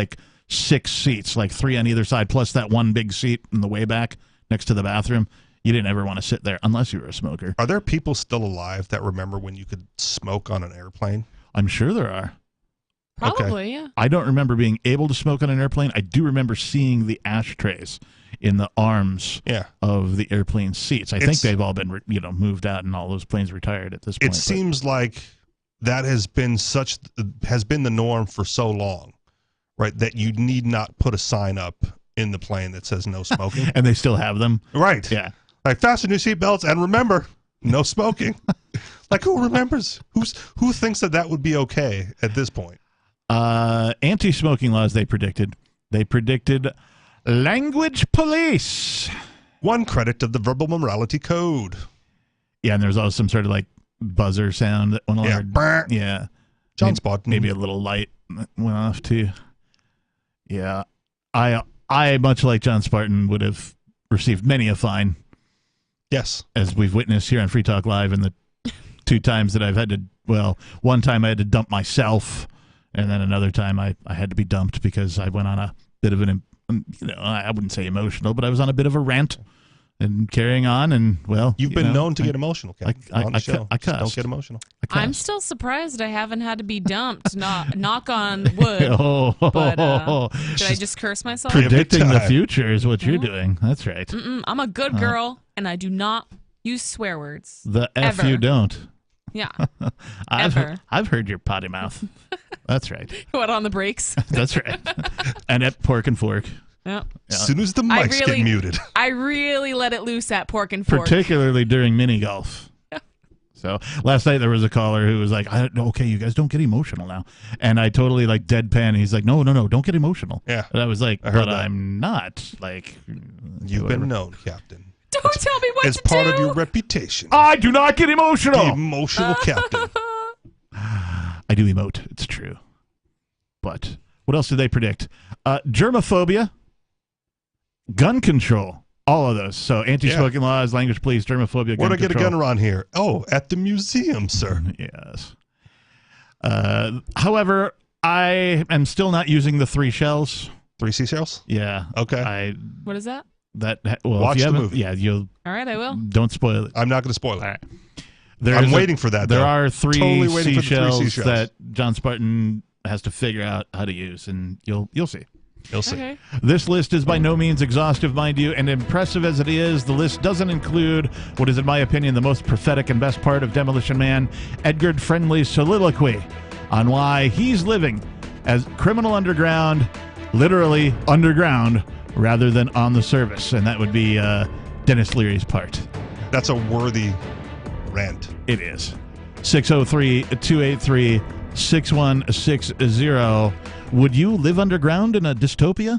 6 seats, 3 on either side, plus that one big seat in the way back next to the bathroom. You didn't ever want to sit there unless you were a smoker. Are there people still alive that remember when you could smoke on an airplane? I'm sure there are. Probably, yeah. I don't remember being able to smoke on an airplane. I do remember seeing the ashtrays in the arms of the airplane seats. I think they've all been moved out and all those planes retired at this point. It seems like that has been the norm for so long, right? That you need not put a sign up in the plane that says no smoking. And they still have them. Right. Yeah. Like, fasten your seatbelts and remember, no smoking. Like, who remembers? Who thinks that would be okay at this point? Anti-smoking laws, they predicted. They predicted language police. One credit to the verbal morality code. Yeah, and there's also some sort of like buzzer sound that went on. Yeah. John Spot. Maybe a little light went off too. Yeah. I much like John Spartan, would have received many a fine. Yes. As we've witnessed here on Free Talk Live, in the 2 times that I've had to, one time I had to dump myself, and then another time I had to be dumped because I went on a bit of an, I wouldn't say emotional, but I was on a bit of a rant and carrying on, and you've been known to get emotional, Captain, on the show. I cussed. Don't get emotional. I'm still surprised I haven't had to be dumped. Knock on wood. Did I just curse myself? Predicting the future is what you're doing. That's right. I'm a good girl, and I do not use swear words. The F ever. you don't. Yeah. I've heard your potty mouth. That's right. What, on the brakes? That's right. And at Pork and Fork. Yep. As soon as the mics get muted. I really let it loose at Pork and Fork. Particularly during mini golf. So last night there was a caller who was like, okay, you guys don't get emotional now. And I totally like deadpan. He's like, no, don't get emotional. Yeah. And I was like, but I'm not. Like, you've been known, Captain. Don't tell me what as to part do. of your reputation. I do not get emotional. The emotional captain. I do emote. It's true. But what else did they predict? Germophobia, gun control, all of those. So anti-smoking laws, language police, germophobia, Where'd gun I get control. a gun around here? Oh, at the museum, sir. Yes. However, I am still not using the 3 shells. 3 seashells? Yeah. Okay. What is that? Watch if you the movie. Yeah, you'll. All right, I will. Don't spoil it. I'm not going to spoil it. All right. I'm waiting for that. There are 3 totally waiting seashells for the 3 seashells that John Spartan has to figure out how to use, and you'll see. You'll see. Okay. This list is by no means exhaustive, mind you, and impressive as it is, the list doesn't include what is, in my opinion, the most prophetic and best part of Demolition Man, Edgar Friendly's soliloquy on why he's living as criminal underground, literally underground, rather than on the surface, and that would be Dennis Leary's part. That's a worthy rant. It is. 603-283-6160. Would you live underground in a dystopia?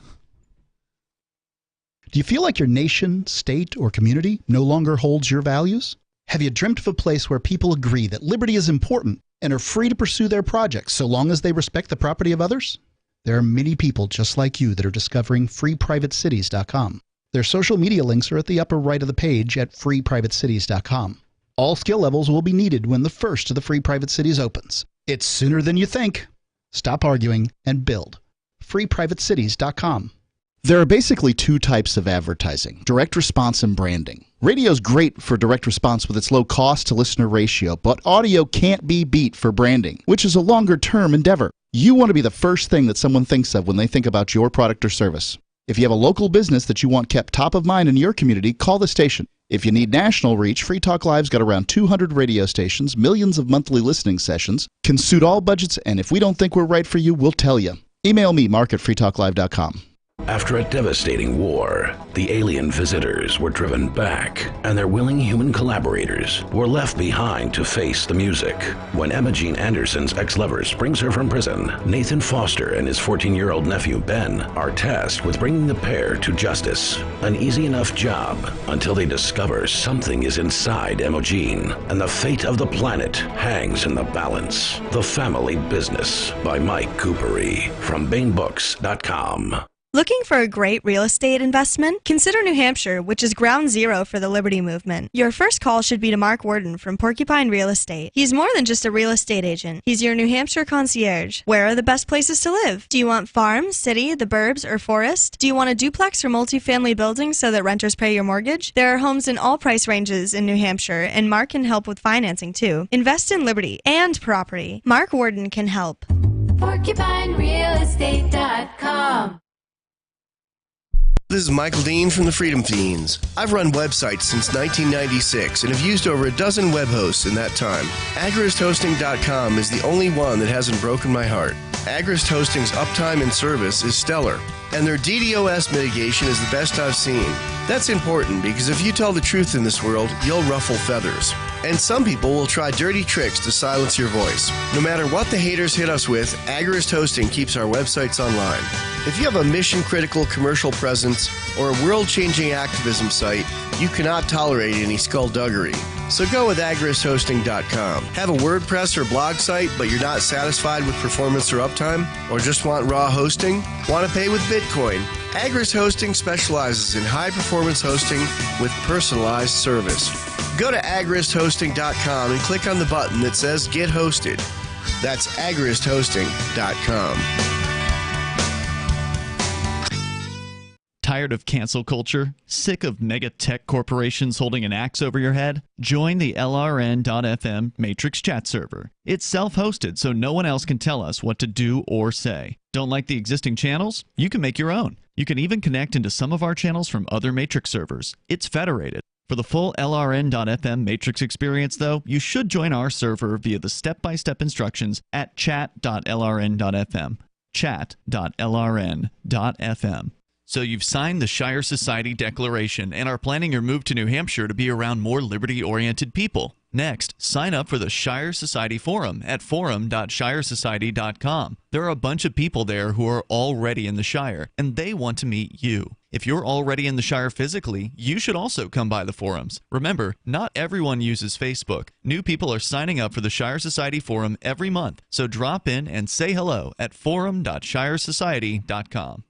Do you feel like your nation, state, or community no longer holds your values? Have you dreamt of a place where people agree that liberty is important and are free to pursue their projects so long as they respect the property of others? There are many people just like you that are discovering freeprivatecities.com. Their social media links are at the upper right of the page at freeprivatecities.com. All skill levels will be needed when the first of the Free Private Cities opens. It's sooner than you think. Stop arguing and build. freeprivatecities.com. There are basically 2 types of advertising: direct response and branding. Radio's great for direct response with its low cost to listener ratio, but audio can't be beat for branding, which is a longer term endeavor. You want to be the first thing that someone thinks of when they think about your product or service. If you have a local business that you want kept top of mind in your community, call the station. If you need national reach, Free Talk Live's got around 200 radio stations, millions of monthly listening sessions, can suit all budgets, and if we don't think we're right for you, we'll tell you. Email me, mark@freetalklive.com. After a devastating war, the alien visitors were driven back, and their willing human collaborators were left behind to face the music. When Emma Jean Anderson's ex-lover springs her from prison, Nathan Foster and his 14-year-old nephew Ben are tasked with bringing the pair to justice. An easy enough job until they discover something is inside Emma Jean, and the fate of the planet hangs in the balance. The Family Business by Mike Coopery from BaneBooks.com. Looking for a great real estate investment? Consider New Hampshire, which is ground zero for the Liberty Movement. Your first call should be to Mark Worden from Porcupine Real Estate. He's more than just a real estate agent. He's your New Hampshire concierge. Where are the best places to live? Do you want farm, city, the burbs, or forest? Do you want a duplex or multifamily building so that renters pay your mortgage? There are homes in all price ranges in New Hampshire, and Mark can help with financing too. Invest in liberty and property. Mark Worden can help. PorcupineRealEstate.com. This is Michael Dean from the Freedom Fiends. I've run websites since 1996 and have used over a dozen web hosts in that time. AgristHosting.com is the only one that hasn't broken my heart. Agrist Hosting's uptime and service is stellar, and their DDoS mitigation is the best I've seen. That's important because if you tell the truth in this world, you'll ruffle feathers. And some people will try dirty tricks to silence your voice. No matter what the haters hit us with, Agrist Hosting keeps our websites online. If you have a mission-critical commercial presence or a world-changing activism site, you cannot tolerate any skullduggery. So go with agristhosting.com. Have a WordPress or blog site, but you're not satisfied with performance or uptime? Or just want raw hosting? Want to pay with Bitcoin? Agrist Hosting specializes in high-performance hosting with personalized service. Go to agristhosting.com and click on the button that says Get Hosted. That's agristhosting.com. Tired of cancel culture? Sick of mega tech corporations holding an axe over your head? Join the LRN.FM Matrix chat server. It's self-hosted, so no one else can tell us what to do or say. Don't like the existing channels? You can make your own. You can even connect into some of our channels from other Matrix servers. It's federated. For the full LRN.FM Matrix experience, though, you should join our server via the step-by-step instructions at chat.lrn.fm. Chat.lrn.fm. So you've signed the Shire Society Declaration and are planning your move to New Hampshire to be around more liberty-oriented people. Next, sign up for the Shire Society Forum at forum.shiresociety.com. There are a bunch of people there who are already in the Shire, and they want to meet you. If you're already in the Shire physically, you should also come by the forums. Remember, not everyone uses Facebook. New people are signing up for the Shire Society Forum every month, so drop in and say hello at forum.shiresociety.com.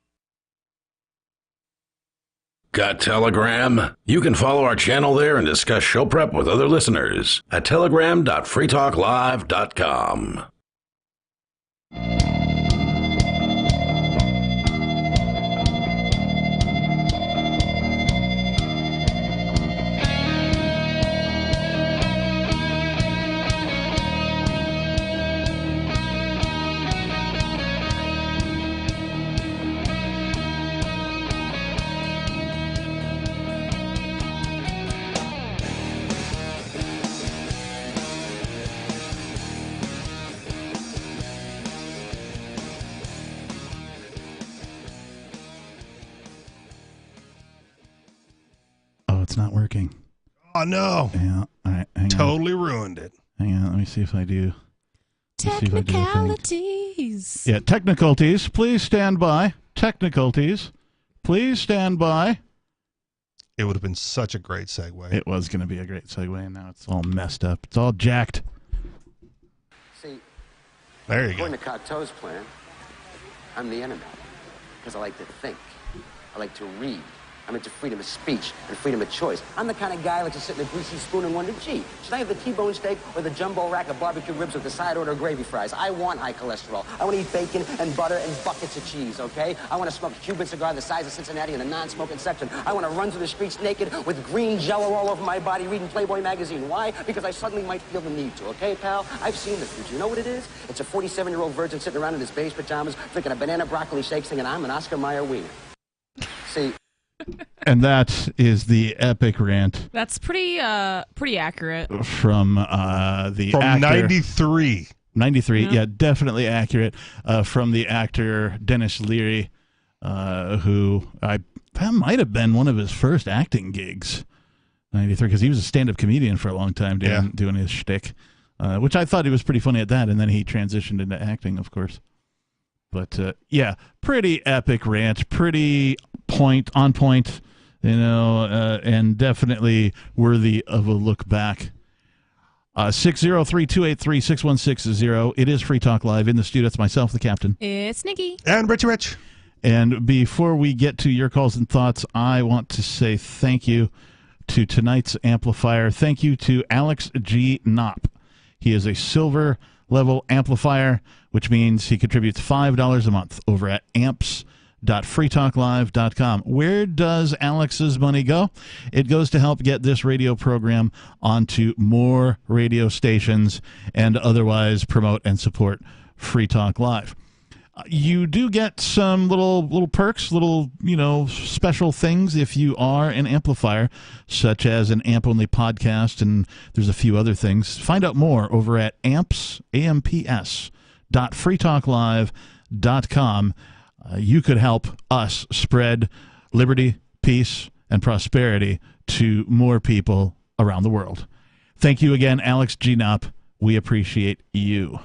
Got Telegram? You can follow our channel there and discuss show prep with other listeners at telegram.freetalklive.com. It's not working. Oh, no. Yeah. All right. Totally ruined it. Hang on. Let me see if I do. Technicalities. Yeah, technicalities. Please stand by. Technicalities. Please stand by. It would have been such a great segue. It was going to be a great segue, and now it's all messed up. It's all jacked. See, there you go. According to Cocteau's plan, I'm the enemy because I like to think. I like to read. I'm into freedom of speech and freedom of choice. I'm the kind of guy who likes to sit in a greasy spoon and wonder, gee, should I have the T-bone steak or the jumbo rack of barbecue ribs with the side order gravy fries? I want high cholesterol. I want to eat bacon and butter and buckets of cheese, okay? I want to smoke a Cuban cigar the size of Cincinnati in the non-smoking section. I want to run through the streets naked with green jello all over my body reading Playboy magazine. Why? Because I suddenly might feel the need to, okay, pal? I've seen the future. You know what it is? It's a 47-year-old virgin sitting around in his beige pajamas drinking a banana broccoli shake singing, I'm an Oscar Mayer wiener. See... And that is the epic rant. That's pretty accurate. From the actor. 93. 93, yeah, definitely accurate. From the actor Dennis Leary, who that might have been one of his first acting gigs. 93, because he was a stand-up comedian for a long time doing his shtick, which I thought he was pretty funny at that, and then he transitioned into acting, of course. But, yeah, pretty epic rant, pretty on point, you know, and definitely worthy of a look back. 603-283-6160. It is Free Talk Live in the studio. It's myself, the captain. It's Nikki. And Richie Rich. And before we get to your calls and thoughts, I want to say thank you to tonight's amplifier. Thank you to Alex G. Knopp. He is a silver level amplifier, which means he contributes $5 a month over at amps.freetalklive.com. Where does Alex's money go? It goes to help get this radio program onto more radio stations and otherwise promote and support Free Talk Live. You do get some little perks, special things if you are an amplifier, such as an amp-only podcast, and there's a few other things. Find out more over at amps.freetalklive.com. You could help us spread liberty, peace, and prosperity to more people around the world. Thank you again, Alex G. Knopp. We appreciate you.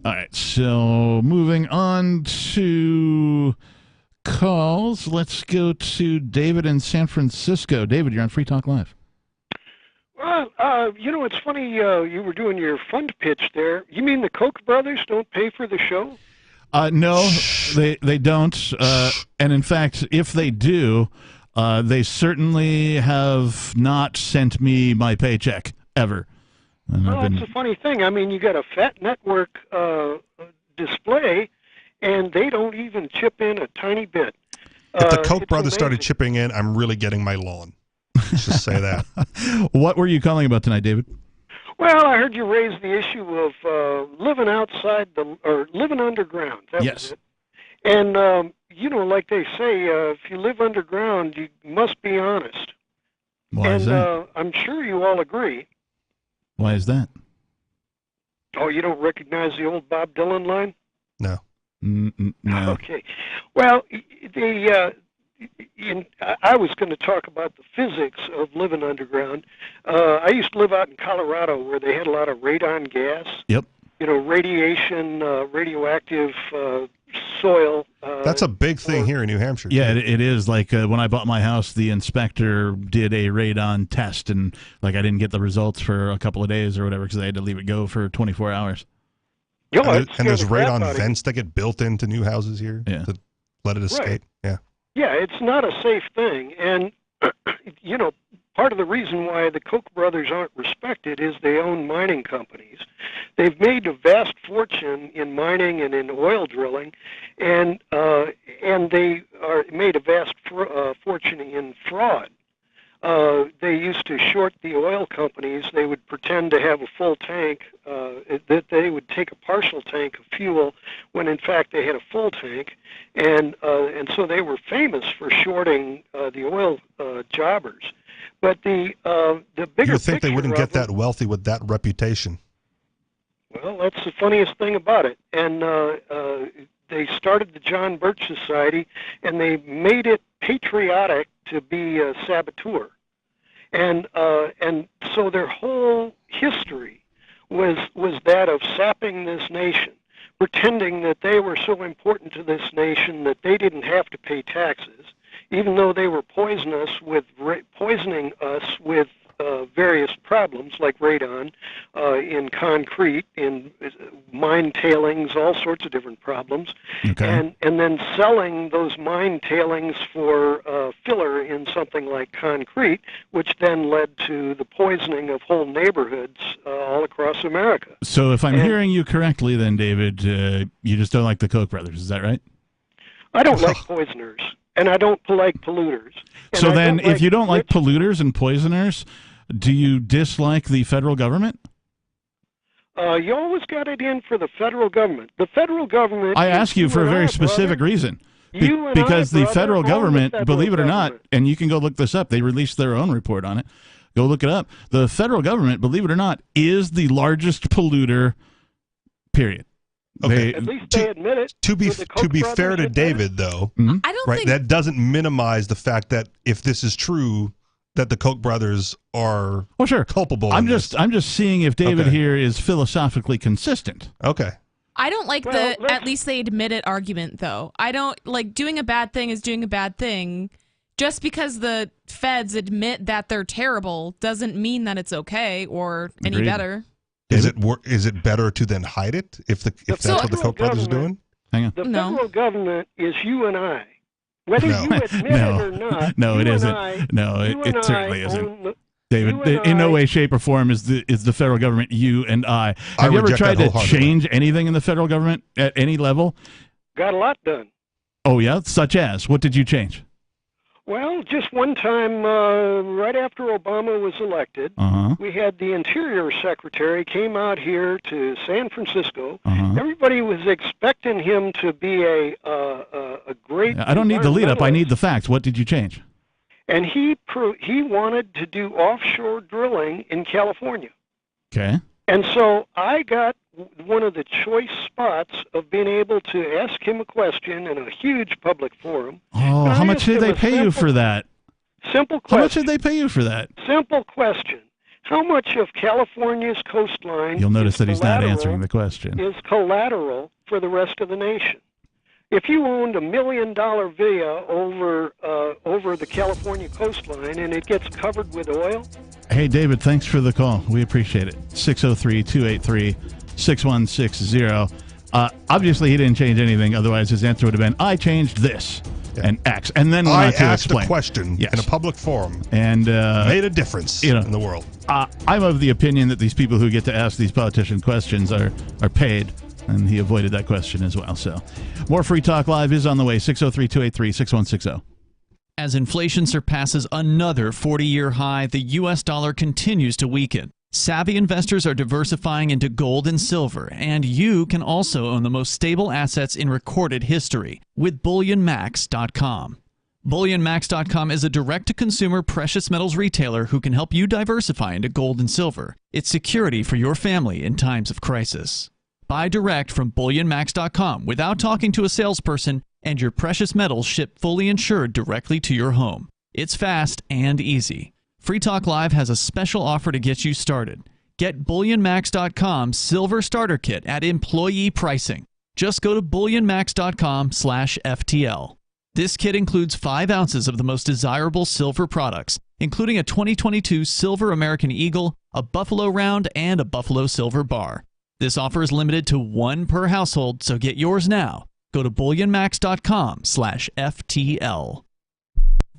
All right, so moving on to calls. Let's go to David in San Francisco. David, you're on Free Talk Live. Well, it's funny you were doing your fund pitch there. You mean the Koch brothers don't pay for the show? No, they don't. And in fact, if they do, they certainly have not sent me my paycheck ever. Well, that's a funny thing. I mean, you got a fat network display, and they don't even chip in a tiny bit. If the Koch brothers started chipping in, I'm really getting my lawn. Let's just say that. What were you calling about tonight, David? Well, I heard you raise the issue of living living underground. That was it. And like they say, if you live underground, you must be honest. Why is that? I'm sure you all agree. Why is that? Oh, you don't recognize the old Bob Dylan line? No. No. Okay. Well, I was going to talk about the physics of living underground. I used to live out in Colorado where they had a lot of radon gas. Yep. Radiation, radioactive soil. That's a big thing here in New Hampshire. Yeah, it is. Like when I bought my house, the inspector did a radon test, and I didn't get the results for a couple of days or whatever because I had to leave it go for 24 hours. And there's radon vents that get built into new houses here to let it escape. Right. Yeah. Yeah, it's not a safe thing. And, part of the reason why the Koch brothers aren't respected is they own mining companies. They've made a vast fortune in mining and in oil drilling, and they made a vast fortune in fraud. They used to short the oil companies. They would pretend to have a full tank, that they would take a partial tank of fuel when in fact they had a full tank, and so they were famous for shorting the oil jobbers. But the bigger You think they picture wouldn't of get it- that wealthy with that reputation? Well, that's the funniest thing about it. And they started the John Birch Society, and they made it patriotic to be a saboteur. And so their whole history was that of sapping this nation, pretending that they were so important to this nation that they didn't have to pay taxes, even though they were poisoning us with various problems like radon in concrete, in mine tailings, all sorts of different problems, and then selling those mine tailings for filler in something like concrete, which then led to the poisoning of whole neighborhoods all across America. So if I'm hearing you correctly then, David, you just don't like the Koch brothers, is that right? I don't like poisoners, and I don't like polluters. And So I then don't if you don't like rich- polluters and poisoners, do you dislike the federal government? You always got it in for the federal government. The federal government... I ask you for a very specific reason. Because the federal government, believe it or not, and you can go look this up, they released their own report on it. Go look it up. The federal government, believe it or not, is the largest polluter, period. Okay. At least they admit it. To be fair to David, though, I don't think that doesn't minimize the fact that if this is true, that the Koch brothers are culpable. I'm just seeing if David here is philosophically consistent. Okay. I don't like the at least they admit it argument, though. I don't like doing a bad thing is doing a bad thing. Just because the feds admit that they're terrible doesn't mean that it's okay or any Agreed. better. Is it better to then hide it if that's what the Koch brothers are doing? Hang on. The federal government is you and I. Whether you admit it or not, No, it isn't. It certainly isn't. David, in no way, shape, or form is the federal government you and I. Have you ever tried to change anything in the federal government at any level? Got a lot done. Oh, yeah? Such as? What did you change? Well, just one time, right after Obama was elected, we had the Interior Secretary came out here to San Francisco. Everybody was expecting him to be a great. I don't need the lead up. I need the facts. What did you change? And he wanted to do offshore drilling in California. Okay. And so I got one of the choice spots of being able to ask him a question in a huge public forum. Oh, how much did they pay you for that? Simple question. How much did they pay you for that? Simple question. How much of California's coastline You'll notice that he's not answering the question. Is collateral for the rest of the nation? If you owned $1 million villa over the California coastline and it gets covered with oil. Hey, David, thanks for the call. We appreciate it. 603-283-6160. Obviously, he didn't change anything. Otherwise, his answer would have been, I changed this and X. And then I to asked explain. a question in a public forum and made a difference in the world. I'm of the opinion that these people who get to ask these politician questions are paid. And he avoided that question as well. So more Free Talk Live is on the way. 603-283-6160. As inflation surpasses another 40-year high, the U.S. dollar continues to weaken. Savvy investors are diversifying into gold and silver, and you can also own the most stable assets in recorded history with BullionMax.com. BullionMax.com is a direct-to-consumer precious metals retailer who can help you diversify into gold and silver. It's security for your family in times of crisis. Buy direct from BullionMax.com without talking to a salesperson, and your precious metals ship fully insured directly to your home. It's fast and easy. Free Talk Live has a special offer to get you started. Get BullionMax.com Silver Starter Kit at employee pricing. Just go to BullionMax.com/FTL. This kit includes 5 ounces of the most desirable silver products, including a 2022 Silver American Eagle, a Buffalo Round, and a Buffalo Silver Bar. This offer is limited to 1 per household, so get yours now. Go to BullionMax.com/FTL.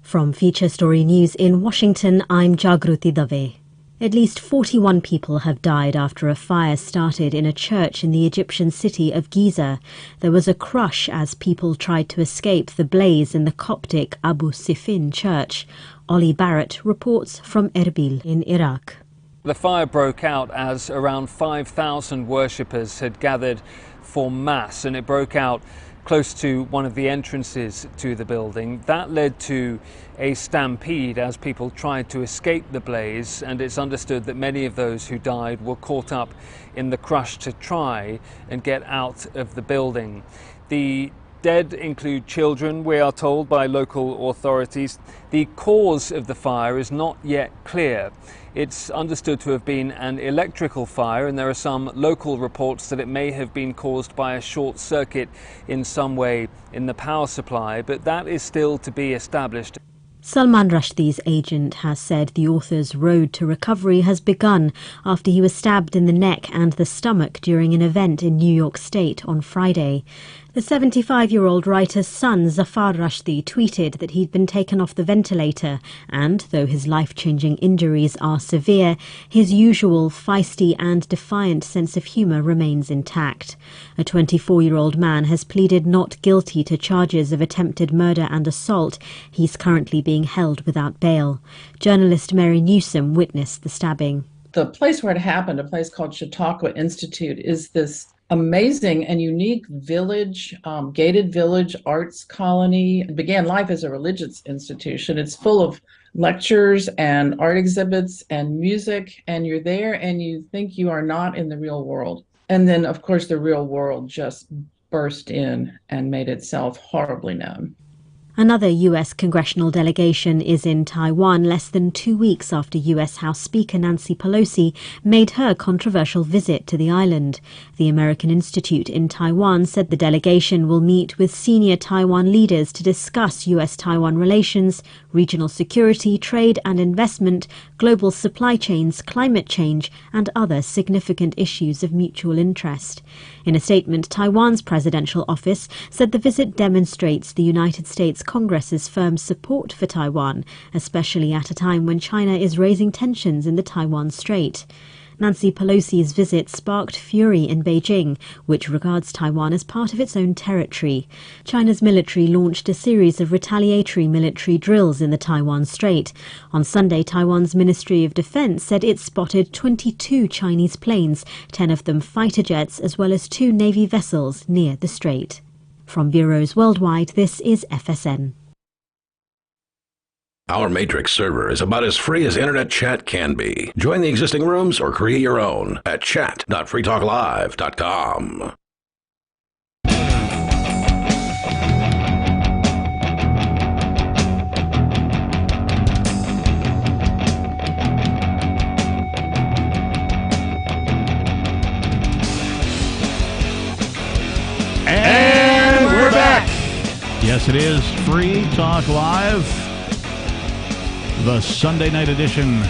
From Feature Story News in Washington, I'm Jagruti Dave. At least 41 people have died after a fire started in a church in the Egyptian city of Giza. There was a crush as people tried to escape the blaze in the Coptic Abu Sifin church. Ollie Barrett reports from Erbil in Iraq. The fire broke out as around 5,000 worshippers had gathered for Mass, and it broke out close to one of the entrances to the building. That led to a stampede as people tried to escape the blaze, and it's understood that many of those who died were caught up in the crush to try and get out of the building. The dead include children, we are told by local authorities. The cause of the fire is not yet clear. It's understood to have been an electrical fire, and there are some local reports that it may have been caused by a short circuit in some way in the power supply, but that is still to be established. Salman Rushdie's agent has said the author's road to recovery has begun after he was stabbed in the neck and the stomach during an event in New York State on Friday. The 75-year-old writer's son, Zafar Rushdie, tweeted that he'd been taken off the ventilator and, though his life-changing injuries are severe, his usual feisty and defiant sense of humour remains intact. A 24-year-old man has pleaded not guilty to charges of attempted murder and assault. He's currently being held without bail. Journalist Mary Newsom witnessed the stabbing. The place where it happened, a place called Chautauqua Institute, is this amazing and unique village, gated village arts colony. It began life as a religious institution. It's full of lectures and art exhibits and music, and you're there and you think you are not in the real world. And then, of course, the real world just burst in and made itself horribly known. Another U.S. congressional delegation is in Taiwan less than 2 weeks after U.S. House Speaker Nancy Pelosi made her controversial visit to the island. The American Institute in Taiwan said the delegation will meet with senior Taiwan leaders to discuss U.S.-Taiwan relations, regional security, trade and investment, global supply chains, climate change, and other significant issues of mutual interest. In a statement, Taiwan's presidential office said the visit demonstrates the United States Congress's firm support for Taiwan, especially at a time when China is raising tensions in the Taiwan Strait. Nancy Pelosi's visit sparked fury in Beijing, which regards Taiwan as part of its own territory. China's military launched a series of retaliatory military drills in the Taiwan Strait. On Sunday, Taiwan's Ministry of Defense said it spotted 22 Chinese planes, 10 of them fighter jets, as well as 2 Navy vessels near the strait. From bureaus worldwide, this is FSN. Our Matrix server is about as free as internet chat can be. Join the existing rooms or create your own at chat.freetalklive.com. And we're back. Yes, it is Free Talk Live, the Sunday night edition.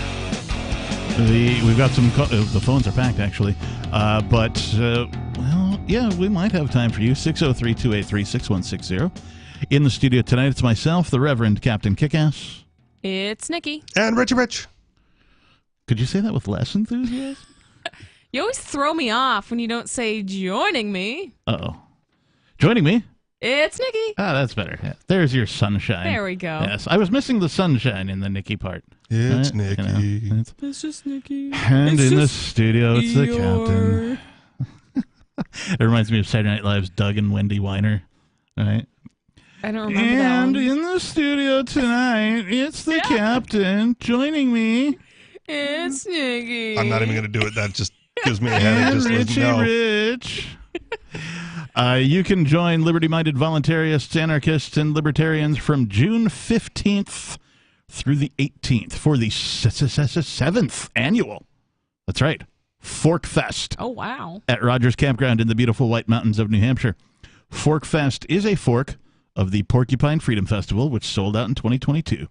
We've got some. The phones are packed, actually, but we might have time for you. 603-283-6160. In the studio tonight, it's myself, the Reverend Captain Kickass. It's Nikki. And Richie Rich. Could you say that with less enthusiasm? You always throw me off when you don't say joining me. Uh-oh. Joining me? It's Nikki. Ah, that's better. Yeah. There's your sunshine. There we go. Yes, I was missing the sunshine in the Nikki part. It's Nikki. You know, it's just Nikki. And in the studio, it's the captain. It reminds me of Saturday Night Live's Doug and Wendy Weiner. Right? I don't remember that one. And in the studio tonight, it's the captain joining me. It's Nikki. I'm not even going to do it. That just gives me a headache. Just Richie Rich. You can join liberty-minded voluntarists, anarchists, and libertarians from June 15th through the 18th for the 7th annual. That's right. Fork Fest. Oh, wow. At Rogers Campground in the beautiful White Mountains of New Hampshire. Fork Fest is a fork of the Porcupine Freedom Festival, which sold out in 2022.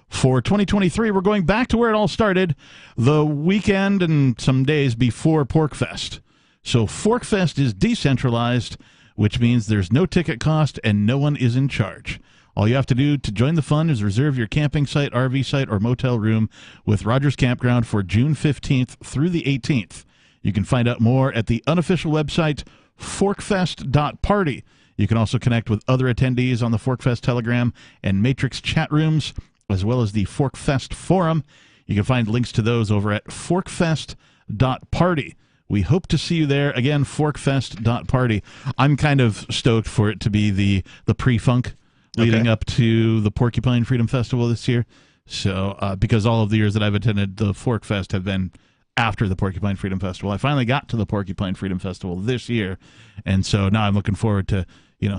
For 2023, we're going back to where it all started, the weekend and some days before Pork Fest. So Fork Fest is decentralized, which means there's no ticket cost and no one is in charge. All you have to do to join the fun is reserve your camping site, RV site, or motel room with Rogers Campground for June 15th through the 18th. You can find out more at the unofficial website, forkfest.party. You can also connect with other attendees on the Forkfest Telegram and Matrix chat rooms, as well as the Forkfest Forum. You can find links to those over at forkfest.party. We hope to see you there. Again, forkfest.party. I'm kind of stoked for it to be the pre-funk leading up to the Porcupine Freedom Festival this year. So, because all of the years that I've attended the Fork Fest have been after the Porcupine Freedom Festival. I finally got to the Porcupine Freedom Festival this year, and so now I'm looking forward to,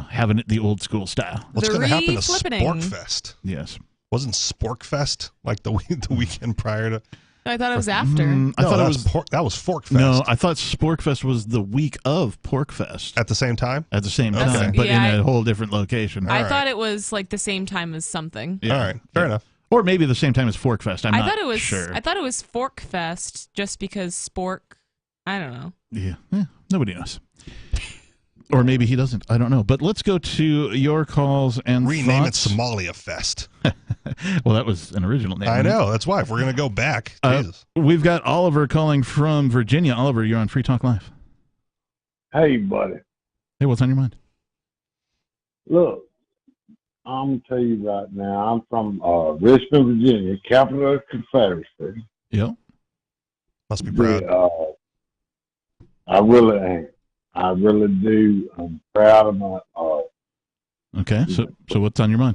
having it the old school style. What's going to happen to Spork Fest? Yes. Wasn't Spork Fest like the weekend prior to? I thought it was after. I thought that was Fork Fest. No, I thought Spork Fest was the week of Pork Fest. At the same time? At the same time, but in a whole different location. I thought it was like the same time as something. Yeah. All right, fair enough. Or maybe the same time as Fork Fest. I'm not sure. I thought it was Fork Fest just because Spork. I don't know. Yeah, nobody knows. Or maybe he doesn't. I don't know. But let's go to your calls and rename thoughts. it Somalia Fest. Well, that was an original name. I know. That's why. If we're going to go back, Jesus. We've got Oliver calling from Virginia. Oliver, you're on Free Talk Live. Hey, buddy. Hey, what's on your mind? Look, I'm going to tell you right now, I'm from Richmond, Virginia, capital of the Confederacy. Yeah. Must be proud. I really am. I really do. I'm proud of my Okay, so what's on your mind?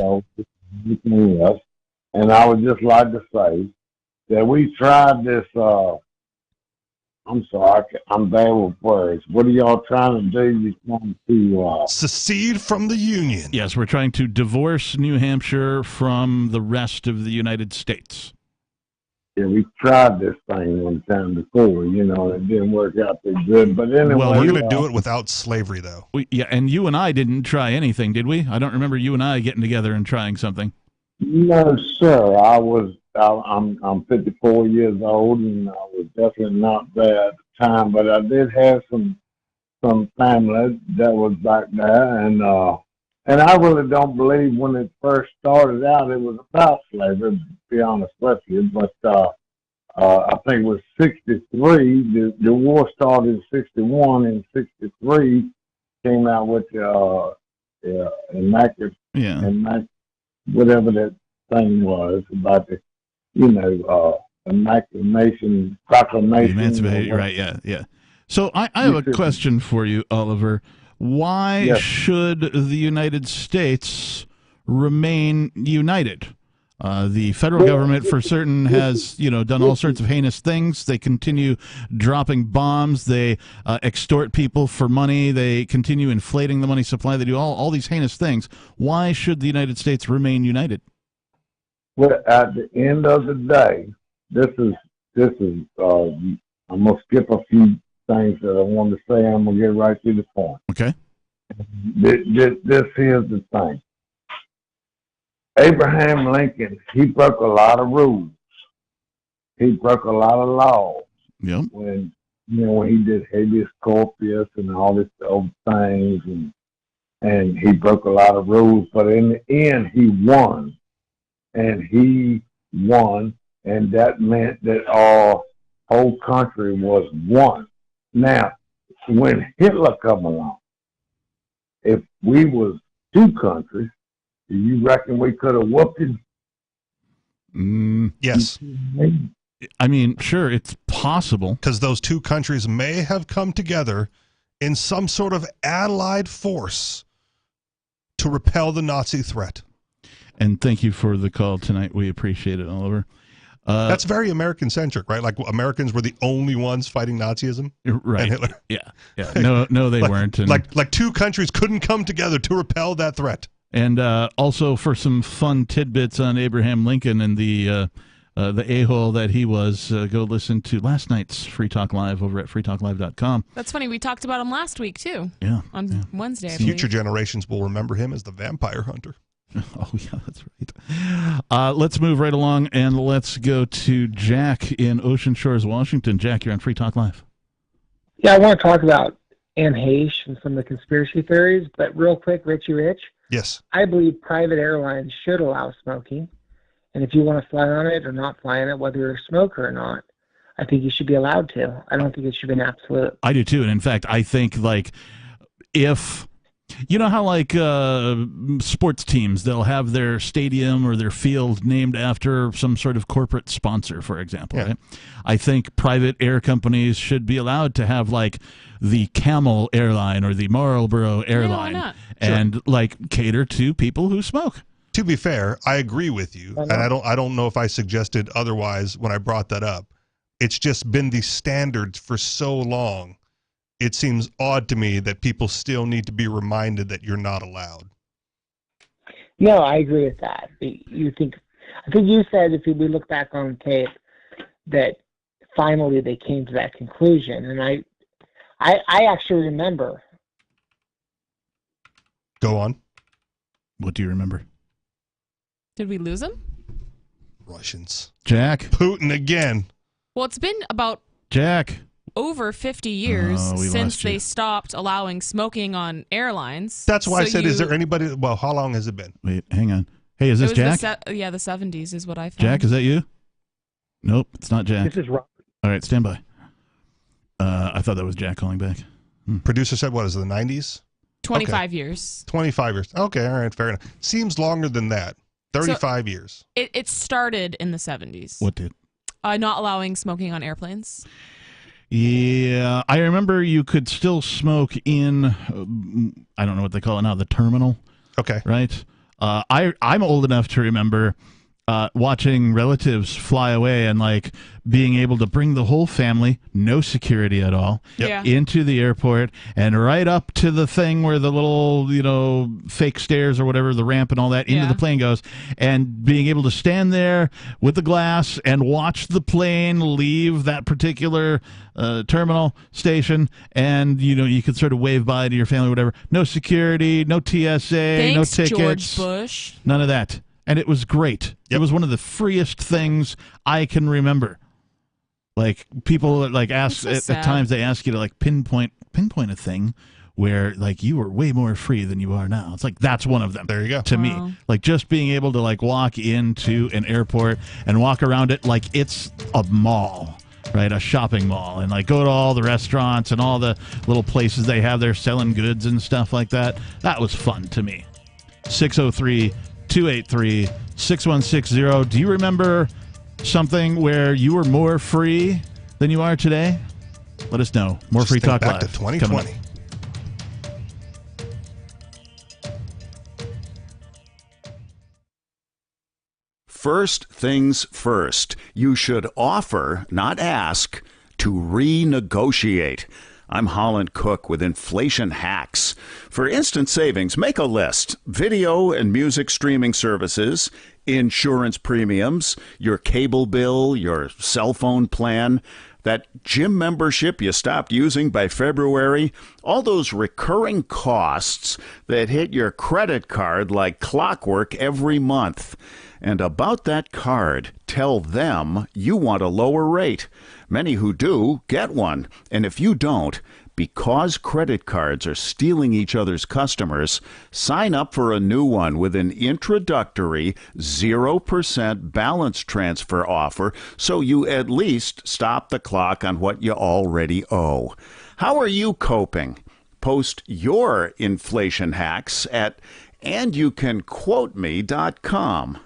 And I would just like to say that we tried this I'm sorry, I'm bad with words. What are y'all trying to do? You want to secede from the Union? Yes, we're trying to divorce New Hampshire from the rest of the United States. Yeah, we tried this thing one time before, and it didn't work out too good. But anyway, Well, we're going to do it without slavery, though. And you and I didn't try anything, did we? I don't remember you and I getting together and trying something. No, sir. I'm 54 years old, and I was definitely not there at the time. But I did have some family that was back there, and I really don't believe when it first started out it was about slavery. To be honest with you, but I think it was '63. The war started in '61, and '63 came out with Immaculate, whatever that thing was about the, Emancipation Proclamation. Emancipation, right? Yeah. So I have a question for you, Oliver. Why should the United States remain united? The federal government, for certain, has done all sorts of heinous things. They continue dropping bombs. They extort people for money. They continue inflating the money supply. They do all these heinous things. Why should the United States remain united? Well, at the end of the day, this is. I'm gonna skip a few things that I wanted to say. I'm gonna get right to the point. Okay. This is the thing. Abraham Lincoln, he broke a lot of rules. He broke a lot of laws. Yep. When he did habeas corpus and all this old things, and he broke a lot of rules. But in the end, he won, and that meant that our whole country was one. Now, when Hitler come along, if we was two countries, do you reckon we could have whooped him? Yes. I mean, sure, it's possible. Because those two countries may have come together in some sort of allied force to repel the Nazi threat. And thank you for the call tonight. We appreciate it, Oliver. That's very American-centric, right? Like Americans were the only ones fighting Nazism, right? And Hitler. Yeah. No, they weren't. And like two countries couldn't come together to repel that threat. And also for some fun tidbits on Abraham Lincoln and the a-hole that he was, go listen to last night's Free Talk Live over at freetalklive.com. That's funny. We talked about him last week, too. Yeah. On Wednesday, I Future generations will remember him as the vampire hunter. Oh, yeah, that's right. Let's move right along, and let's go to Jack in Ocean Shores, Washington. Jack, you're on Free Talk Live. Yeah, I want to talk about Anne Heche and some of the conspiracy theories, but real quick, Richie Rich. Yes. I believe private airlines should allow smoking, and if you want to fly on it or not fly on it, whether you're a smoker or not, I think you should be allowed to. I don't think it should be an absolute. I do, too, and in fact, I think, if... You know how, sports teams, they'll have their stadium or their field named after some sort of corporate sponsor, for example, right? I think private air companies should be allowed to have, the Camel airline or the Marlboro airline, and, cater to people who smoke. To be fair, I agree with you, and I don't know if I suggested otherwise when I brought that up. It's just been the standards for so long. It seems odd to me that people still need to be reminded that you're not allowed. No, I agree with that. I think you said, if we look back on tape, that finally they came to that conclusion, and I actually remember. Go on. What do you remember? Did we lose him? Russians. Jack. Putin again. Well, it's been about Jack. Over 50 years since they stopped allowing smoking on airlines. That's why I said, is there anybody... Well, how long has it been? Wait, hang on. Hey, is this Jack? The 70s is what I found. Jack, is that you? Nope, it's not Jack. This is Robert. All right, stand by. I thought that was Jack calling back. Producer said, what is it, the 90s? 25 years. 25 years. Okay, all right, fair enough. Seems longer than that. 35 years. It started in the 70s. What did? Not allowing smoking on airplanes. Yeah, I remember you could still smoke in, I don't know what they call it now, the terminal. Okay. Right? I'm old enough to remember watching relatives fly away and like being able to bring the whole family, no security at all, into the airport and right up to the thing where the little, fake stairs or whatever, the ramp and all that, into the plane goes, and being able to stand there with the glass and watch the plane leave that particular terminal station, and you could sort of wave bye to your family, whatever. No security, no TSA, no tickets, George Bush. none of that. And it was great. It was one of the freest things I can remember. Like, people ask at times, they ask you to like pinpoint a thing where like you were way more free than you are now. It's like, that's one of them. There you go. To me, like just being able to like walk into an airport and walk around it like it's a mall, right? A shopping mall, and like go to all the restaurants and all the little places they have there selling goods and stuff like that. That was fun to me. 603-283-6160. Do you remember something where you were more free than you are today? Let us know. More Just Free think Talk back Live to 2020. First things first, you should offer, not ask, to renegotiate. I'm Holland Cook with Inflation Hacks. For instant savings, make a list. Video and music streaming services, insurance premiums, your cable bill, your cell phone plan, that gym membership you stopped using by February, all those recurring costs that hit your credit card like clockwork every month. And about that card, tell them you want a lower rate. Many who do get one. And if you don't, because credit cards are stealing each other's customers, sign up for a new one with an introductory 0% balance transfer offer so you at least stop the clock on what you already owe. How are you coping? Post your inflation hacks at andyoucanquoteme.com.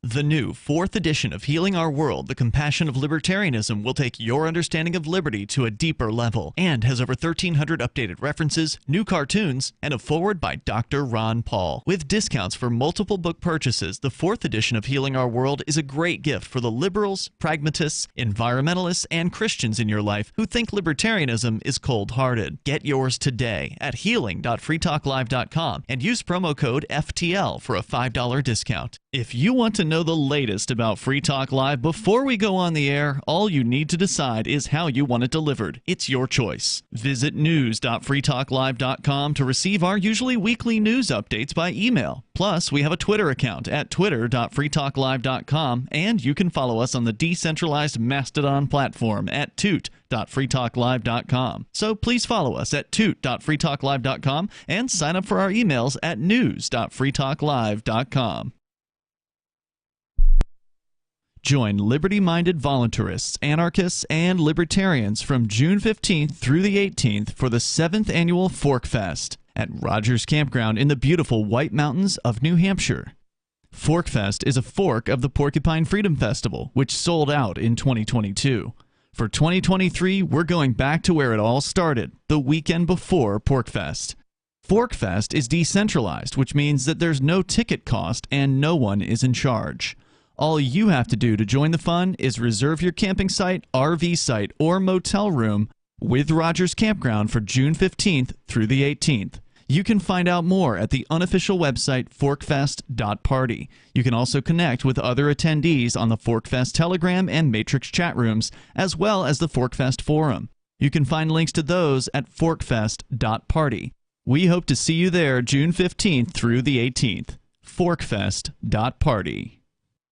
The new 4th edition of Healing Our World, The Compassion of Libertarianism, will take your understanding of liberty to a deeper level and has over 1,300 updated references, new cartoons, and a foreword by Dr. Ron Paul. With discounts for multiple book purchases, the 4th edition of Healing Our World is a great gift for the liberals, pragmatists, environmentalists, and Christians in your life who think libertarianism is cold-hearted. Get yours today at healing.freetalklive.com and use promo code FTL for a $5 discount. If you want to know the latest about Free Talk Live before we go on the air, all you need to decide is how you want it delivered. It's your choice. Visit news.freetalklive.com to receive our usually weekly news updates by email. Plus, we have a Twitter account at twitter.freetalklive.com, and you can follow us on the decentralized Mastodon platform at toot.freetalklive.com. So please follow us at toot.freetalklive.com and sign up for our emails at news.freetalklive.com. Join liberty-minded voluntarists, anarchists, and libertarians from June 15th through the 18th for the 7th annual Fork Fest at Rogers Campground in the beautiful White Mountains of New Hampshire. Fork Fest is a fork of the Porcupine Freedom Festival, which sold out in 2022. For 2023, we're going back to where it all started, the weekend before PorcFest. ForkFest is decentralized, which means that there's no ticket cost and no one is in charge. All you have to do to join the fun is reserve your camping site, RV site, or motel room with Rogers Campground for June 15th through the 18th. You can find out more at the unofficial website forkfest.party. You can also connect with other attendees on the ForkFest Telegram and Matrix chat rooms, as well as the ForkFest forum. You can find links to those at forkfest.party. We hope to see you there June 15th through the 18th. forkfest.party.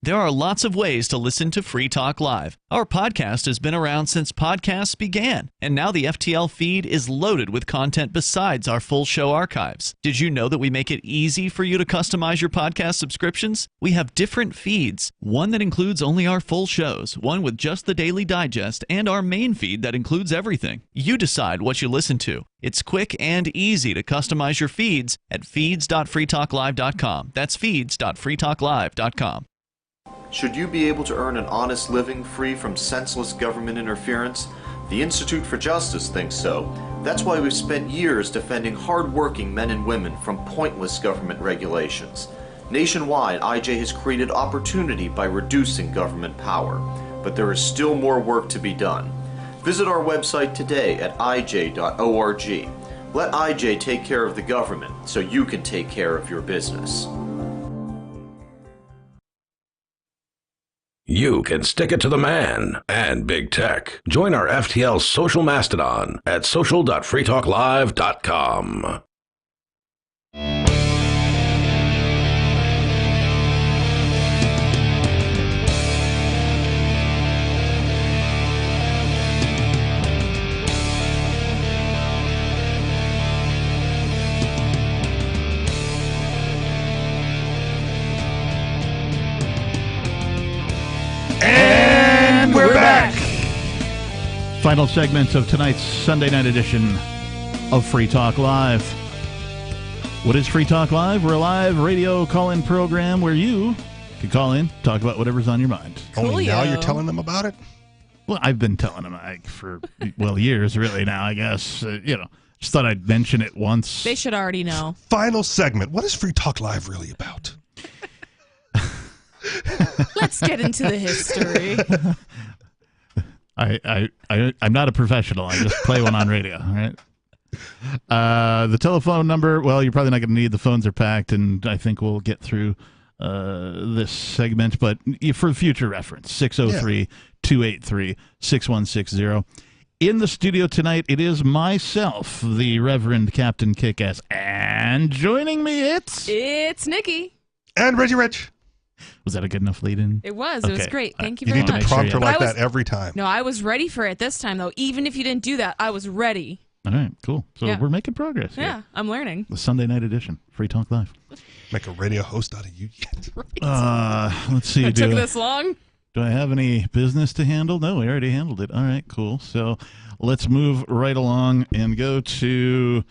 There are lots of ways to listen to Free Talk Live. Our podcast has been around since podcasts began, and now the FTL feed is loaded with content besides our full show archives. Did you know that we make it easy for you to customize your podcast subscriptions? We have different feeds, one that includes only our full shows, one with just the Daily Digest, and our main feed that includes everything. You decide what you listen to. It's quick and easy to customize your feeds at feeds.freetalklive.com. That's feeds.freetalklive.com. Should you be able to earn an honest living free from senseless government interference? The Institute for Justice thinks so. That's why we've spent years defending hard-working men and women from pointless government regulations. Nationwide, IJ has created opportunity by reducing government power, but there is still more work to be done. Visit our website today at ij.org. Let IJ take care of the government so you can take care of your business. You can stick it to the man and big tech. Join our FTL social mastodon at social.freetalklive.com. And we're back. Final segments of tonight's Sunday night edition of Free Talk Live. What is Free Talk Live? We're a live radio call-in program where you can call in, talk about whatever's on your mind. Only now you're telling them about it? Well, I've been telling them for, years really now, I guess. Just thought I'd mention it once. They should already know. Final segment. What is Free Talk Live really about? Let's get into the history. I'm not a professional. I just play one on radio, all right? The telephone number, well, you're probably not going to need. The phones are packed, and I think we'll get through this segment. But for future reference, 603-283-6160. In the studio tonight, it is myself, the Reverend Captain Kickass, and joining me, it's Nikki. And Reggie Rich. Was that a good enough lead-in? It was. It was great. Thank you very much. You need to prompt her like that every time. No, I was ready for it this time, though. Even if you didn't do that, I was ready. All right, cool. So we're making progress here. Yeah, I'm learning. The Sunday night edition, Free Talk Live. Make a radio host out of you yet. Let's see. It took this long? Do I have any business to handle? No, we already handled it. All right, cool. So let's move right along and go to,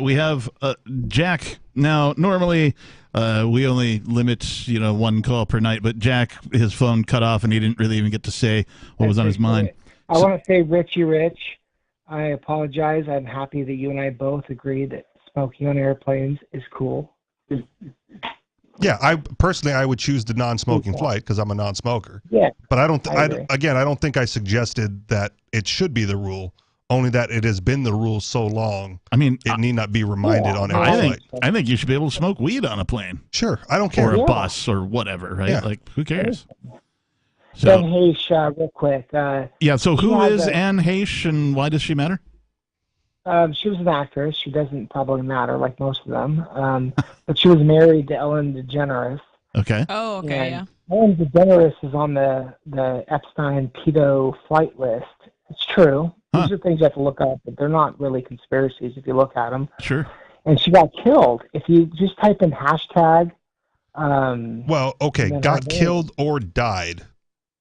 we have Jack. Now, normally we only limit, one call per night, but Jack, his phone cut off and he didn't really even get to say what was on his mind. I want to say, Richie Rich, I apologize. I'm happy that you and I both agree that smoking on airplanes is cool. Yeah, I would choose the non-smoking flight because I'm a non-smoker. Yeah, but I don't think I suggested that it should be the rule. Only that it has been the rule so long. I mean, it need not be reminded on every flight. I think you should be able to smoke weed on a plane. Sure, I don't care. Or a bus or whatever, right? Yeah. Like, who cares? So, Anne Heche, real quick. So who is Anne Heche and why does she matter? She was an actress. She doesn't probably matter like most of them. But she was married to Ellen DeGeneres. Okay. Oh, okay, yeah. Ellen DeGeneres is on the Epstein pedo flight list. It's true. These are things you have to look up, but they're not really conspiracies if you look at them. Sure. And she got killed. If you just type in hashtag. Got killed or died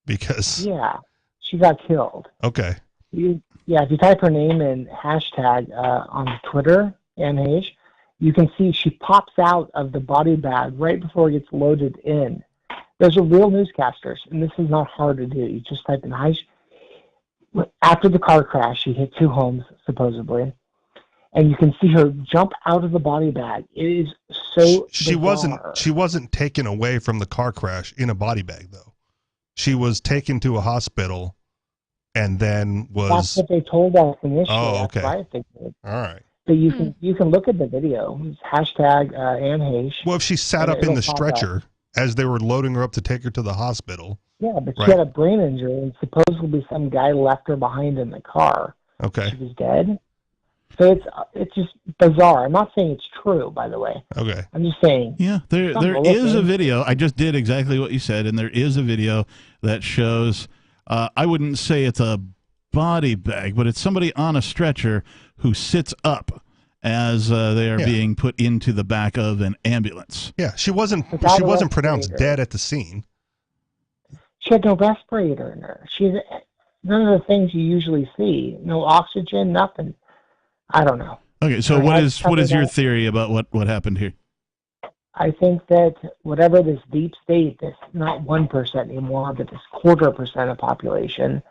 because. Yeah, she got killed. Okay. If you type her name in hashtag on Twitter, Anne Heche, you can see she pops out of the body bag right before it gets loaded in. Those are real newscasters, and this is not hard to do. You just type in Heche. After the car crash, she hit 2 homes, supposedly, and you can see her jump out of the body bag. It is so bizarre. She wasn't taken away from the car crash in a body bag, though. She was taken to a hospital and then was... That's what they told us initially. Oh, okay. That's what I figured. All right. So you can look at the video. It's hashtag Anne Heche. Well, if she sat up in the stretcher as they were loading her up to take her to the hospital... Yeah, but she had a brain injury, and supposedly some guy left her behind in the car. Okay. She was dead. So it's just bizarre. I'm not saying it's true, by the way. Okay. I'm just saying. Yeah, there is a video. I just did exactly what you said, and there is a video that shows, I wouldn't say it's a body bag, but it's somebody on a stretcher who sits up as they are being put into the back of an ambulance. Yeah, she wasn't pronounced dead at the scene. She had no respirator in her. None of the things you usually see. No oxygen, nothing. I don't know. Okay, so what is your theory about what happened here? I think that whatever this deep state, this not 1% anymore, but this 0.25% of population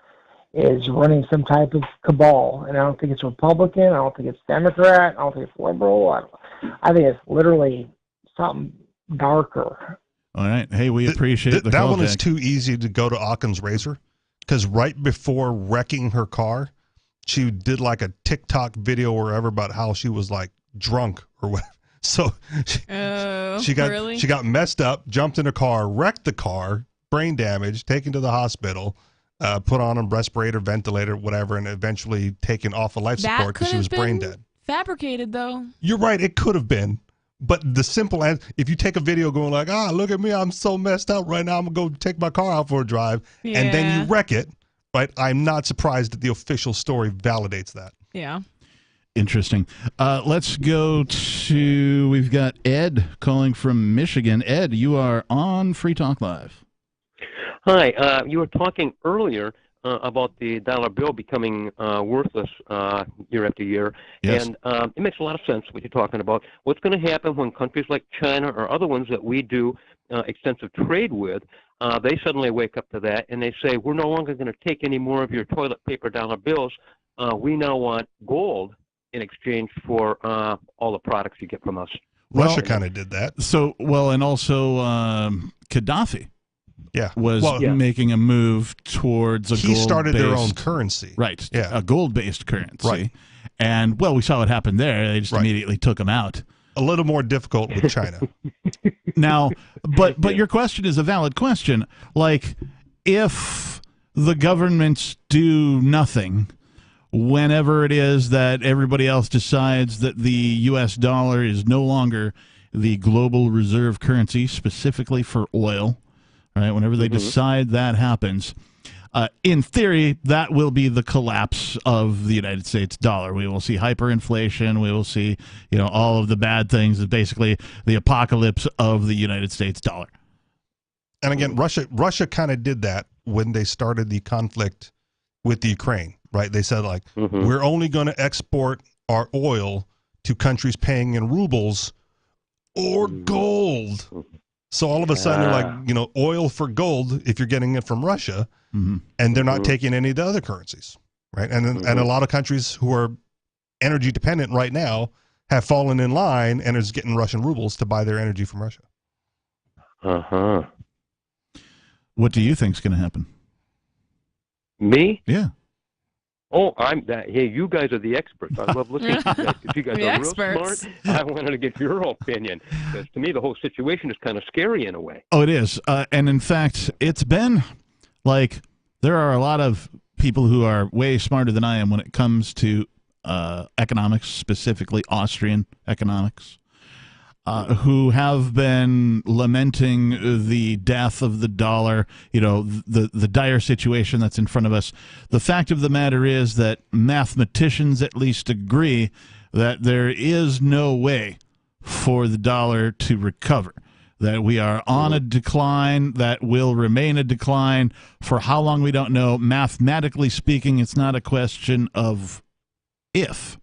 is running some type of cabal. And I don't think it's Republican. I don't think it's Democrat. I don't think it's liberal. I think it's literally something darker. All right. Hey, we appreciate the that call, one is Jack. too easy to go to Occam's razor, because right before wrecking her car, she did like a TikTok video or whatever about how she was like drunk or whatever. So she got messed up, jumped in a car, wrecked the car, brain damage, taken to the hospital, put on a respirator, ventilator, whatever, and eventually taken off of life support because she was brain dead. Fabricated, though. You're right. It could have been. But the simple answer, if you take a video going like, look at me, I'm so messed up right now, I'm going to go take my car out for a drive, and then you wreck it, right? I'm not surprised that the official story validates that. Yeah. Interesting. Let's go to, we've got Ed calling from Michigan. Ed, you are on Free Talk Live. Hi. You were talking earlier about the dollar bill becoming worthless year after year. Yes. And it makes a lot of sense what you're talking about. What's going to happen when countries like China or other ones that we do extensive trade with, they suddenly wake up to that and they say, we're no longer going to take any more of your toilet paper dollar bills. We now want gold in exchange for all the products you get from us. Russia kind of did that. So, and also Gaddafi. Yeah, was making a move towards a he started their own gold-based currency. Right, yeah. A gold-based currency. Right. And, we saw what happened there. They just immediately took them out. A little more difficult with China. Now, but your question is a valid question. Like, if the governments do nothing, whenever it is that everybody else decides that the U.S. dollar is no longer the global reserve currency, specifically for oil, right? Whenever they decide that happens, in theory, that will be the collapse of the United States dollar. We will see hyperinflation. We will see, all of the bad things. Basically, the apocalypse of the United States dollar. And again, Russia kind of did that when they started the conflict with the Ukraine, right? They said we're only going to export our oil to countries paying in rubles or gold. So all of a sudden, they're like, oil for gold if you're getting it from Russia, and they're not taking any of the other currencies, right? And a lot of countries who are energy dependent right now have fallen in line and is getting Russian rubles to buy their energy from Russia. What do you think is going to happen? Me? Yeah. Oh, hey, you guys are the experts. I love listening to you guys. If you guys are real smart, I wanted to get your opinion. Because to me, the whole situation is kind of scary in a way. Oh, it is. And in fact, it's been there are a lot of people who are way smarter than I am when it comes to economics, specifically Austrian economics, who have been lamenting the death of the dollar, the dire situation that's in front of us. The fact of the matter is that mathematicians at least agree that there is no way for the dollar to recover, that we are on a decline, that will remain a decline. For how long, we don't know. Mathematically speaking, it's not a question of if.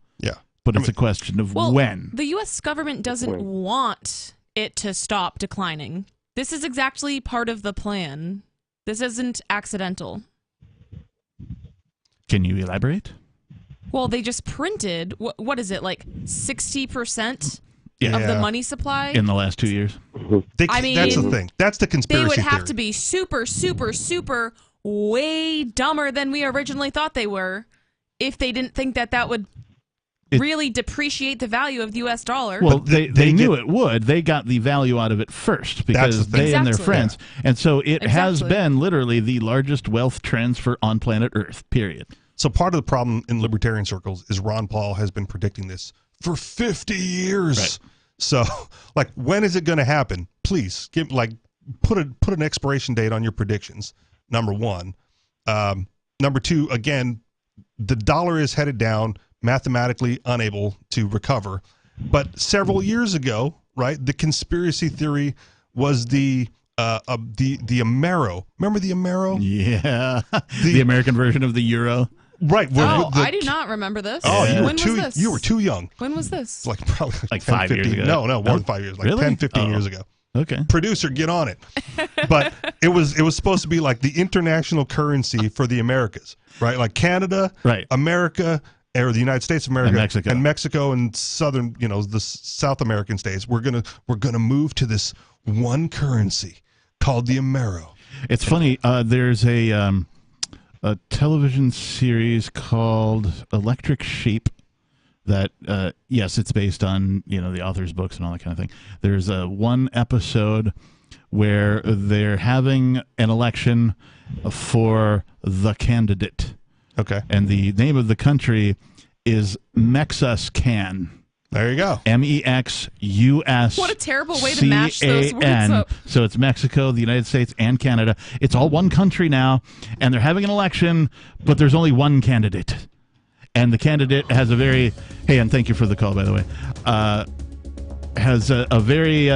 But it's a question of when. The U.S. government doesn't want it to stop declining. This is exactly part of the plan. This isn't accidental. Can you elaborate? Well, they just printed, what is it, like 60% of the money supply? In the last 2 years? That's the thing. That's the conspiracy theory. They would have theory. to be super, super, super way dumber than we originally thought they were if they didn't think that would really depreciate the value of the U.S. dollar. Well, they knew it would. They got the value out of it first because they and their friends. Yeah. And so it has been literally the largest wealth transfer on planet Earth, period. So part of the problem in libertarian circles is Ron Paul has been predicting this for 50 years. Right. So, when is it going to happen? Please, put an expiration date on your predictions, number one. Number two, again, the dollar is headed down, mathematically unable to recover. But several years ago, right, the conspiracy theory was the Amero. Remember the Amero? Yeah. The American version of the euro. Right. I do not remember this. Oh, when was this? You were too young. When was this? Probably 10, 5 years ago. No, more than 5 years. Really? 10, 15 years ago. Okay. Producer, get on it. But it was supposed to be like the international currency for the Americas, right? Like Canada, right, America, or the United States of America And Mexico. and southern, the South American states, we're gonna move to this one currency called the Amero. It's funny. There's a television series called Electric Sheep that, yes, it's based on the author's books and all that kind of thing. There's one episode where they're having an election for the candidate. Okay. And the name of the country is Mexuscan. There you go. MEXUS. What a terrible way to mash those words up. So it's Mexico, the United States, and Canada. It's all one country now, and they're having an election, but there's only one candidate. And the candidate has a very, hey, and thank you for the call, by the way, has a very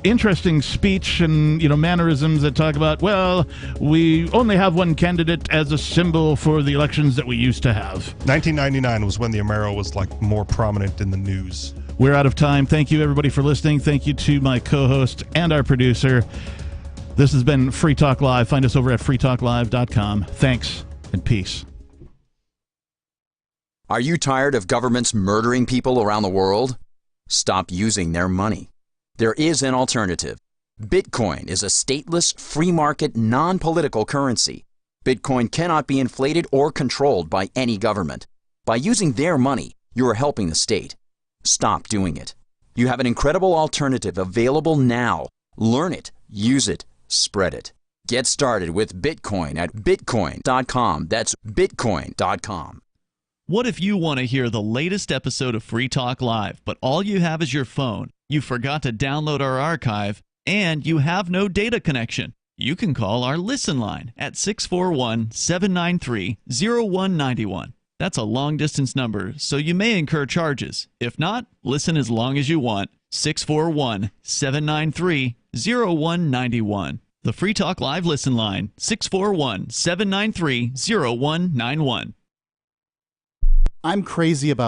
interesting speech and mannerisms that talk about, well, we only have one candidate as a symbol for the elections that we used to have. 1999 was when the Amero was more prominent in the news. We're out of time. Thank you, everybody, for listening. Thank you to my co-host and our producer. This has been Free Talk Live. Find us over at freetalklive.com. Thanks and peace. Are you tired of governments murdering people around the world? Stop using their money. There is an alternative. Bitcoin is a stateless, free market, non-political currency. Bitcoin cannot be inflated or controlled by any government. By using their money, you are helping the state. Stop doing it. You have an incredible alternative available now. Learn it, use it, spread it. Get started with Bitcoin at bitcoin.com. That's bitcoin.com. What if you want to hear the latest episode of Free Talk Live, but all you have is your phone, you forgot to download our archive, and you have no data connection? You can call our Listen line at 641-793-0191. That's a long-distance number, so you may incur charges. If not, listen as long as you want. 641-793-0191. The Free Talk Live Listen line, 641-793-0191. I'm crazy about